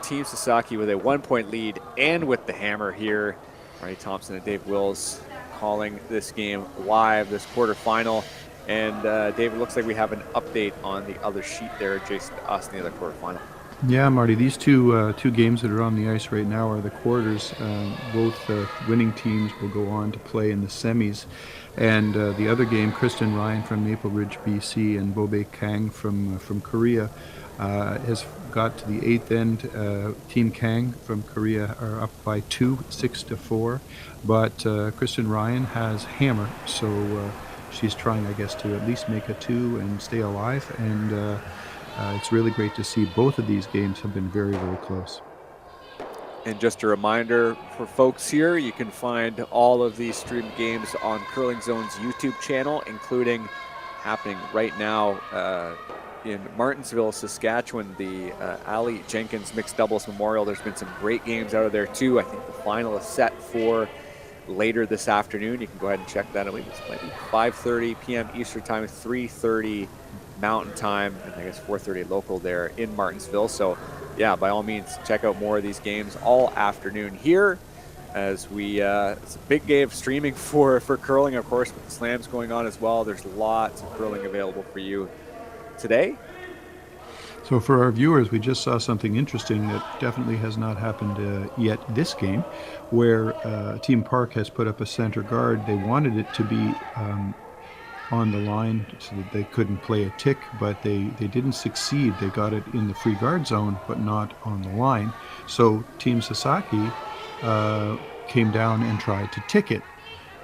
Team Sasaki with a 1-point lead and with the hammer here. Marty Thompson and Dave Wills calling this game live, this quarterfinal. And David, looks like we have an update on the other sheet there adjacent to us in the other quarterfinal. Yeah, Marty, these two games that are on the ice right now are the quarters. Both winning teams will go on to play in the semis. And the other game, Kristen Ryan from Maple Ridge, BC, and Bobe Kang from Korea, has got to the 8th end. Team Kang from Korea are up by 2, 6-4. But Kristen Ryan has hammer, so she's trying, I guess, to at least make a 2 and stay alive. And it's really great to see both of these games have been very, very close. And just a reminder for folks here, you can find all of these streamed games on Curling Zone's YouTube channel, including happening right now in Martinsville, Saskatchewan, the Ali Jenkins Mixed Doubles Memorial. There's been some great games out of there too. I think the final is set for later this afternoon. You can go ahead and check that. I believe it's might be 5:30 p.m. Eastern Time, 3:30 Mountain Time, and I guess 4:30 local there in Martinsville. So yeah, by all means, check out more of these games all afternoon here as we, it's a big day of streaming for curling, of course, with the slams going on as well. There's lots of curling available for you today. So for our viewers, we just saw something interesting that definitely has not happened yet this game, where Team Park has put up a center guard. They wanted it to be on the line so that they couldn't play a tick, but they didn't succeed. They got it in the free guard zone, but not on the line. So Team Sasaki came down and tried to tick it,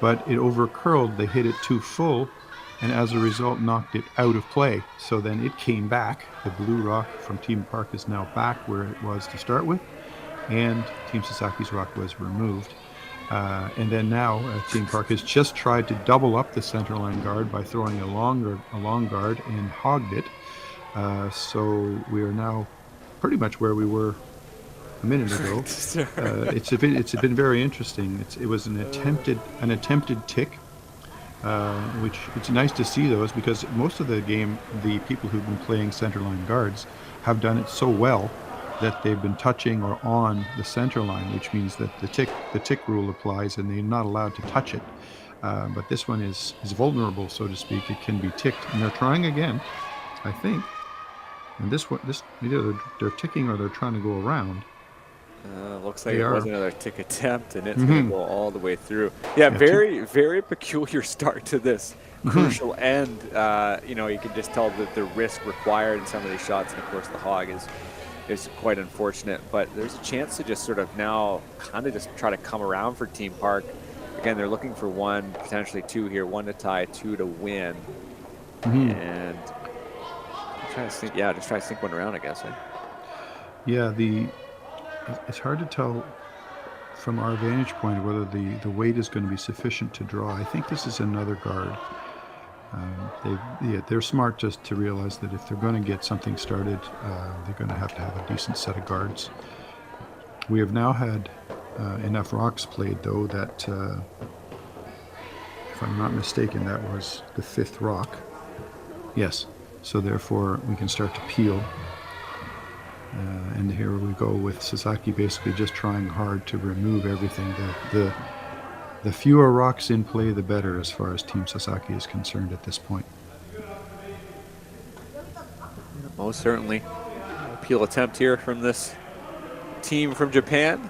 but it overcurled. They hit it too full, and as a result knocked it out of play. So then it came back. The blue rock from Team Park is now back where it was to start with, and Team Sasaki's rock was removed. And then now Team Park has just tried to double up the centerline guard by throwing a long guard and hogged it. So we are now pretty much where we were a minute ago. It's been very interesting. It was an attempted tick. Which it's nice to see those, because most of the game, the people who've been playing centerline guards have done it so well that they've been touching or on the center line, which means that the tick rule applies and they're not allowed to touch it. But this one is vulnerable, so to speak. It can be ticked, and they're trying again, I think. And this either they're ticking or they're trying to go around. Looks like it was another tick attempt, and it's going to go all the way through. Yeah, very, very peculiar start to this crucial end. You know, you can just tell that the risk required in some of these shots, and of course the hog is quite unfortunate. But there's a chance to just sort of now kind of just try to come around for Team Park. Again, they're looking for one, potentially two here, one to tie, two to win. And just try to sink one around, I guess. Yeah, it's hard to tell from our vantage point whether the weight is going to be sufficient to draw. I think this is another guard. They're smart just to realize that if they're going to get something started, they're going to have a decent set of guards. We have now had enough rocks played, though, that if I'm not mistaken, that was the 5th rock. Yes. So therefore, we can start to peel. And here we go with Sasaki basically just trying hard to remove everything. The fewer rocks in play, the better as far as Team Sasaki is concerned at this point. Most certainly. Peel attempt here from this team from Japan.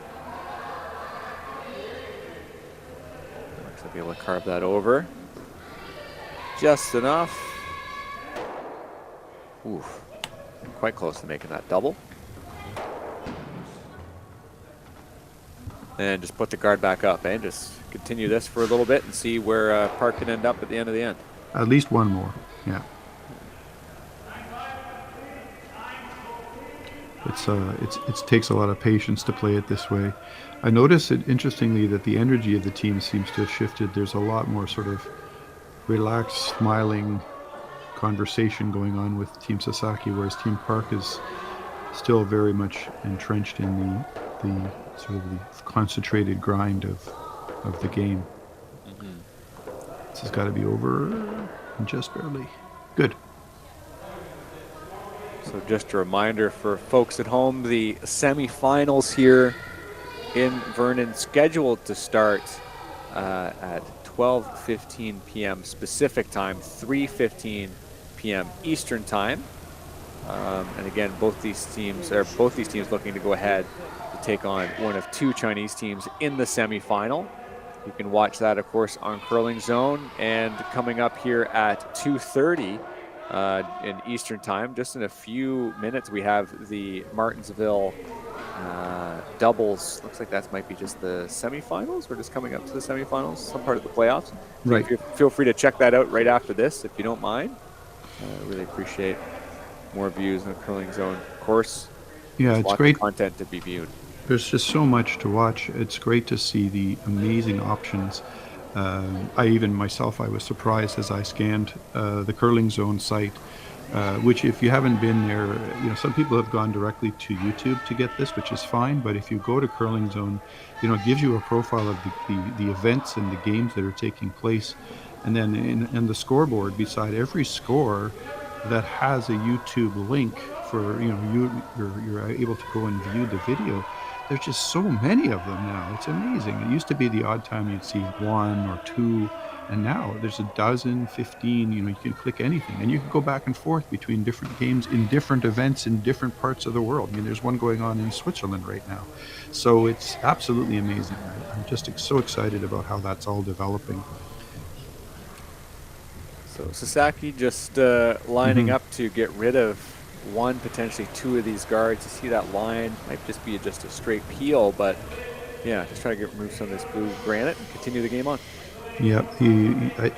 Looks like they'll be able to carve that over. Just enough. Oof. Quite close to making that double. And just put the guard back up and just continue this for a little bit and see where Park can end up at the end of the end. At least one more, yeah. It takes a lot of patience to play it this way. I notice it interestingly that the energy of the team seems to have shifted. There's a lot more sort of relaxed, smiling conversation going on with Team Sasaki, whereas Team Park is still very much entrenched in the sort of the concentrated grind of the game. This has got to be over just barely. Good. So just a reminder for folks at home, the semifinals here in Vernon scheduled to start at 12:15 p.m. Pacific time, 3:15 p.m. Eastern time. And again, both these teams looking to go ahead to take on one of two Chinese teams in the semifinal. You can watch that, of course, on Curling Zone. And coming up here at 2:30 in Eastern time, just in a few minutes, we have the Martinsville doubles. Looks like that might be just the semifinals. We're just coming up to the semifinals, some part of the playoffs. Right. Feel free to check that out right after this, if you don't mind. Really appreciate more views on Curling Zone. Of course, yeah, it's great content to be viewed. There's just so much to watch. It's great to see the amazing options. I even myself, I was surprised as I scanned the Curling Zone site, which if you haven't been there, some people have gone directly to YouTube to get this, which is fine. But if you go to Curling Zone, it gives you a profile of the events and the games that are taking place. And then in the scoreboard, beside every score, that has a YouTube link for you're able to go and view the video. There's just so many of them now. It's amazing. It used to be the odd time you'd see one or two, and now there's a dozen, 15. You can click anything, and you can go back and forth between different games in different events in different parts of the world. I mean, there's one going on in Switzerland right now, so it's absolutely amazing. I'm just so excited about how that's all developing. So Sasaki just lining up to get rid of one, potentially two of these guards. You see that line might just be just a straight peel, but yeah, just try to remove some of this blue granite and continue the game on. Yeah,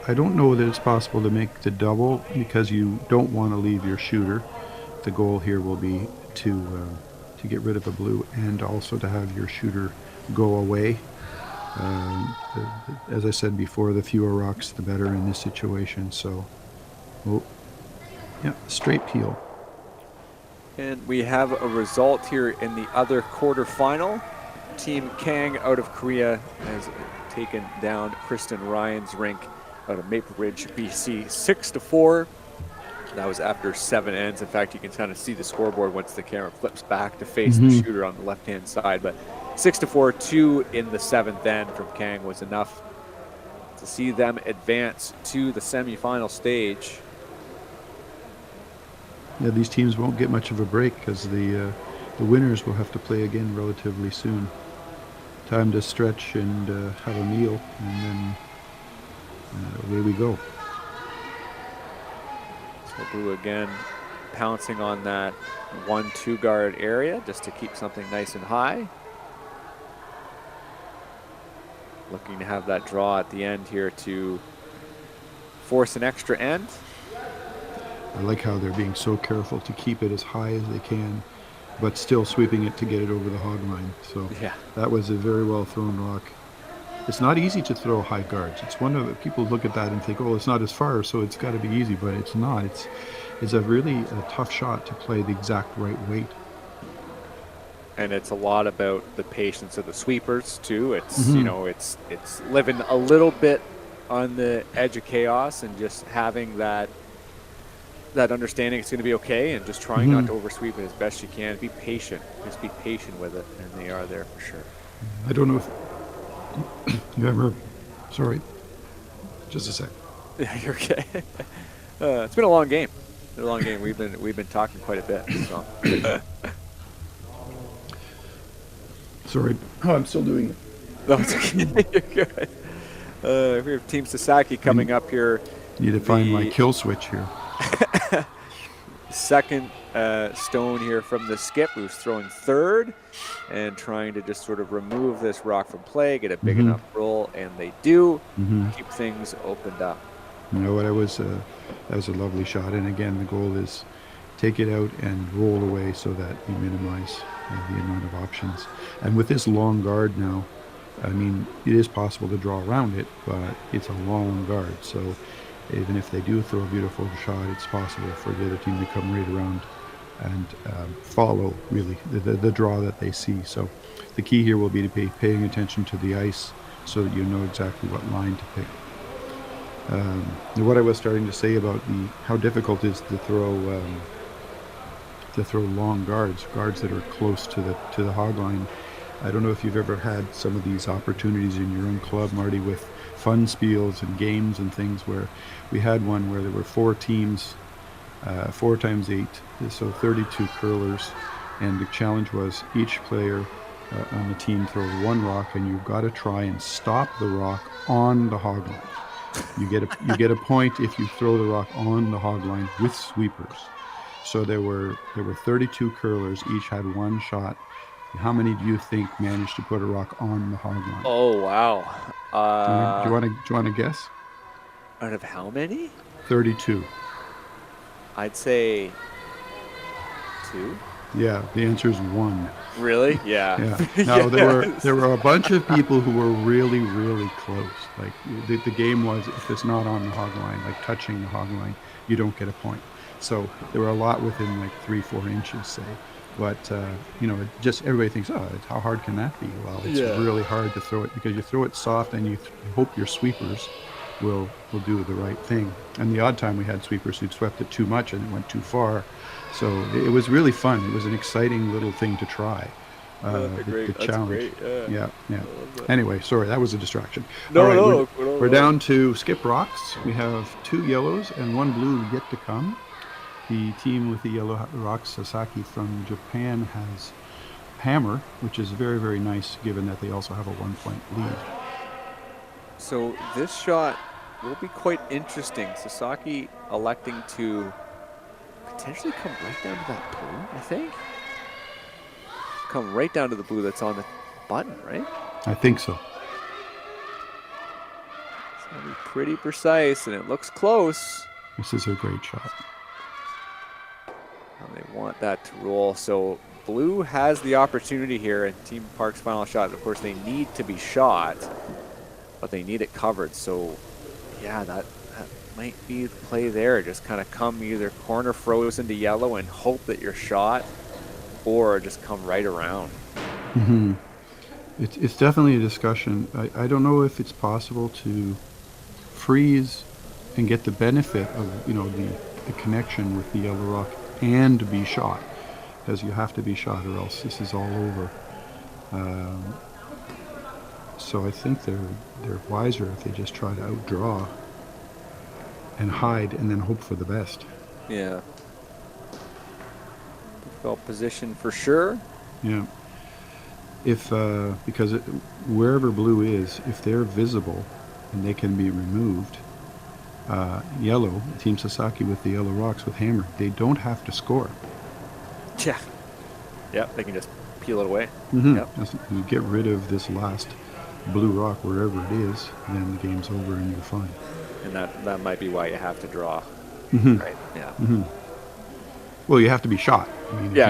I don't know that it's possible to make the double because you don't want to leave your shooter. The goal here will be to get rid of a blue and also to have your shooter go away. As I said before, the fewer rocks, the better in this situation. So, yeah, straight peel. And we have a result here in the other quarterfinal. Team Kang out of Korea has taken down Kristen Ryan's rink out of Maple Ridge, BC, 6-4. That was after 7 ends. In fact, you can kind of see the scoreboard once the camera flips back to face the shooter on the left-hand side. But 6-4, 2 in the 7th end from Kang was enough to see them advance to the semifinal stage. Yeah, these teams won't get much of a break because the winners will have to play again relatively soon. Time to stretch and have a meal, and then away we go. So blue again pouncing on that 1-2 guard area just to keep something nice and high. Looking to have that draw at the end here to force an extra end. I like how they're being so careful to keep it as high as they can, but still sweeping it to get it over the hog line. So yeah, that was a very well thrown rock. It's not easy to throw high guards. It's one of the people look at that and think, oh, it's not as far, so it's got to be easy, but it's not. It's a really tough shot to play the exact right weight. And it's a lot about the patience of the sweepers too. It's it's living a little bit on the edge of chaos and just having that understanding it's going to be okay and just trying not to oversweep it as best you can. Be patient. Just be patient with it, and they are there for sure. I don't know if you ever... Sorry. Just a sec. Yeah, you're okay. It's been a long game. It's been a long game. We've been talking quite a bit. So. Sorry. Oh, I'm still doing it. No, it's okay. You're good. We have Team Sasaki coming up here. Need to find my kill switch here. Second stone here from the skip, who's throwing third and trying to just sort of remove this rock from play, get a big enough roll, and they do keep things opened up. You know what? That was a lovely shot, and again, the goal is take it out and roll away so that you minimize the amount of options. And with this long guard now, I mean, it is possible to draw around it, but it's a long guard, so even if they do throw a beautiful shot, it's possible for the other team to come right around and follow, really, the draw that they see. So the key here will be to paying attention to the ice so that you know exactly what line to pick. What I was starting to say about how difficult it is to throw long guards that are close to the hog line. I don't know if you've ever had some of these opportunities in your own club, Marty, with fun spiels and games and things, where we had one where there were 4 teams, 4 times 8, so 32 curlers, and the challenge was each player on the team throws 1 rock, and you've got to try and stop the rock on the hog line. You get a point if you throw the rock on the hog line with sweepers. So there were 32 curlers, each had 1 shot. How many do you think managed to put a rock on the hog line? Oh wow! Do you want to guess? Out of how many? 32. I'd say 2. Yeah, the answer is 1. Really? Yeah. No, there were a bunch of people who were really, really close. Like the game was, if it's not on the hog line, like touching the hog line, you don't get a point. So there were a lot within like 3-4 inches, say. But just everybody thinks, how hard can that be? Well, it's really hard to throw it because you throw it soft and you hope your sweepers will do the right thing. And the odd time we had sweepers who'd swept it too much and it went too far. So it was really fun. It was an exciting little thing to try. The challenge. Great. Yeah. Anyway, sorry, that was a distraction. No, All right, no. We're down to skip rocks. We have 2 yellows and 1 blue yet to come. The team with the yellow rocks, Sasaki from Japan, has hammer, which is very, very nice given that they also have a 1-point lead. So this shot will be quite interesting. Sasaki electing to potentially come right down to that blue, I think. Come right down to the blue that's on the button, right? I think so. It's going to be pretty precise, and it looks close. This is a great shot. And they want that to roll. So blue has the opportunity here in Team Park's final shot. Of course, they need to be shot, but they need it covered. So, yeah, that might be the play there. Just kind of come either corner frozen to yellow and hope that you're shot, or just come right around. Mm-hmm. It's definitely a discussion. I don't know if it's possible to freeze and get the benefit of, the connection with the yellow rock and be shot, because you have to be shot or else this is all over. So I think they're wiser if they just try to outdraw and hide and then hope for the best. Yeah. Difficult position for sure. Yeah. Because wherever blue is, if they're visible and they can be removed, yellow, Team Sasaki with the yellow rocks with hammer, they don't have to score. Yeah. Yep, they can just peel it away. Mm-hmm. Yep. You get rid of this last blue rock wherever it is, then the game's over and you're fine. And that might be why you have to draw. Mm-hmm. Right? Yeah. Mm-hmm. Well, you have to be shot.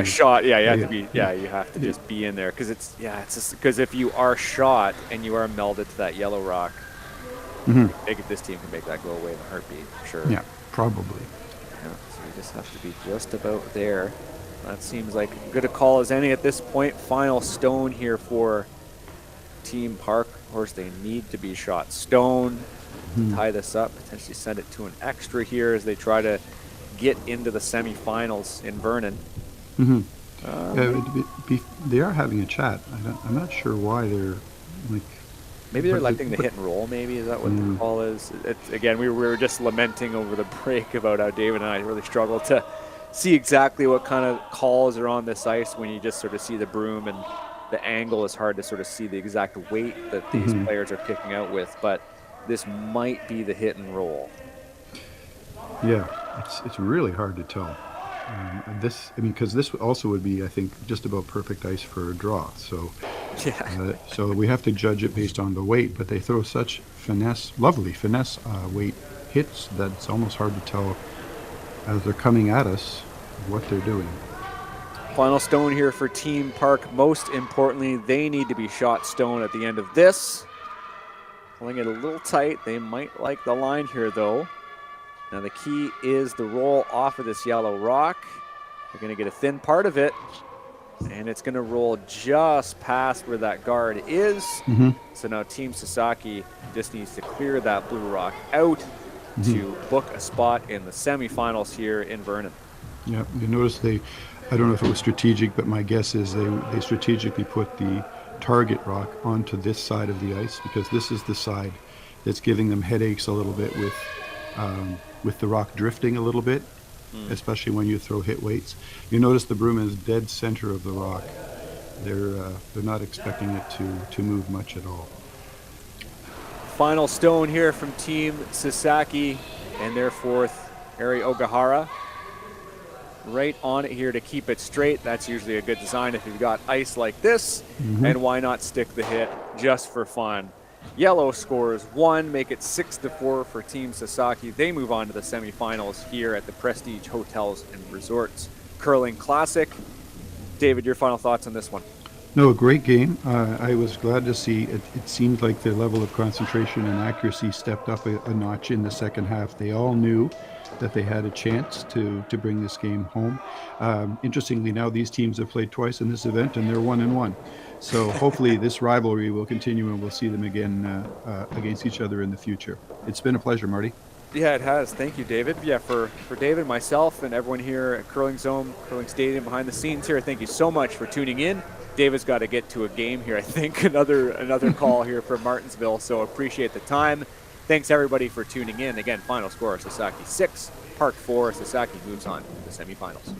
Shot. Yeah, you have to be. Yeah, you have to just be in there, because it's just because if you are shot and you are melded to that yellow rock, this team can make that go away in a heartbeat, for sure. Yeah, probably. Yeah, so you just have to be just about there. That seems like as good a call as any at this point. Final stone here for Team Park. Of course, they need to be shot. Stone, tie this up, potentially send it to an extra here as they try to get into the semifinals in Vernon. They are having a chat. I'm not sure why they're like. Maybe they're electing the hit and roll. Maybe is that what the call is? Again, we were just lamenting over the break about how David and I really struggled to see exactly what kind of calls are on this ice when you just sort of see the broom and the angle is hard to sort of see the exact weight that these players are kicking out with. But this might be the hit and roll. Yeah, it's really hard to tell. Because this also would be, I think, just about perfect ice for a draw. So, so we have to judge it based on the weight. But they throw such lovely finesse weight hits that it's almost hard to tell as they're coming at us what they're doing. Final stone here for Team Park. Most importantly, they need to be shot stone at the end of this. Pulling it a little tight. They might like the line here, though. Now the key is the roll off of this yellow rock. They're going to get a thin part of it, and it's going to roll just past where that guard is. So now Team Sasaki just needs to clear that blue rock out to book a spot in the semifinals here in Vernon. Yeah, you notice I don't know if it was strategic, but my guess is they strategically put the target rock onto this side of the ice, because this is the side that's giving them headaches a little bit with the rock drifting a little bit, especially when you throw hit weights. You notice the broom is dead center of the rock. They're not expecting it to move much at all. Final stone here from Team Sasaki and their fourth, Ari Ogahara. Right on it here to keep it straight. That's usually a good design if you've got ice like this. And why not stick the hit just for fun? Yellow scores 1, make it 6-4 for Team Sasaki. They move on to the semifinals here at the Prestige Hotels and Resorts Curling Classic. David, your final thoughts on this one? No, a great game. I was glad to see it. It seemed like the level of concentration and accuracy stepped up a notch in the second half. They all knew that they had a chance to bring this game home. Interestingly, now these teams have played twice in this event, and they're 1-1. So hopefully this rivalry will continue and we'll see them again against each other in the future. It's been a pleasure, Marty. Yeah, it has. Thank you, David. Yeah, for David, myself, and everyone here at Curling Zone, Curling Stadium, behind the scenes here, thank you so much for tuning in. David's got to get to a game here, I think, another call here from Martinsville, so appreciate the time. Thanks, everybody, for tuning in. Again, final score, Sasaki 6, Park 4. Sasaki moves on to the semifinals.